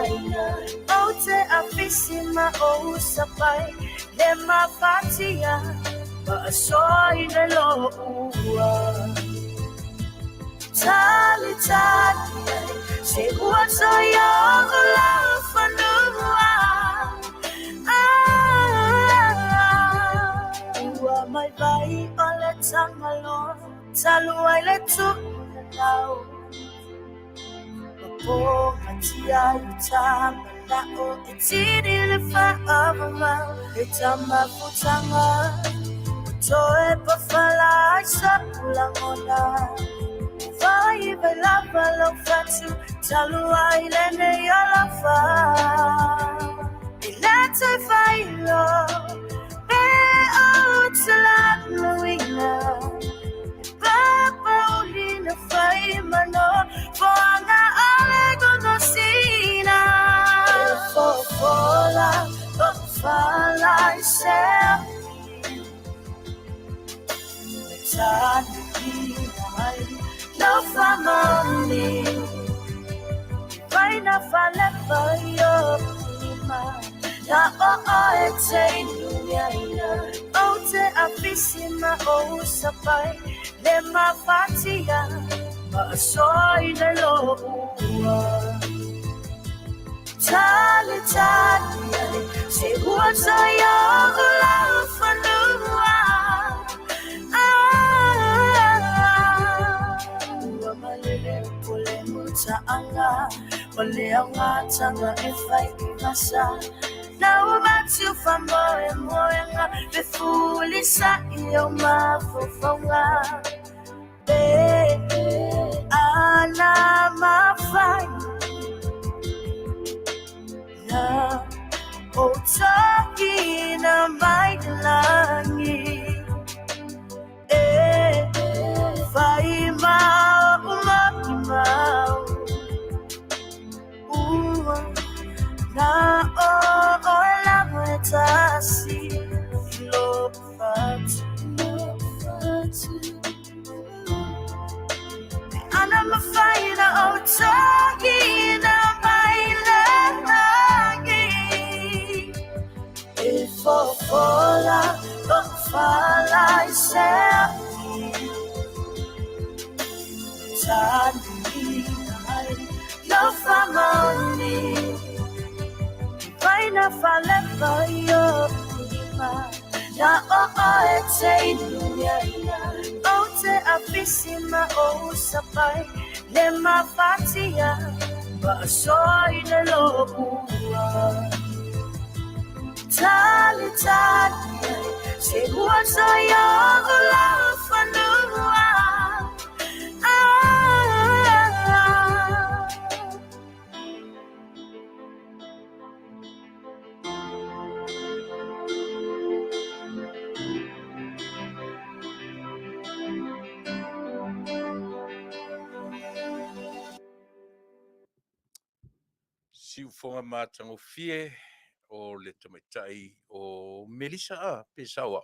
Ote afisima o sapai. Lema fatia, ba soy de lo ua. Tali, se guaso yo la fanua. Ua mai vai ole tangalo, talu ai le tu lau. Papo katia utama. Na o etini le whaavama e tama putanga toe pa whala sa ulangona vai lava lo fatu talu ai lene yalafa e lete failo be o tala luina papa ulina fai mano foanga ale gonosina. Fofola, fala isel. Tani no famani. Vai na fale yo lima. Na ete inunya. Ote afisima o sapai. Lema fatia. Ma soy de lo ua. Tali, se guaso yo la fanua. Ua malele pole muta anga, pole anga tanga e fai Fasa. Na umatu famboe moenga, befulisa iyo mafofonga. Be na mawhai na o taki na mai langi e whai mau maki mau ua na o lango e tasi lo fatu ana mawhaina o taki na mai langi e fofola o fala I se'i tani ai no famani vaina fale yo lima na o e te inuia o te apisima o sapai le mafatia ba soi le lo'ua tali tali se ua soia o la whanua Siufonga matangofie o le tamaitai o Melissa a pesawa.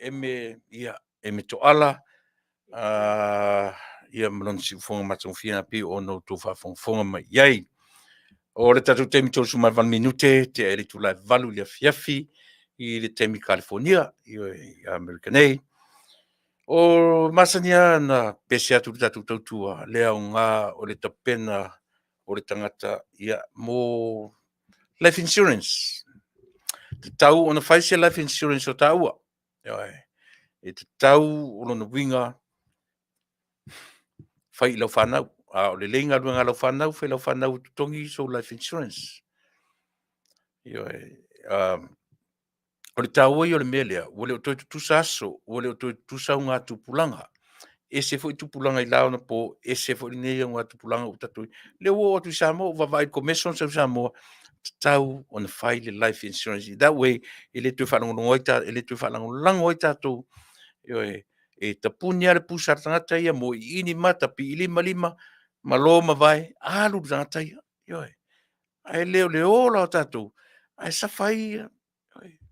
Eme toala ia malon siufonga matangofie na pi o no to Faafofoga'aga mai iai. O le tatu temi tolu suma 1 minute te ele Tuilaepa le Afiafi I le temi California I Americanei. O masania na pese atu tatu tautua le aunga o le tapena o le tangata ia mo life insurance. Te tau ona faise life insurance o taua. E te tau o lona winga fai lau whanau. O le lenga luenga lau whanau, fai lau whanau tutongi so life insurance. O le tau o le melea, o le o toi tutusa aso, o le o toi tutusa unga tupulanga. E se foi tupulanga I laona po, e se foi nei unga tupulanga o tatui. Le o tu Samoa, vavai commission sa Samoa, tau on fai le life insurance. That way, ele tu whanongoita, ele tu whanongoita tu, e tapuni ale pusar tangata ia mo ini mata pi ilima lima, malo mavai, alu tangata ia. Ai leo la o tatu, ai safai ia.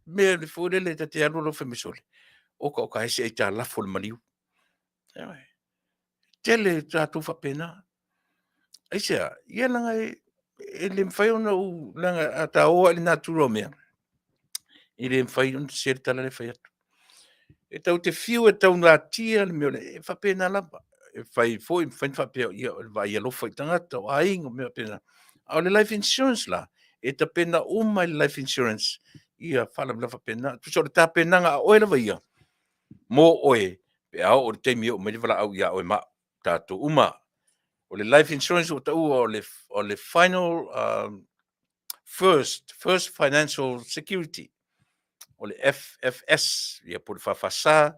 Me le fore le te alu lo femisole. Oka ese e ta lafo le maliu. Tele tatu fa pena. Ai sea, ia langa e le mfai ona u langa ata oa le naturo mea. I le mfai ona se tala le fai atu. E tau te fiu e tau ngā tia le mea e fa pena lapa. E fai foi, fai fa pena ia vai alo fai tangata o aingo mea pena. A le life insurance la, e ta pena uma le life insurance. Ia fala mla fa pena. Tu so le ta pena nga oe lava ia. Mo oe, pe au o le teimi o me le vala au ia oe ma. Tato uma. O le life insurance o tau o le final first financial security. O le FFS, ia po le Fasa,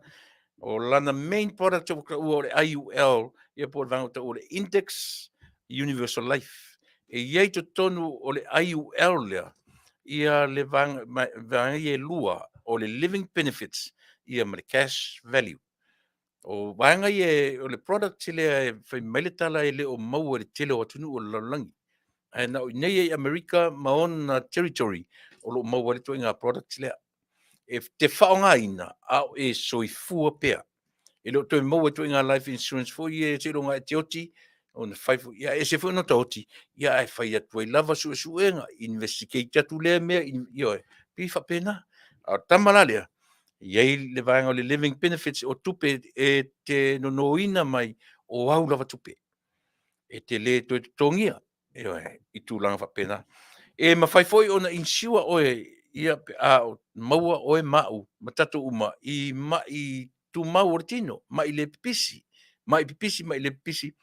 o lana main product o le IUL, ia po le vanga o le index universal life. E iei to tonu o le IUL lea, ia le vanga ia lua o le living benefits, ia ma le cash value. O vanga ia o le product tile e fai maile e le o mau le tele o tunu o lalangi. E na nei e America maon na territory o lo mau le toinga product tile. E te whaonga ina au e soifua pea. E lo toi mau e toinga life insurance fo ie te ronga e te oti o na whaifu. Ia e se fo no ta oti. Ia e whai atu e lava suenga investigate atu lea mea. Ia e pifa pena. A tamala lea. Iei le vanga o le living benefits o tupe e te nonoina mai o au lava tupe. E te le toi tongia. I tūlanga whapena. E mawhai foi o na insiua oe ia a maua oe mau, matatu uma, i tu mau ortino, ma i le pipisi, ma i le pipisi.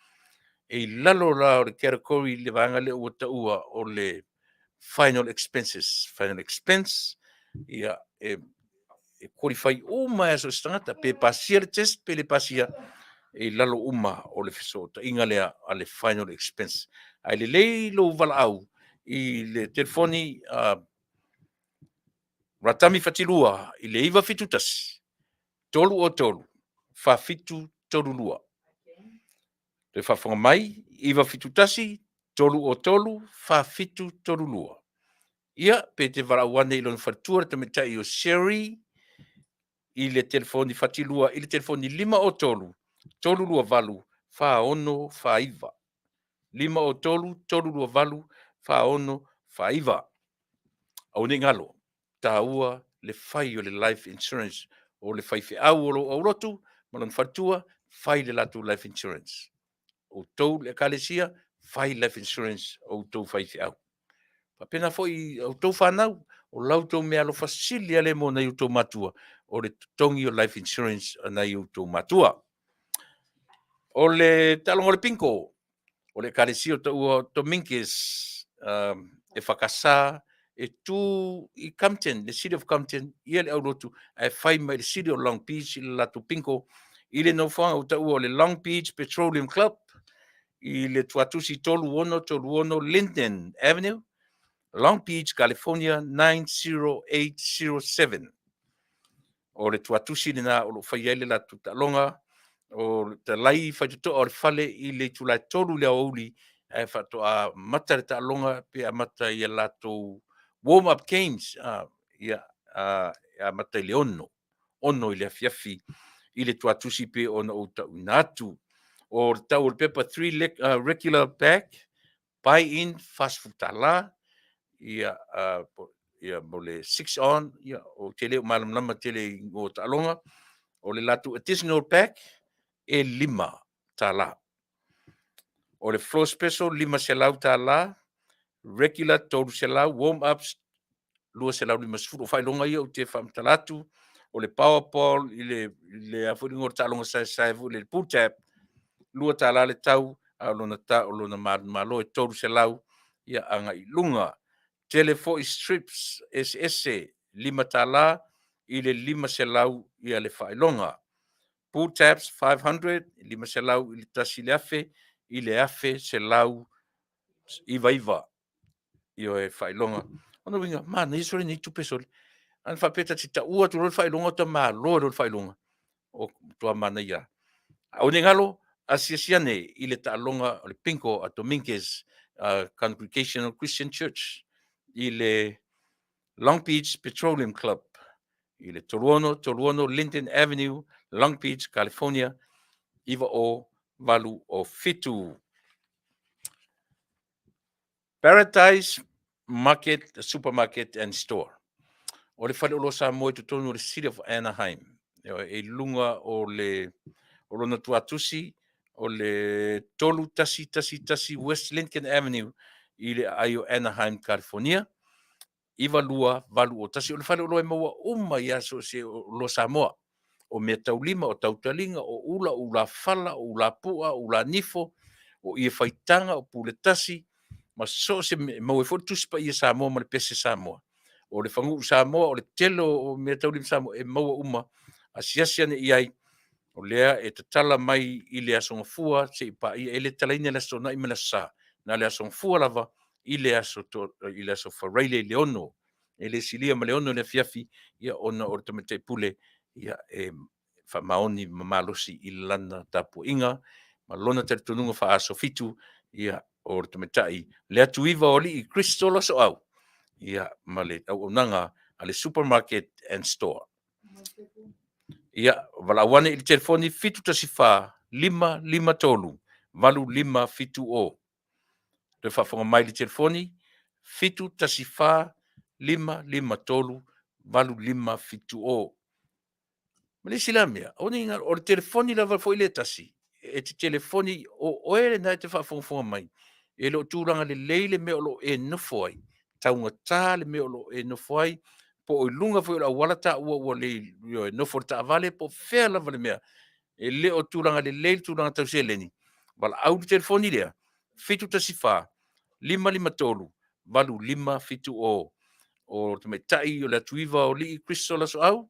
E lalo la o le category le vanga le ua taua o le final expenses. Final expense, ia e qualify uma e so stangata pe pasia le test pe le pasia e lalo uma o le fesootaʻiga lea a le final expense. Ai lelei lou valaau i le telefoni ratami fatilua i le iva fitu tasi, tolu o tolu, fafitu tolulua. Le whawhanga mai, iwa fitu tasi, tolu o tolu, fafitu tolulua. Ia, pe te warauane i lona whatua te metai o Sherry, i le telefoni fatilua, i le telefoni 5 o tolu, tolulua valu, fa ono, fa iwa. 5 o tolu, tolulua valu, fa ono, fa iwa. Au ne ngalo, taua le fai o le life insurance, o le fai au o rotu, ma lona whatua, fai le latu life insurance. O tou le kalesia, fai life insurance o tou fai au. Pa pena foi o tou whanau, o lau tou mea lo fasili ale mo nei o tou matua, o le tongi o life insurance nei o tou matua. O le talongo le pinko, o le kalesia o tou to minkes, e whakasa, e tu i Compton, the city of Compton, ia le aurotu, e fai mai le city of Long Beach, i le latu pinko, i le no whanga o tou o le Long Beach Petroleum Club, i le tuatusi tolu ono Linden Avenue, Long Beach, California 90807. O le tuatusi na o lo whaiele la tutalonga, o te lai whaituto o le fale i le tulai tolu le auli, e whato a mata le talonga pe a mata i lato warm-up games, ia a mata i le ono i le Afiafi, i le tuatusi pe ona o tau inatu. O tau o pepa 3 regular pack, buy in fast food tala, ia mo le 6 on, ia o tele o malam lama tele o talonga, o le latu additional pack, e 5 tala. O le floor special, 5 selau tala, regular tolu selau, warm-ups, 2 selau 5 sefulu, o whailonga ia o te whamtalatu, o le powerball, i le afuringo o talonga sai le pool tap, 2 tala le tau, a lona malo e tolu selau, ia anga i lunga. Tele 4 strips, SS, 5 tala, i le 5 selau, ia le whailonga. Pool taps, 500, 5 selau, i le tasi le afe, i le afe selau, iwa, i o e whailonga. Ono winga, mana, isore ni tupe sori. An whapeta ti ta ua tu rol whailonga, ta maa loa rol whailonga. O tua mana ia. Au ne ngalo, asiasiane i le taalonga o le pinko a Dominguez Congregational Christian Church i le Long Beach Petroleum Club i le Toluono Linden Avenue, Long Beach, California, iwa o valu o fitu. Paradise Market, Supermarket and Store. O le whale olo sa moe tutonu o le City of Anaheim. E lunga o le lona tuatusi, o le tolu tasi West Lincoln Avenue i le aio Anaheim, California. Iwa lua valu o tasi. O le whale olo e maua uma ia so se lo Samoa. O mea taulima, o tautalinga, o ula fala, o ula pua, o ula nifo, o ia whaitanga, o pule tasi, ma so se maua e fo tuspa ia Samoa ma le pese Samoa. O le whangu Samoa, o le telo o mea taulima Samoa, e maua uma, a siasiane iai, o lea e te tala mai i le asonga fua, se i pa i ele tala ina le sona i mena sa, na le asonga fua lava, i le aso whareile le ono, e le silia ma le ono le Afiafi, ia ona o le tamete pule, ia e whamaoni mamalosi i lana tapu inga, ma lona te tununga wha aso fitu, ia o le tametai, le atu iwa o li i Kristola so au, ia ma le Auaunaga a le supermarket and store. Ia, valawane i le telefoni fitu tasifa, 553, valu 550. Te whafonga mai le telefoni, fitu tasifa, 553, valu 550. Ma le sila mea, o le telefoni lava fo i le tasi, e te telefoni o ere na te whafonga mai, e lo tūranga le leile me o lo e nofo ai, taunga tā le me o lo e nofo ai, po o lunga fo i la wala ta ua le nofo ta vale, po fea lava le mea, e le o tūranga le leile tūranga tau se leni, wala au le telefoni lea, fitu tasifa, 553, valu 550, o te mai tai o le tuiva o li i Kristola so au,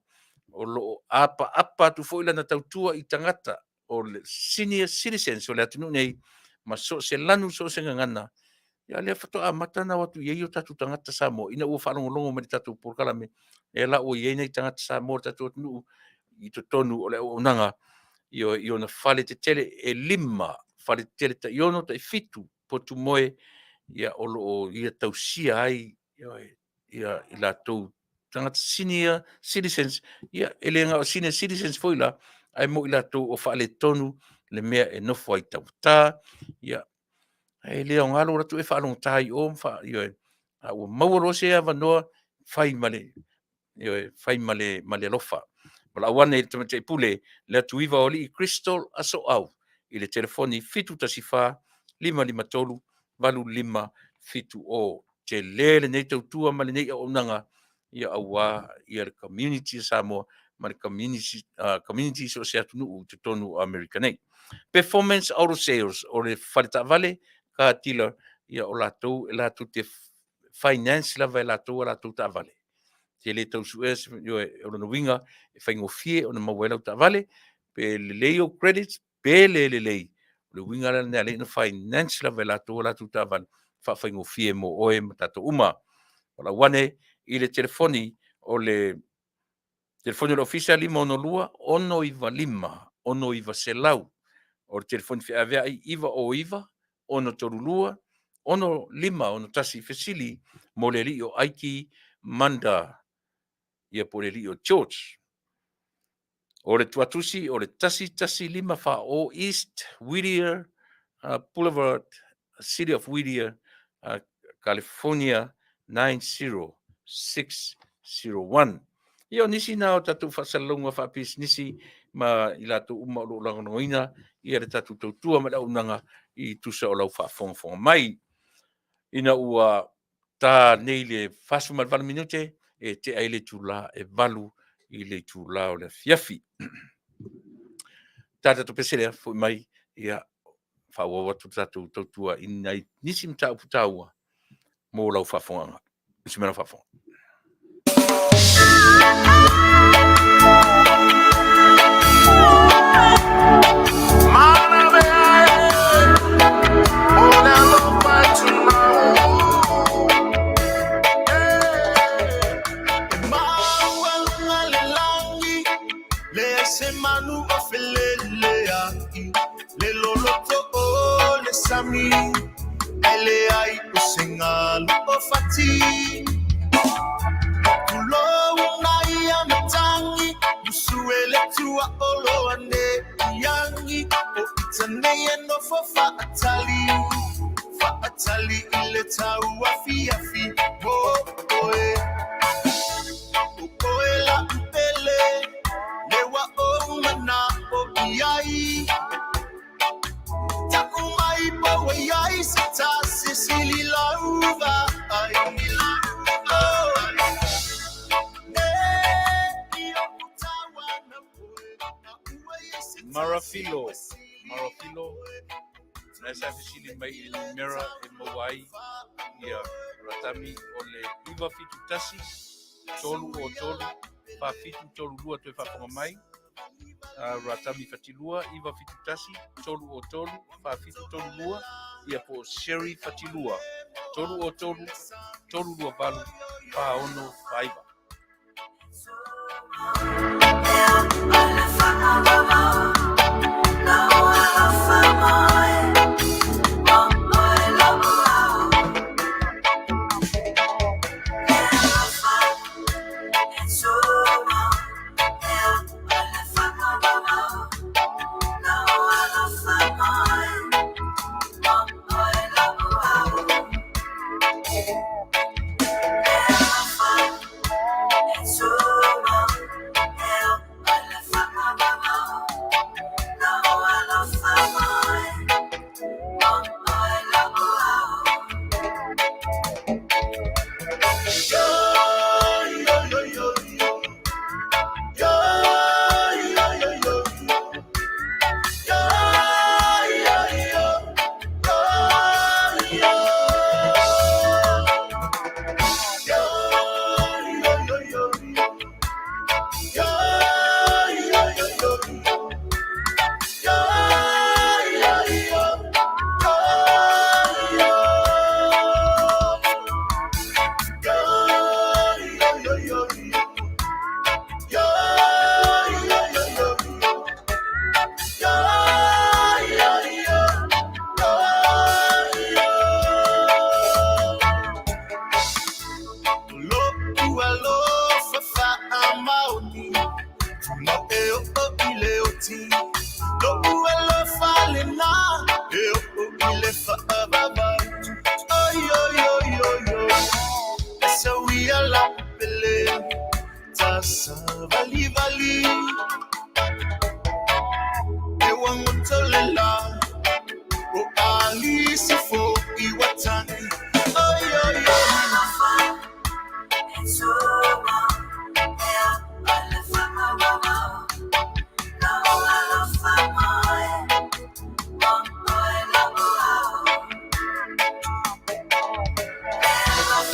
o lo apa tu foi lana tautua i tangata o le senior citizens o le atunu nei ma so se lanu so se ngana ya le fato a matana watu ye yo tatu tangata Samoa ina ua whalongolongo me tatu porkalame e la o ye nei tangata Samoa tatu atunu i to tonu o le Auaunaga io na fale te tele e lima fale te tele ta iono ta fitu po tu moe ia olo o ia tausia ai ia i la tau tangata senior citizens ia ele nga o senior citizens foila ai mo i la tau o fale tonu le mea e nofo ai tau ta ia e lea o ngalo ratu e whaalong tai o mwha io e a ua mauro se a vanoa whai male io e whai male lofa ma la wane te mate pule le atu iwa o li Crystal aso au i le telefoni fitu tasifa 553 valu 5 fitu o te lele nei tautua male nei Auaunaga ia aua ia le community Samoa ma le community so se atunuu te tonu America nei performance auto sales o le whaleta vale ka tila ia o latou e latou te finance lava e latou a latou ta vale te le tau sues yo e o na winga e faingofie o na mawela ta vale pe le leo credits pe le le winga la na le na finance lava e latou a latou ta vale fa faingofie mo oe matato uma o la wane i le telefoni o le official lima ono lua ono iwa lima ono iwa selau o le telefoni fe avea i iwa o iwa ono torulua ono lima ono tasi fesili mo le li o aiki manda ia po le li o George o le tuatusi o le tasi lima fa o East Whittier Boulevard City of Whittier California 90601 ia nisi na o tatu fasalonga fa pis nisi ma i latou uma o loo laganoina ia le tatu tautua ma le Auaunaga i tusa o lau faafogafoga mai ina ua ta nei le fasu ma le 4 minute e te ai le tula e valu i le tula o le Afiafi tata to pesele foi mai ia faaua atu tatou tautua ina nisi matauputāua mo lau faafogaga isi mena faafoga Sami, ele ai o sengalo o fati. Tulo unai amatangi, musuele tua olo ane yangi. O itane no fa atali ile tau afiafi. Oe la mpele, lewa o mana o iai. Marafilo na sa fisili mai i mera e mawai ia ratami o le iwa fitu tasi tolu o tolu pa fitu tolu lua toi whaponga mai ratami fatilua iwa fitu tasi tolu o tolu pa fitu tolu lua ia po sherry fatilua tolu o tolu tolu lua valu pa ono faiva ti lo uelo falena ile fa baba yo so we ala pele tasa vali e wangutolela o ali sifo iwatani it's over yeah I love my now I love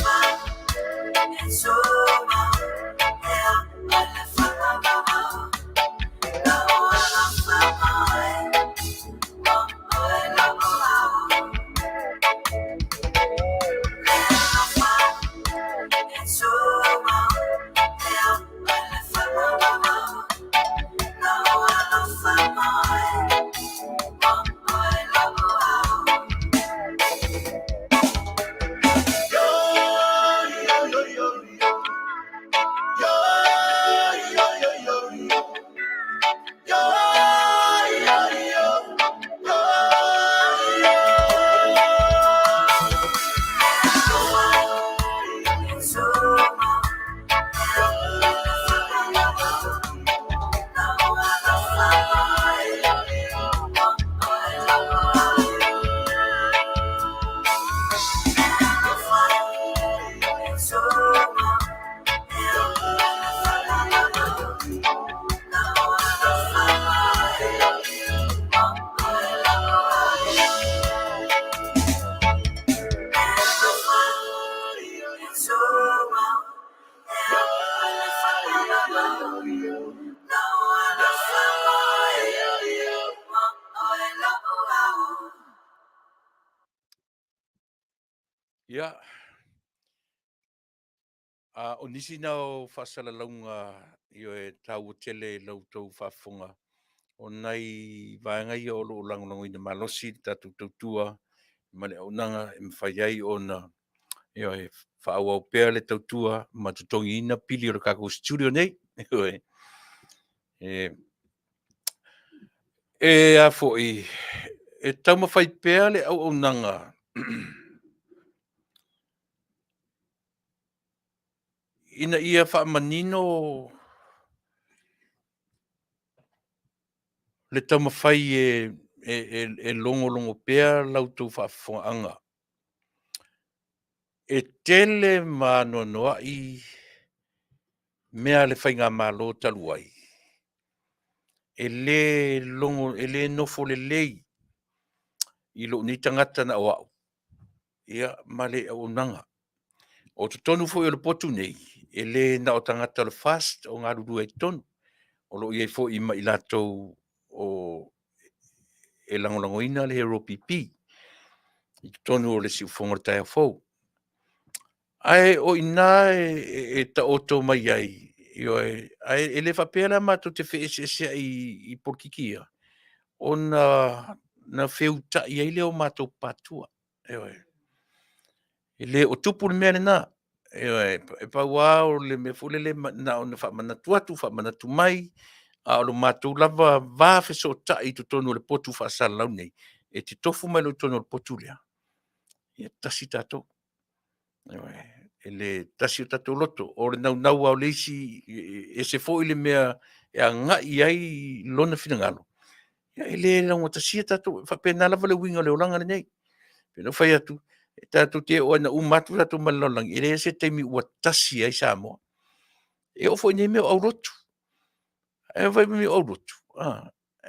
my it's over yeah I love my now I love my it's over yeah I love my now I love my Ia, o nisi na o whasalalaunga i o e tau o tele lautou whafonga. O nei vaengai o lo langolango ina malosi tatu tautua, mane o nanga e mwhaiai o na i o e whaau au pēr le tautua, ma tutongi ina pili o le kako studio nei. E a fo e tau mawhai pēr le au nanga. Ina ia whaamanino le tamawhai e longo pēr lautou whaafonga'aga. E tele manoa i mea le whainga malo talu ai. E le longo, e le nofo le lei i lo ni tangata na o au. Ia male au nanga. O te tonu fo i le potu nei, e le na o tangata le fast o ngā ruru e tonu. O lo i fo i mai latou o e langolangoina le hero pipi. I tonu o le si ufonga tai a fau. Ai o ina e ta oto mai ai. Ai e le whapea mato te wheesesea i porkikia. O na wheuta i ai leo mato patua. E le o tupu le mea le nā. E pa wao le me fule le na o na whamanatu atu, whamanatu mai. A o lo mato lava vāwhe so ta i tu tonu le potu whaasala lau nei. E te tofu mai lo tonu le potu lea. Ia tasi tato. E le tasi o tato loto. O le nau au leisi e se fo i le mea e a ngā i ai lona fina ngalo. Ia e le lango tasi tato. Whapena lava le winga le olanga le nei. Pena whai atu. E tato te o na umatu tato malalang. E le se teimi ua tasi ai Samoa. E o fo i nei mea au rotu. E vai mea au rotu.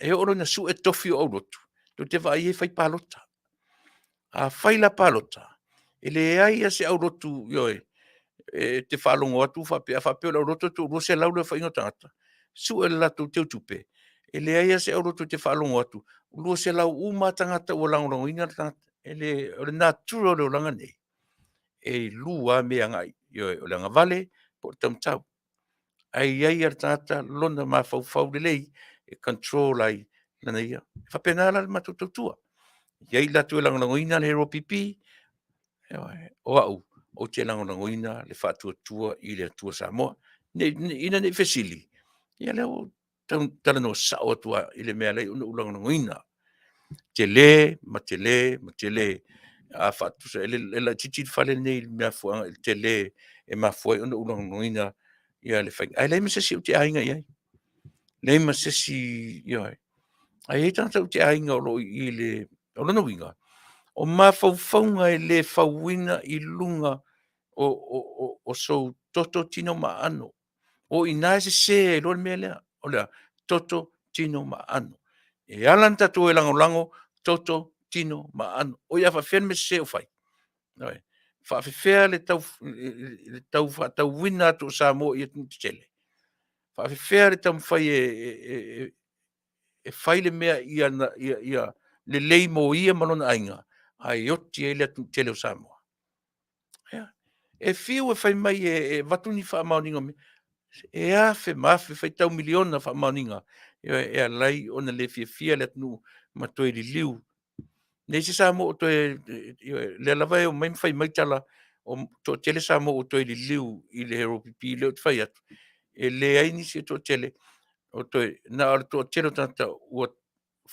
E oro na su e tofi o au rotu. Tu te vai e whai palota. A whai la palota. E le ai se au rotu yoe. E te whalongo atu whapea la roto tu rose lau le whainga tangata. Su e latu teu tupe. E le aia se au roto te whalongo atu. Rose lau uma tangata ua langorango inga tangata. E le natura o le olanga nei. E lua mea ngai. O le Vale, po tamtau. Ai ar tangata lona ma fau le lei. E control ai lana ia. Whapena ala ma tutautua. Iai latu e langorango inga le hero pipi. O au. O te langorangoina le whātua tua i le atua Samoa. Ina ne fesili. Ia leo tala no sao atua i le mea lei una ulanga ngoina. Te le, ma te le, ma te le. A whatusa, e la titi whale nei mea fuanga, te le, e ma fuai una ulanga ngoina ia le whainga. Ai, leima sesi o te ainga iai. Leima sesi, iai. Ai, e tanta o te ainga o lo i le, o lana winga. O ma faufaunga e le fauina i lunga o so toto tino ma ano. O ina se lo mea lea. O lea, toto tino ma ano. E alan tatu e lango toto tino ma ano. O ia whawhen me se o whai. Whawhewhea le tau wina atu o Samoa i atu tele. Whawhewhea le tau mwhai e whai le mea ia le lei mo ia malona ainga. Ai oti e le atu tele o Samoa. E whiu e whai mai e watuni wha maoninga me. E awhe mawhe whai tau miliona wha maoninga. E a lai ona le fia le atu ma toi li liu. Nei se Samoa o toi le lawai o mai whai mai tala o to tele Samoa o toi li liu i le hero pipi leo te whai atu. E le aini se to tele o toi na ar to tele o tanta ua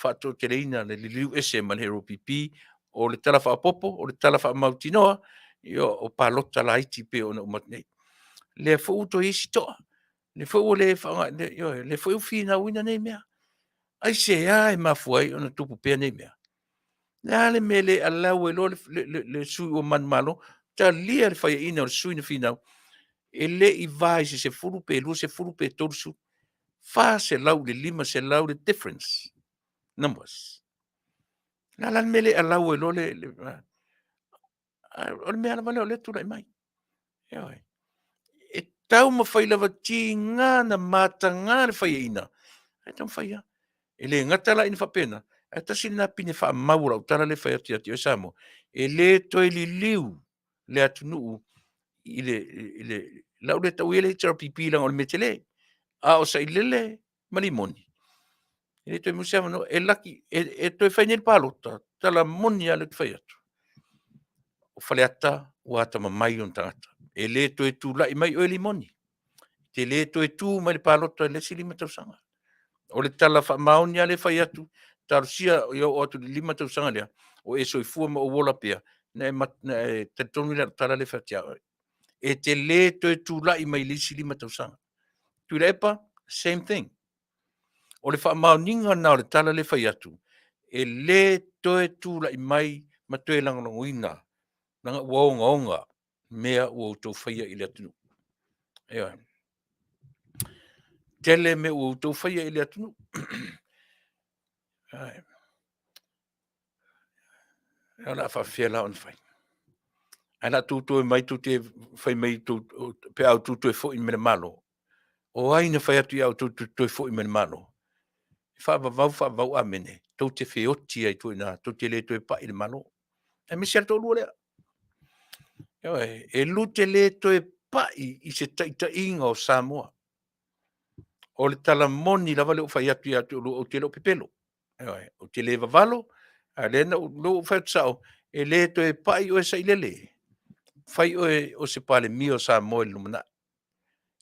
whato tele ina le li liu ese man hero pipi o le tala wha popo o le tala wha mautinoa o palota la iti pe ona umatnei. Le fo uto isi toa. Le fo le fa le fo fina wina nei mea. Ai se ai mafuai ona tupu pe nei mea. Na le mele alau e lo le sui o man malo ta lia le fai ina o sui na fina. E le i vai se furu pe lu se furu pe torsu. Fa se lau le lima se lau le difference. Numbers. Na la mele alau e lo le o le mea la vale o le tu lai mai. E tau ma whai lava ti ngā na mata ngā le whai ina. E tau whai a. E le ngatala ina whapena. E tasi nā pine wha maura o tala le whai ati ati o Samoa. E le toi li liu le Taunu'u i le lau le tau ele tara pipi lang o le metele. A o sa i lele malimoni. E le toi musea mano e laki e toi whai nel palota tala moni a le whai atu. O whale ata o ata mamai on tangata. E le toi tu lai mai o e limoni. Te le toi tu mai le palota le si lima tausanga. O le tala wha maoni a le whai atu. Tarusia o atu lima tausanga lea. O e soifua ma o wola pia. Na e te tonu le tala le whatia. E te le toi tu lai mai le si lima tausanga. Tuilaepa, same thing. O le wha maoninga na o le tala le whai atu. E le toi tu lai mai ma toi langongoina. Nanga uaonga onga. Mea ua tau whaia i le atunu. Ea. Tele me ua tau whaia i le atunu. Ea la whawhia la on whai. Ana tūtō e mai tū te whai mai pe au tūtō e fōi mene malo. O aina whai atu i au tūtō e fōi mene malo. Whawau a mene. Tau te whioti ai tū ina. Tau te le tō e pa i le malo. E misi ar tō lua lea. E lute le tō e pa i se taita inga o Samoa. O le tala moni lava leo whai atu i atu o te lo pepelo. O te le vavalo. A le na lo whai tsao. E le tō e pa i o e sa i lele. Whai o se pale mi o Samoa i lumana.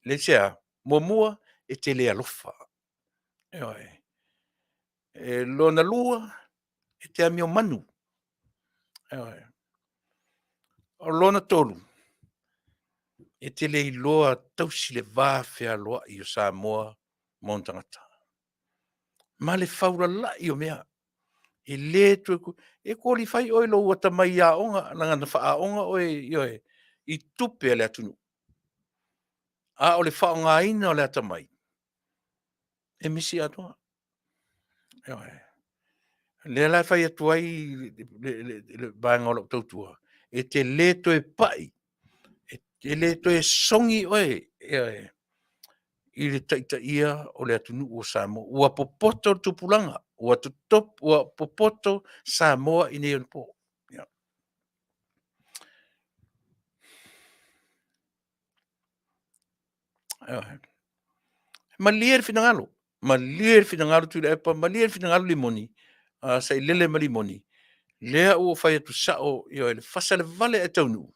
Le sea, mua e te le alofa. E lona lua e te amio manu. O lona tolu. E te le iloa tausi le vāwhea loa i o Samoa montangata. Ma le whaura la i o mea. E le tueku. E kōli whai oi lo wata mai a onga. Nanga na wha a onga oi. I tupe le atunu. A o le wha ngā ina o le atamai. E misi atoa. Le la whai atu ai le banga o lo tautua. E te le to e pai. E te le to e songi oe. I le taita ia o le Taunu'u o Samoa. Ua popoto tupulanga. Ua popoto Samoa i nei on po. Ma lier finangalo. Ma lier finangalo Tuilaepa. Ma lier finangalo limoni. Sa i lele ma limoni. Lea ua whai atu sao i o le Fasa le Vale e Taunu'u.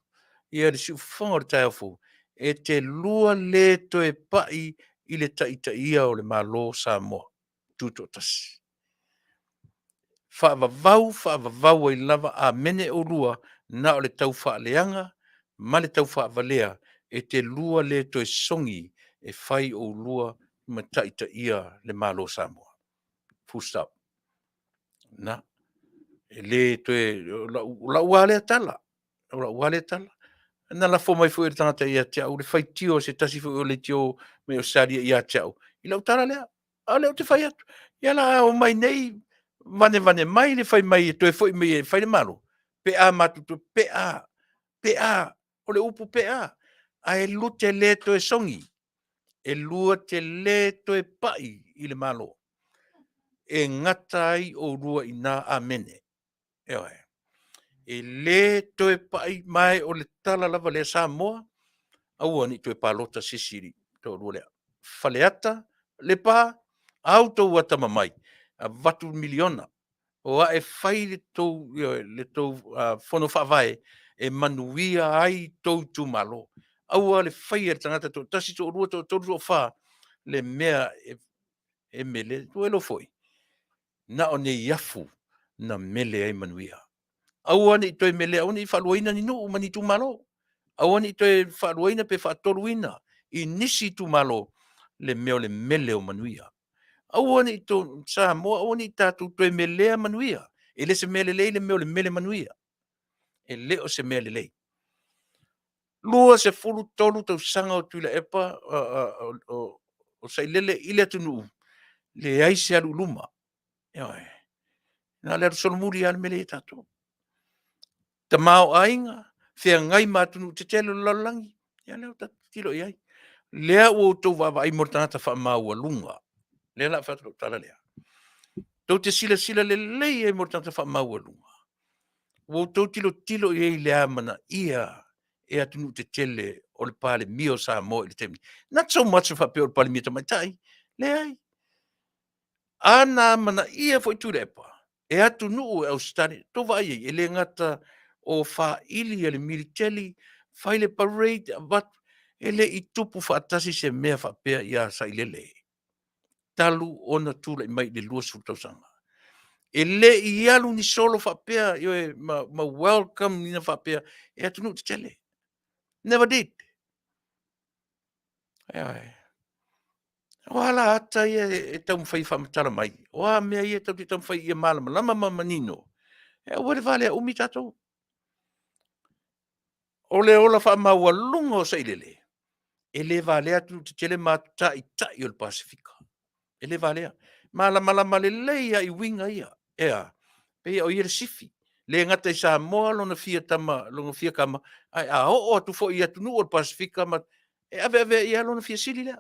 Ia le si ufonga o le tai afu. E te lua le to e pai i le taʻitaʻia o le mālō Samoa, tuto tasi. Faavavau ai lava a mene o lua na o le tau faaleanga, ma le tau faavalea e te lua le toe songi e fai o lua ma taʻitaʻia le mālō Samoa. Full stop. Na, e le toe lau le tala. Lau le tala. Na la fo mai foi le tangata ia te au le fai tio se tasi foi o le tio me o saria ia te au. I lau tala lea. A leo te fai atu. Ia la o mai nei vane mai le fai mai e toe foi mai e fai le malo. Pe a matutu, pe a, o le upu pe a. A e lu te le toe songi. E lua te le toe pai i le malo. E ngata ai o rua i nā a mene. Eo e. E le toe pai mai o le tala lava le Samoa, aua ni toe palota sisiri, to rua lea. Faleata, le pa, au tau ata mamai, a vatu miliona, o a e fai le tau fono whawai, e manuia ai tau tu malo. Aua le fai e tangata to, tasi to rua to rua wha, le mea e mele, tu elo foi. Na o ne iafu, na mele ai manuia. Aua ni toi mele au ni whaluaina ni nuu mani tu malo. Aua ni toi whaluaina pe whatoruina i nisi tu malo le meo le mele o manuia. Aua ni to Samoa, aua ni tatu toi melea manuia. E le se mele lei le meo le mele manuia. E le o se mele lei. Lua se fulu tolu tau sanga o Tuilaepa o sailele ile Taunu'u. Le aise alu luma. Na le solomuri al mele tatu. Ta mau ainga, fea ngai matunu te telo lalangi. Ia leo ta tilo iai. Lea o tau wawa ai mortanata wha maua lunga. Lea la whatro tala lea. Tau te sila le lei ai mortanata wha maua lunga. O tau tilo iai lea mana ia e atunu te tele o le pale mio Samoa i le temi. Not so much of a pe o le pale mio tamaitai. Lea ai. Ana mana ia foi Tuilaepa. E Taunu'u e Australia. Tau vai e le ngata o wha ili le militeli, whai le parade, but ele i tupu whaatasi se mea whapea i a sailele. Talu ona tula i mai le lua surtausanga. Ele i alu ni solo whapea, ma welcome ni na whapea, e Taunu'u te tele. Never did. Wala ata ia e tau mwhai whamatara mai. Oa mea ia tau te tau mwhai ia malama, lama manino. E wale vale a umi tatou. O le ola wha maua lunga o sailele. E le valea tu te tele mata i tai o le Pasifika. E le valea. Malama le leia i winga ia. Ea. Pe o ia sifi. Le ngata i Samoa lona fia tama, lona fia kama. Ai a o atu fo i Taunu'u o le Pasifika ma. E ave ia lona fia sili lea.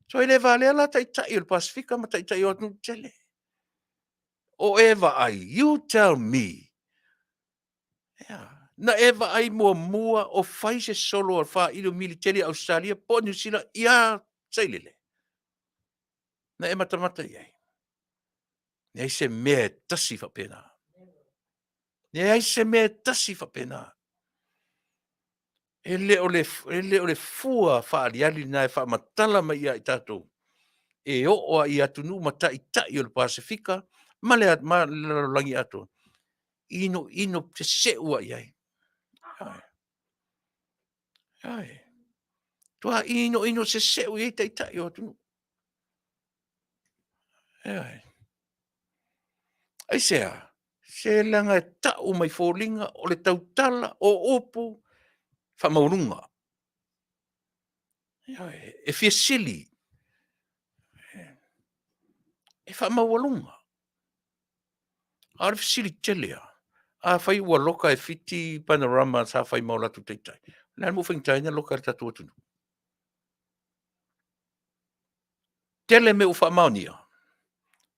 So e le valea la tai o le Pasifika ma tai o atu tele. O eva ai, you tell me. Ea. Na eva ai mua o fai se solo al fa ilo militari Australia po New Zealand ia sailele. Na e matamata iai. Ne se mea tasi fa pena. Ne se mea tasi fa pena. Ele o le fua fa aliali na e fa matala mai ia i tatou. E o ia Taunu'u mata i tai o le Pasifika, ma le langi ato. Ino te seua iai. Ai. Tua ino se seu i tai o Taunu'u. Ai sea, se langa e tau mai fōlinga o le tautala o opu whamaurunga. E fia sili. E whamaualunga. Aare sili telea. A whai ua loka e fiti panorama sa whai maulatu teitai. Nā mo whaintai na loka tatu atunu. Tele me u whamaunia.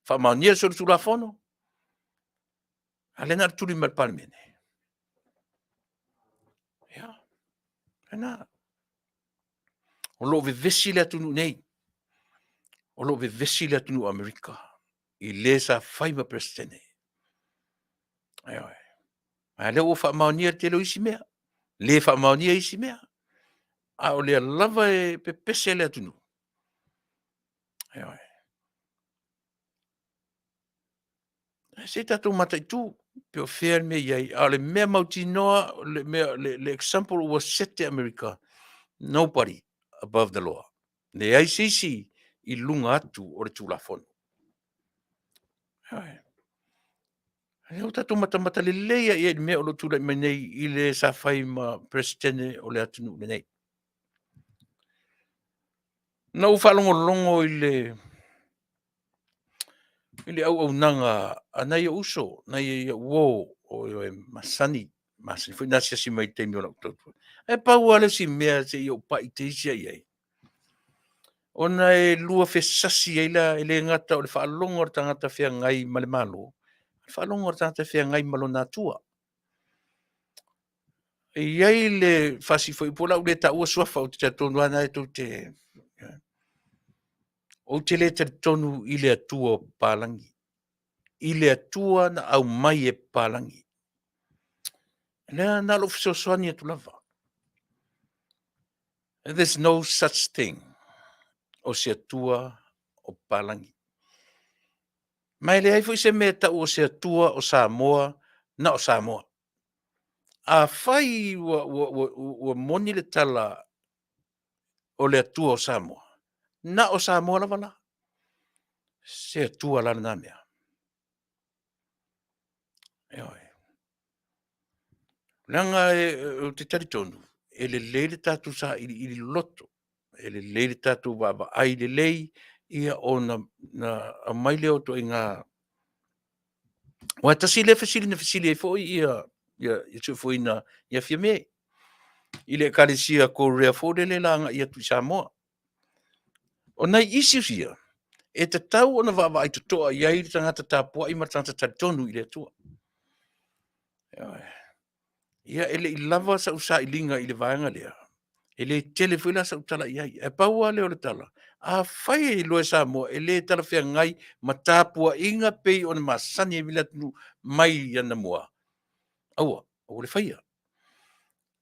Whamaunia sori tu la fono. Ale nā turi mai parimene. Ia. Nā. O lo ve vesi le atunu nei. O lo ve vesi le atunu Amerika. I le sa whai ma presidene. Ai. A le o whamaunia te lo isi mea. Le whamaunia isi mea. A o le lava e pepese le atunu. Ai. Se tatou mataitu, pe o fea me iai, a le mea mautinoa, le example was set to America. Nobody above the law. Le ai sisi I lunga atu o le tūlafonu. Ai. E o tatou matamata le leia I le mea o lo tūlai mai nei I le sa fai ma presidente o le atunu le nei. Na u whalongolongo I le auaunaga anai o uso, nai ia uō o e masani foi nasi asi mai teimi o lau tautua. E pau ale si mea se I o pai te isi ai ai. Ona e lua fesasi ai la ele ngata o le whaalongo o le tangata whea ngai ma le malo. Whaalongo o le tangata whea ngai malo nā tua. E iai le fasi foi pola u le ta ua suafa o te tonu ana e tau te... O te le te tonu I le atua o Pālangi. I le atua na au mai e Pālangi. Lea na lo fisosoani e tu lava. And there's no such thing o se atua o Pālangi. Mai le ai foi se mea ta o se atua o Samoa na o Samoa. A fai ua moni le tala o le atua o Samoa. Na o Samoa lava la. Se atua la na mea. Eoi. Langa o te taritonu. E le leile tatu sa I loto. E le leile tatu waba ai le lei ia o na a maile o to I ngā. Wa tasi le fasili na fasili e foi ia tu foi na ia fia me. I le kalisia ko rea fo le langa ia tu Samoa. O nei isi ia. E te tau ona waba ai tutoa iai le tangata tāpua I matangata taritonu I le atua. Ia ele I lava sa usa I linga I le vaenga lea. Ele telefona sa utala iai. E paua le o le tala. A fai I loe Samoa, ele tala fea ngai ma tāpua inga pei o ne masani e mila tunu mai ana mua. Aua, o le faia.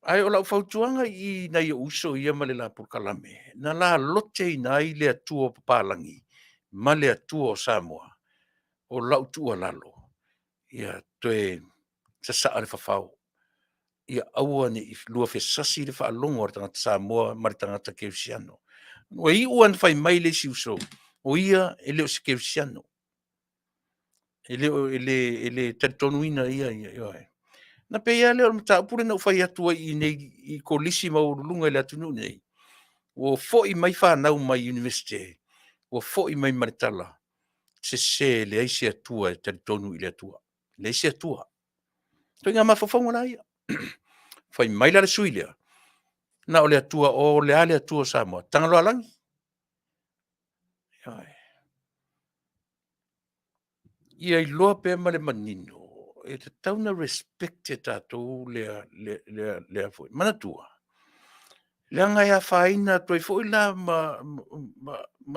Ai o lau fautuanga I nai uso ia ma le la purkalame. Na la lote I nai le atua o Pālangi. Ma le atua o Samoa. O lau tua lalo. Ia toe sasa ale fafau. Ia aua ni lua fe sasi le whaalongo o tangata Samoa ma le tangata Keusiano. O I uan fai mai le si uso. O ia ele o se Keusiano. Ele taritonuina ia. Na pe ia leo mta upure na ufai atua I nei I kolisi maurulunga le atunu nei. O foi mai whanau mai universite. O foi mai maritala. Se le aise atua taritonu I le atua. Le aise atua. Toi ngā mafafonga na ia. Fai mai la le suilea. Na o le atua o le ale atua Samoa. Tangalo alangi. Ia I loa pe ma le manino. E te tauna respect e tātou lea foi. Mana tua. Lea ngai a whaina toi foi la ma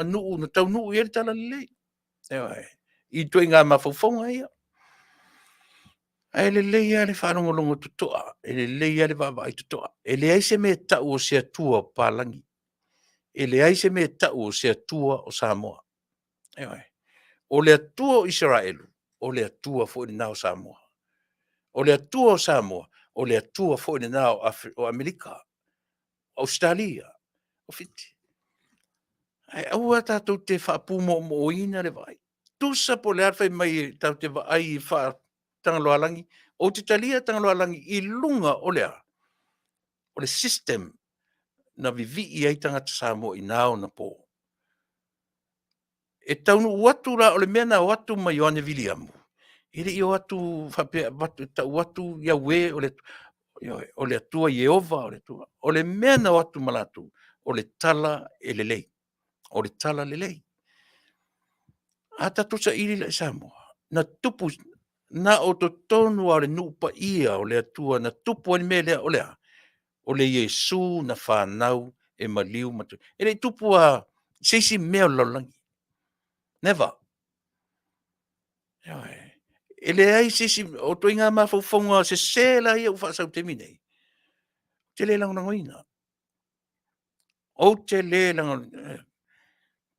nuu na Taunu'u I le tala lei. I toi ngā mawhauwhaunga ia. E le leia le whanongolongo tutoa. E le leia le wawa ai tutoa. E le aise me tau o se atua o Pālangi. E le aise me tau o se atua o Samoa. O le atua o Israelu. O le atua fo ni nao Samoa. O le atua o Samoa. O le atua fo ni nao o Amerika. Australia. O fiti. Ai aua tātou te whaapumo mo ina le vai. Tusa po le arwhai mai tau te vai wha tangaloalangi. O te talia tangaloalangi I lunga o lea. O le system na vivi I ai tangata Samoa I nao na po. E Taunu'u watu la o le mea na watu mai Ioane Viliamu. Ele I o watu whapea watu Yahweh o le atua Yehova o le mea na watu malatu o le tala e le lei. O le tala le lei. Ata tusa ili le Samoa. Na tupu na o to tonu a le nupa ia o le atua na tupu ani mea lea o lea. O le Yesu na whanau e maliu matu. Ele tupu a seisi mea o laulangi. Never. Ele ai seisi o toi ngā mawhauwhaunga se sela ia u whaasau te minei. Te le lango nangoina. O te le lango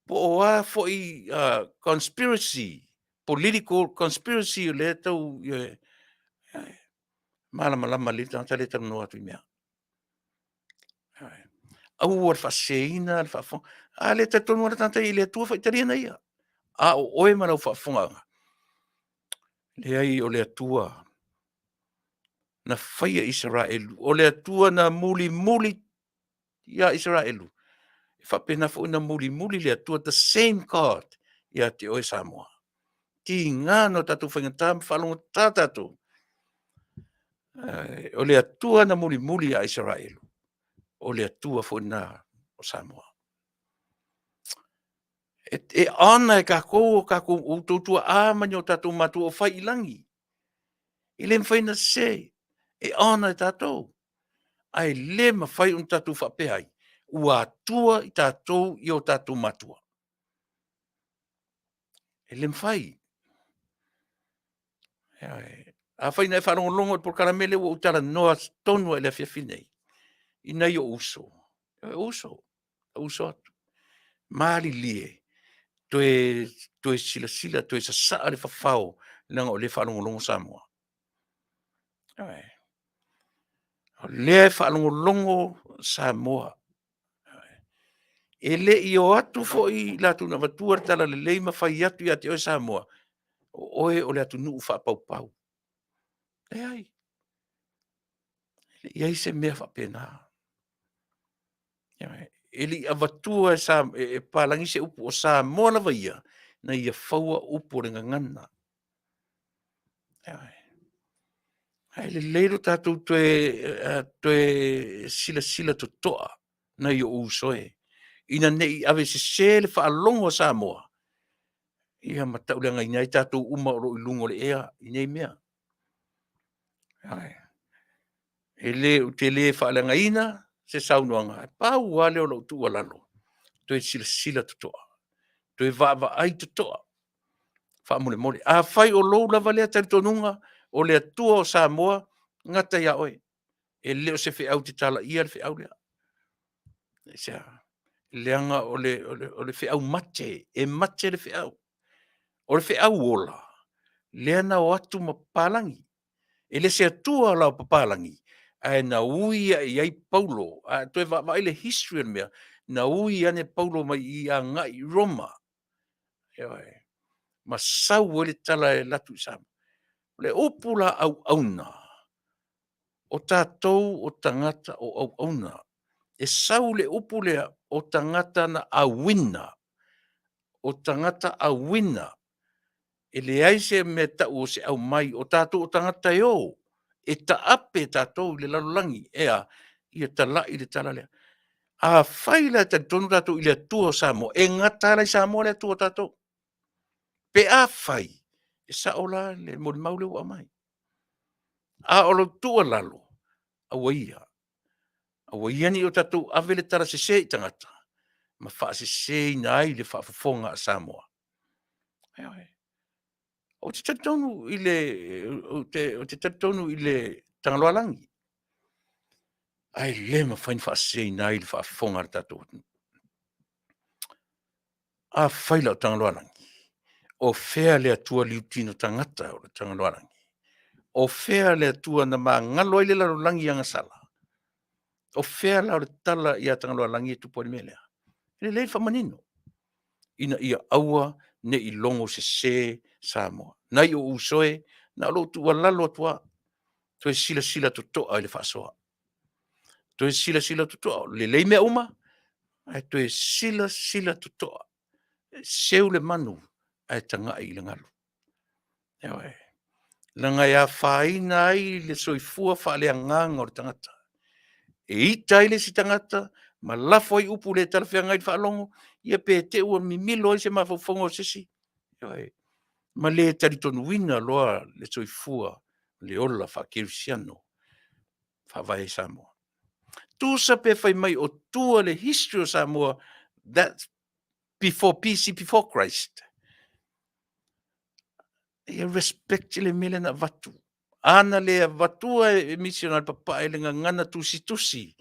po fo I conspiracy, political conspiracy o le tau malama le tau le tau noa tui mea. Au ar whaseina, ar whafong. A le te tonu ara tanta I le tua whaitaria na ia. A o oe marau whafonganga. Le ai o le atua na whaia Israelu. O le atua na muli ia Israelu. Whapena fo na muli le atua the same God ia te oe Samoa. Ti ngā no tatu whangatam whalongo tātatu. O le atua na muli a Israelu. O le atua fo na o Samoa. E ana e kako o tautua amani o tatu matu o whai ilangi. I le mwhaina se. E ana e tatou. Ai le ma whai un tatu whapehai. Ua atua I tatou I o tatu matua. E le mwhai. A whaina e whanongo por karamele o utara noa tonu e le Afiafi nei. I nei o uso. Uso atu. Mali lie. Toe sila, toe sa le whawhao nanga o le whanongo Samoa. Le whanongo Samoa. E le I o atu fo I latu na watua tala le leima whai atu I ate o Samoa. O oe o le atu nuu whapau. E ai. Iai se mea whapena. E li a watua e palangi se upu o Samoa na waia na ia whaua upu ringa ngana. Ai le leiro tātou toe sila to toa na I o usoe. Ina nei ave se le whaalongo Samoa. Ia matau le ngai nei tātou uma o I lungo le ea I nei mea. E le te le whaalangaina se saunoanga. Pau wale o lau tua lalo. Toe sila to toa. Toe vava ai to toa. Whaamole. A whai o lou lava lea taritonunga o lea tua o Samoa ngata ia oe. E leo se whiau te tala ia le whiau lea. Leanga o le whiau mate. E mate le whiau. O le whiau ola. Leana o atu ma palangi. E le se atua la papalangi. Ai na ui ai Paulo. Toe vai le history mea. Na ui ane Paulo mai I a ngai Roma. Ma sau le tala e latu Samoa. Le opula Auaunaga. O tātou o tangata o Auaunaga. E sau le upulea o tangata na awina. O tangata awina. E le aise me tau o se au mai o tātou o tangata e o. E taape tātou le lalulangi. Ea, ia talai le tala lea. A whaila te tonu tātou I le atua Samoa. E ngatala I Samoa le atua tātou. Pe a whai. E saola le mori maule ua mai. A olo tua lalo. Awaia. Awaia ni o tātou avele tara se I tangata. Ma wha se nai le Faafofoga'aga Samoa. O te tatonu I le tangaloalangi. Ai le ma whain wha se nai le Faafofoga'aga tātou. A whaila o tangaloalangi. O whea le atua liutino tangata o le tangaloalangi. O whea le atua na maa ngalo I le larolangi anga sala. O whea la o le tala I a tangaloalangi e tupori melea. Le le whamanino. Ina ia aua ne I longo se Samoa. Nai o usoe, na lo tu walalo atua. Toe sila to toa I le whasoa. Toe sila to toa. Le mea uma. Ai toe sila to toa. Seu le manu. Ai tanga I le ngalu. Ewa Langa ia whaina ai le soifua whaalea nganga o le tangata. E ita ile si tangata, ma lafo I upu le talawhia ngai whaalongo, ia pe te ua mimilo I se mafofongo sisi. Ma le taritonu wina loa le soifua, le ola whakirisiano, whawai Samoa. Tusa pe whai mai o tua le history o Samoa, that's before BC, before Christ. Ia respect le mele na watu. Ana le watua e missional papa e le ngana tusi.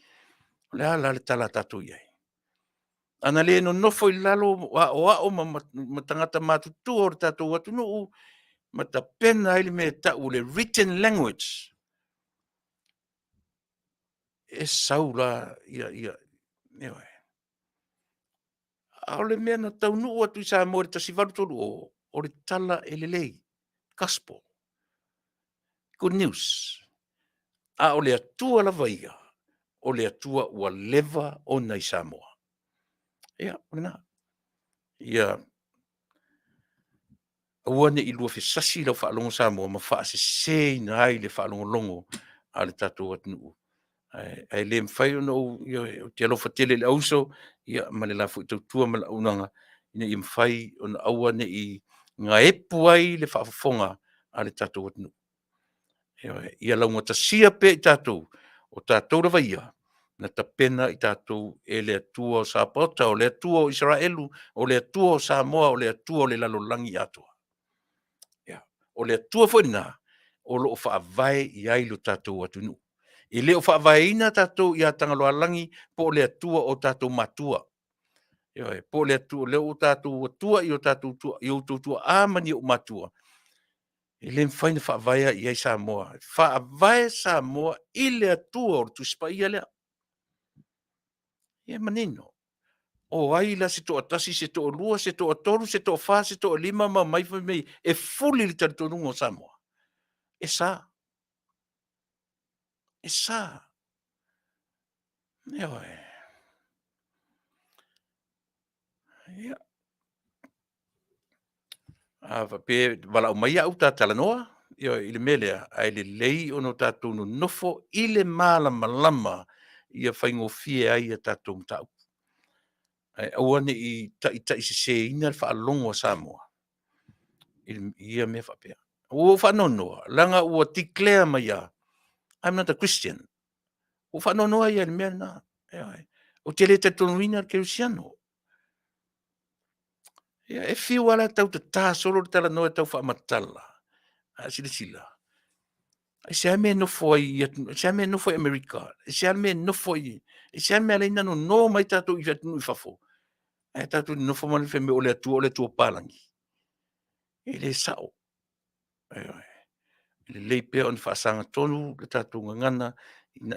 Le ala le tala tatu iai. Ana le no nofo I lalo o ma tangata matutu o tātou atunuu, ma ta pena ele me tau le written language. E saula ia ewe. A ole mea na taunuu atu I Samoa le tasivalu tolu o le tala e lelei, gospel, good news. A o le atua lava ia, o le atua ua leva ona I Samoa. Ia, ona. Ia, ua ne I lua fesasi lau whaalongo Samoa, ma whaasese ina ai le whaalongo longo a le tātou atunuu. Ai le mwhai ona o te alofa tele le auso, ia ma le lafu I tautua ma la unanga, ina I mwhai ona aua ne I ngā epu ai le whaafofonga a le tātou atunuu. Ia launga ta sia pe I tātou, o tātou rawa ia, na ta pena I tātou e le atua o Sapota, o le atua o Israelu, o le atua o Samoa, o le atua o le lalolangi atua. O le atua fwena, o lo o whaavai I ailu tātou atunuu. I leo whaavaina tātou I a tangaloa langi, po le atua o tātou matua. Po le atua, leo o tātou atua I o tātou tua, I o tua amani o matua. I le mwhaina whaavaia I ai Samoa. Whaavaia Samoa I le atua o tu spai lea. Ia manino. O ai la se toa tasi, se toa lua, se toa toru, se toa wha, se toa lima, ma mai mei, e fuli li taritonunga o Samoa. E sa. E sa. Ia. Ia. Pe wala o mai au tātala noa, I le melea, ai le lei ono tātou no nofo, I le malama lama, ia whaingo fie ai a tātou mtau. Awane I tai se ina le whaalongo a Samoa. Ia me whapea. O whanonoa, langa ua declare mai ia, I'm not a Christian. O whanonoa ia le mea na. O te le te tonuina ke usiano. Ia, e whiu ala tau te tā solo le tala noa tau whaamatala. Sila. E se ame no foi, se ame no foi America. Se ame no foi. Se ame ala ina no mai tātou I whatu I whafo. E tātou no fo mani wheme o le tua palangi. E le sao. Le leipea on whaasanga tonu, le tātou ngangana,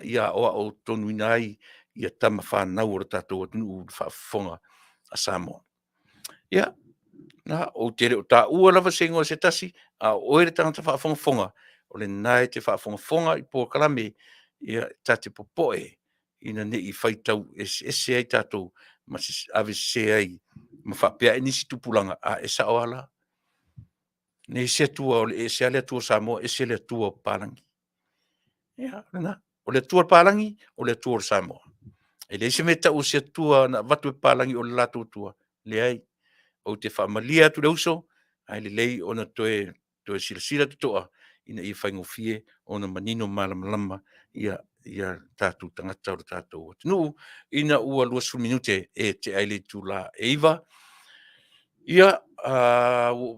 ia o tonu ina ai, ia tama whanau o le tātou atunu whaafonga a Samoa. Ia, na o tere o tā ua lava sengo se tasi, a oere tangata whaafonga, o le nai te whaafonga I po kalame, ia tate popoe, ina ne I whaitau ese ai tātou, ma se ave se ai, ma whapea nisi tupulanga, a esa o ala, ne se tua o le se ale tua Samoa, ese le tua palangi. Ia, na, o le tua palangi, o le tua Samoa. E le se meta o se tua na watu palangi o le lato tua, le ai, o te whaamalia tu reuso, ai le lei ona toe sila toa, ina I whaingofie, ona manino malama ia tātou tangata o tātou. Nu, ina ua 2 minute e te aile tu la eiva, ia,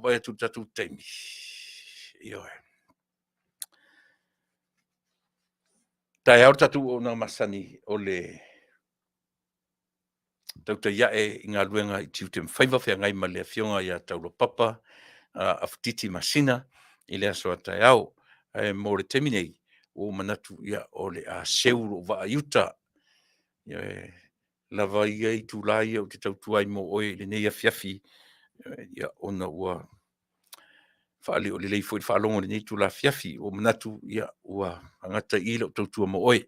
vai tu tātou teimi. Ia. Tai au tātou o na masani o le tauta iae I ngā luenga I tiu te mwhaiva whea ngai ma lea fionga ia taulo papa, a whtiti masina, I lea soa tai au, mo le teminei, o manatu ia o le a seuro wa iuta, lava ia I tūlai o te tautuai mo oe le nei Afiafi, ia ona ua whaale o le leifo I whaalongo le nei tūla Afiafi, o manatu ia ua angata I le o tautua mo oe.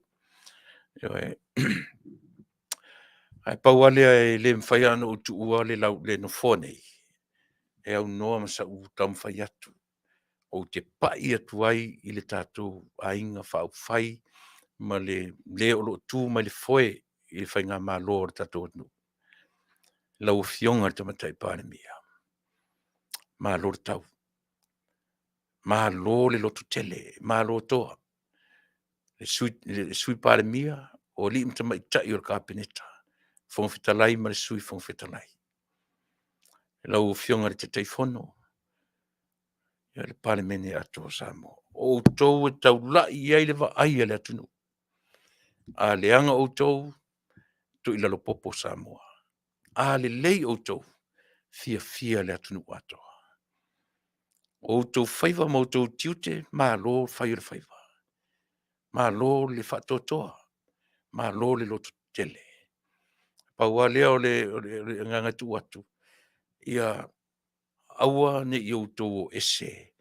Ai pau ale e le mwhai ana o tu ua le lau le no whonei. E au noa masa u tam whai atu. O te pai atu ai I le tātou a inga whau whai ma le olo tū ma le whoe I le whai ngā mā loa tātou atu. Lau fionga te matai pāne mia. Mā loa tau. Mā loa le lotu tele. Mā loa toa. Le sui pāne mia o li imta mai tai o kāpeneta. Whongwhitalai ma le sui whongwhitalai. Lau fionga te teifono. Ia le pale mene ato Samoa. O tau e tau lai iai le wa ai le atunu. A leanga o tau tu I lalo popo Samoa. a le lei outou, fia le atunu ato. Outou faiva ma outou tiute, ma lo fai le faiva. Ma lo le fatotoa, ma lo le lotu tele. Paua lea o le ngangatu atu, ia aua ne i outou ese,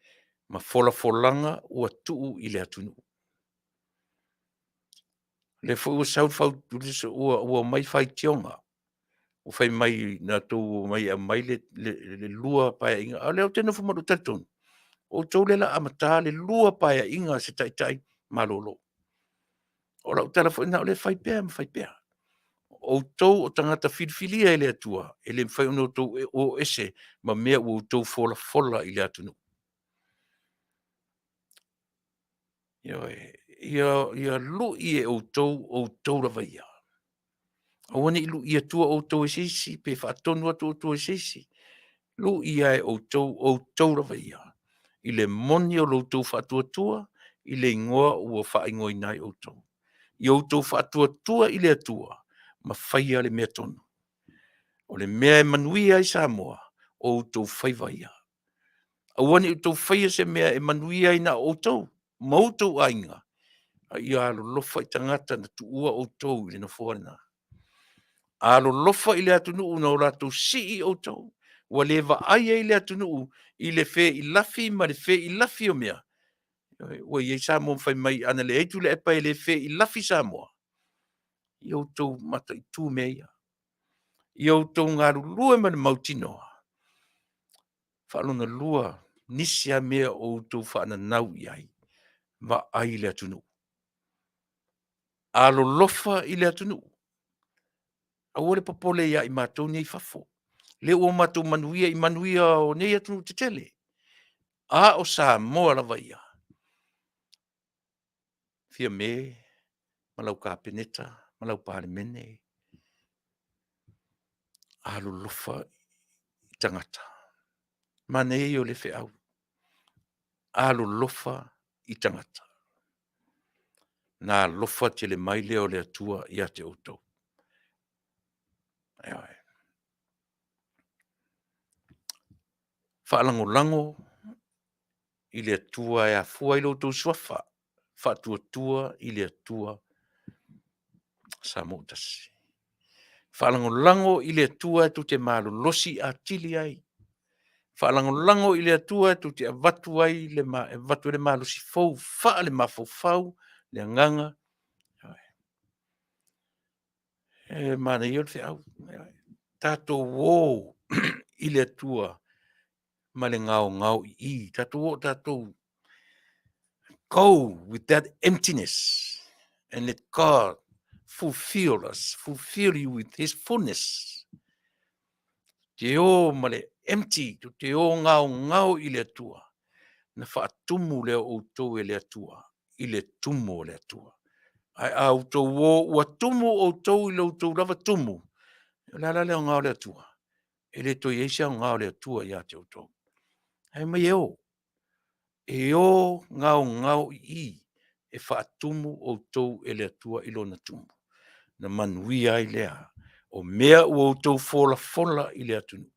ma folanga ua tuu i le atunu. Le fo sau fau ua mai fai tionga. O fai mai na tau mai a mai le lua paia inga. A leo tena fumaru tatun. O tau lela amata le lua paia inga se tai malolo. O lau tala fo ina o le fai pea ma fai pea. O tau o tangata filfilia ele atua. Ele fai ono tau o ese ma mea o tau fola ile atunu. Ia lu i e o tau la vaia. Awane ilu ia tua o tau e sisi, pe whaatonu atu o tau e sisi. Lu ia e o tau la vaia. I le moni o lo tau whaatuatua, i le ingoa ua whaingoi nai o tau. I o tau whaatuatua i le atua, ma whaia le mea tonu. O le mea e Manuia i Samoa, o tau whaivaia. Awane o tau whaia se mea e Manuia i na o tau, ma o tau ainga. Ia alo lofa i tangata na tu ua o tau i le na fuana. Alo lofa i le atunu na o latou si o tau. Wa le va aia i le atunu i le fe i lafi ma le fe i lafi o mea. Wa i Samoa fai mai ana le eitu le epa i le fe i lafi Samoa. I o tau mata i tū mea ia. I o tau ngaru lua ma le mautinoa. Whaalona lua nisi a mea o tau whaana nau i ai. Va ai le atunu. Alo lofa i le atunu. Awole popole ia i mātou nei fafo. Le o mātou Manuia i Manuia o nei atunu te tele. A o Samoa la vaia. Fia me, malau kāpeneta, malau pāremene. Alo lofa i tangata. Mane o le fe au. Alo lofa i tangata. Nā lofa te le mai leo le atua i ate outou. Eoi. Whaalango i le atua e a fua i lotou swafa. Whaatua i le atua Samoa tasi. Whaalango i le atua tu te malo losi a tili ai. Whaalango i le atua tu te avatu ai le avatu le malo si fau, wha le mafau, le nganga. Mana i o te au. Tato wō i le atua ma le ngau i. Tato wō, tato go with that emptiness and let God fulfill you with his fullness. Te o ma le empty, te o ngau i le atua. Na whaatumu leo o tau e le atua, i le tumu o le atua. Ai au tau o ua tumu o tau i lau tau lava tumu. La leo ngau le atua. E le toi eisa ngau le atua i ate o tau. Ai mai eo. E o ngau i e whaatumu o tau e le atua i lona tumu. Na Manuia ai lea. O mea ua o tau fola i le atunu.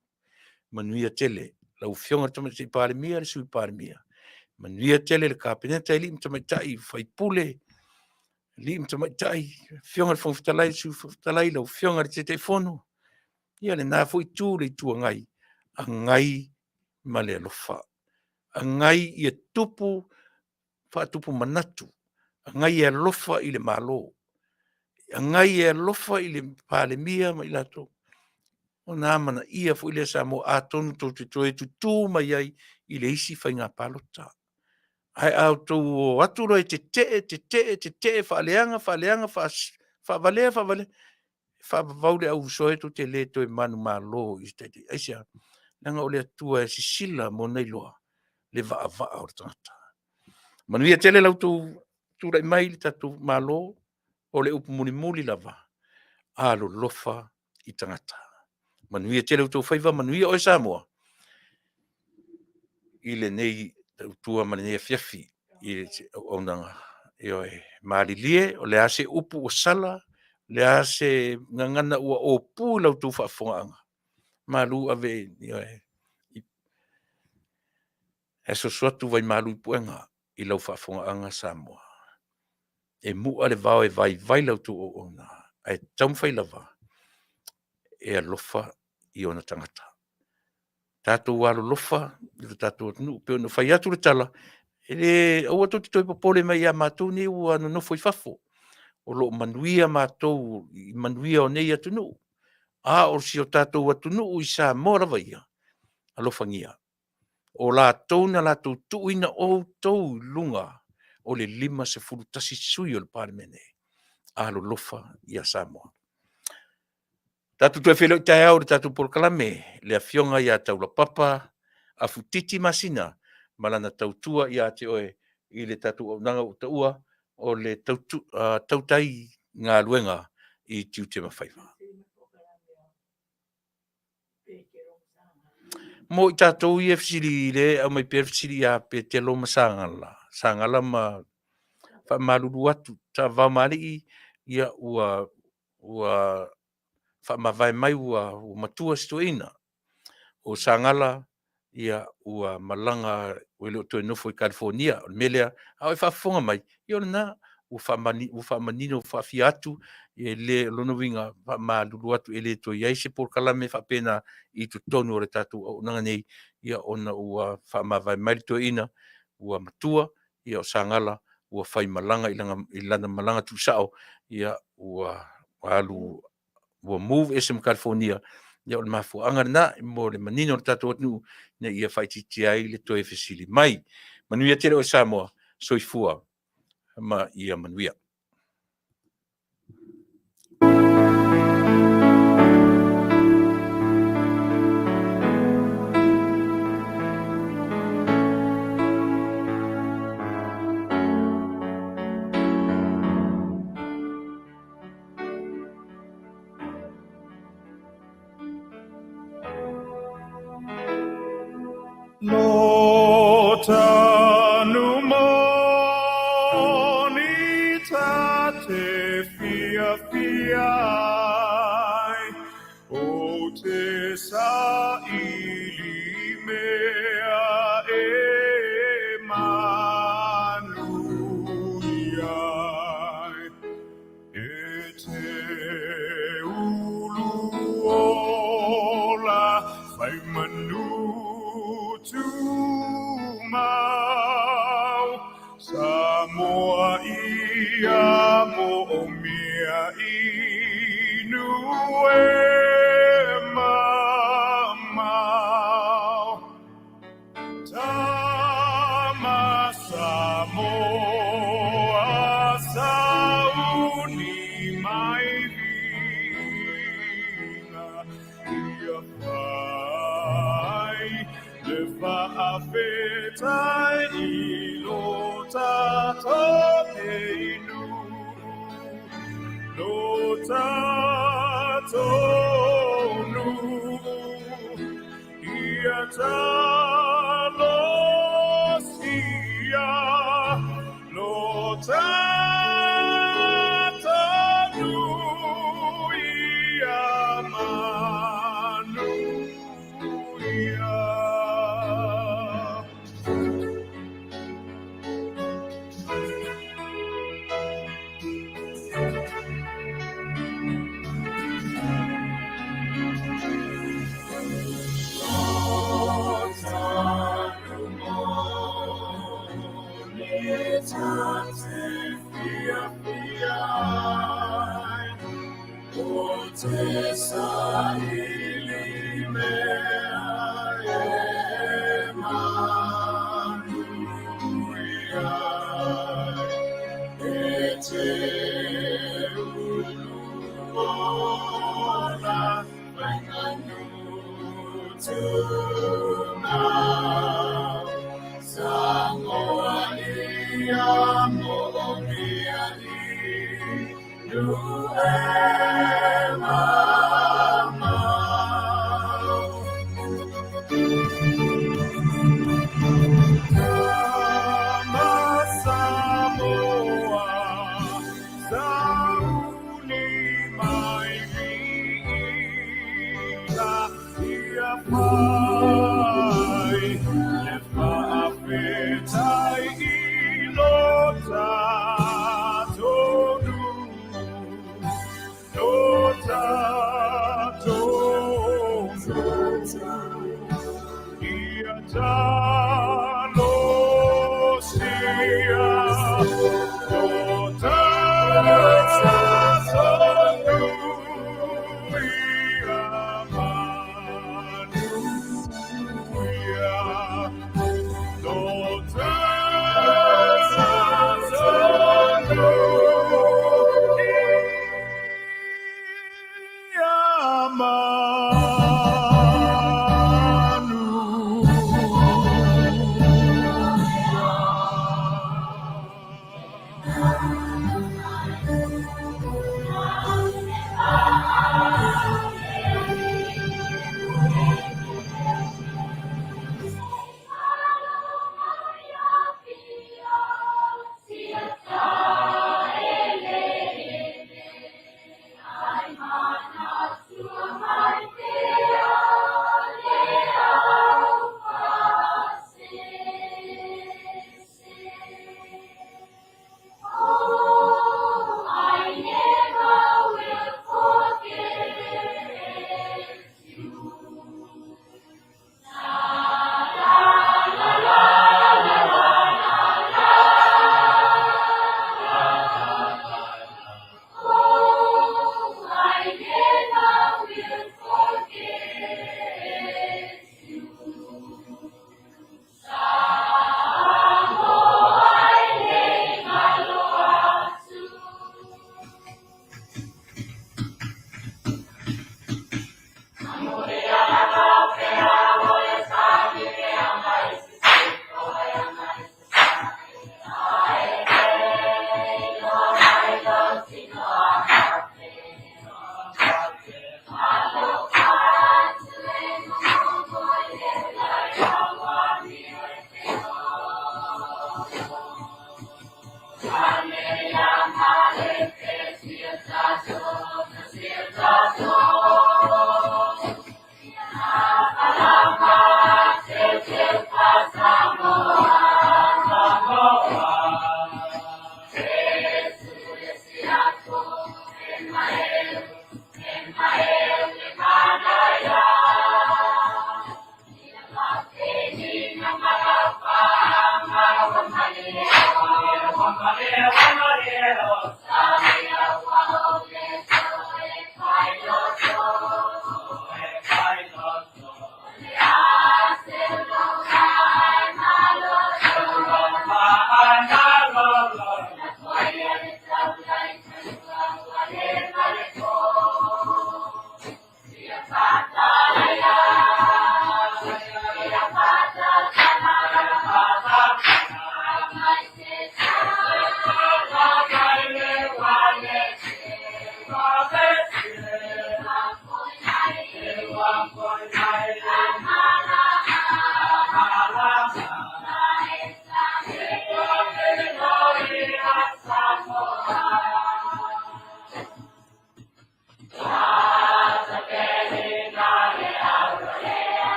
Manuia tele. Lau fionga tama te pare mia, le sui pare mia. Manuia tele le kāpeneta i li mtamai tai, fai pule. Li mtamai tai, fionga le fonfitalai, sui fonfitalai, lau fionga le te fono. Ia le nā fo i tū le tua ngai. A ngai ma le alofa. A ngai i e tupu, whaatupu manatu. A ngai e alofa i le malo. A ngai e alofa i le pale mia ma i lato. O nā mana ia fo i le Samoa a tonu tō te toe tu tū mai ai i le isi whai ngā palota. Ai au tō aturo e te whaaleanga, whaavale. Whaavaule au soe tu te le toi manu malo i te te. Aisia, nanga o le atua e sisila mo nei loa. Le vaa o tangata. Manuia tele lau tū rai mai li tatu malo o le upu muli lava. Alo lofa i tangata. Manuia tele tō whaiva manuia o Samoa. I le nei tua mani nei Afiafi i Auaunaga. Ioe, maalilie o le ase upu o sala le ase ngangana ua o pu lau tu Faafofoga'aga malu ave e sosoatu vai malu puenga i lau Faafofoga'aga Samoa e mu'a le vao e vai lau tu ona e taumafai lava e alofa i ona tangata tatou alolofa i le tatou atunuu pe ona fai atu le tala e le aua toti toi popole mai ia matou nei ua nonofo i fafo o loo manuia matou i manuia o nei atunuu a o si o tatou atunuu i Samoa lava ia alofangia o latou na latou tuuina outou luga o le 5 sui o le palemene alolofa ia Samoa tatou toe fele tae au le tatou polokalame le afioga ia taulapapa a futiti masina ma lana tautua ia te oe i le tatou aunaga o taua o le tautai galuega i tiute mafaiva mo i tatou ia fesili le au mai pea fesili ia pe te alo ma sagala ma faamalulu atu taavao mali'i ia ua faamavae mai ua matua situina o sagala ia ua malaga o le toe nofo i California o le melea au e faafofoga mai i o lenā ua faamanino faafia atu e le lona uiga faamalulu atu e lē toe ai se polokalame faapena i totonu o le tatou auaunaga nei ia ona ua faamavae mai le toeina ua matua ia o sagala ua fai malaga i lana malaga tu'usa'o ia ua alu ua move ese ma California ia o le mafua'aga lenā mo le manino o le tatou atunuu na ia faitiiti ai le toe fesili mai manuia tele o Samoa soifua ma ia manuia Lo tanu moni tate fiafiai o te sa ili mea e manuia e te ulu ola fai manu tu mau Samoa ia mo mia inu e mamau Tama Samoa sauni mai vina ia le faafetai I lo tatou inu lo tatou nu ia talosia lo tatou nu ia manuia te sahili mea e manuia e te uluona whainganu tuna Samoa ia mo mia I Faafetai ilota tonu, lota tonu, iatalo sia, lota tonu,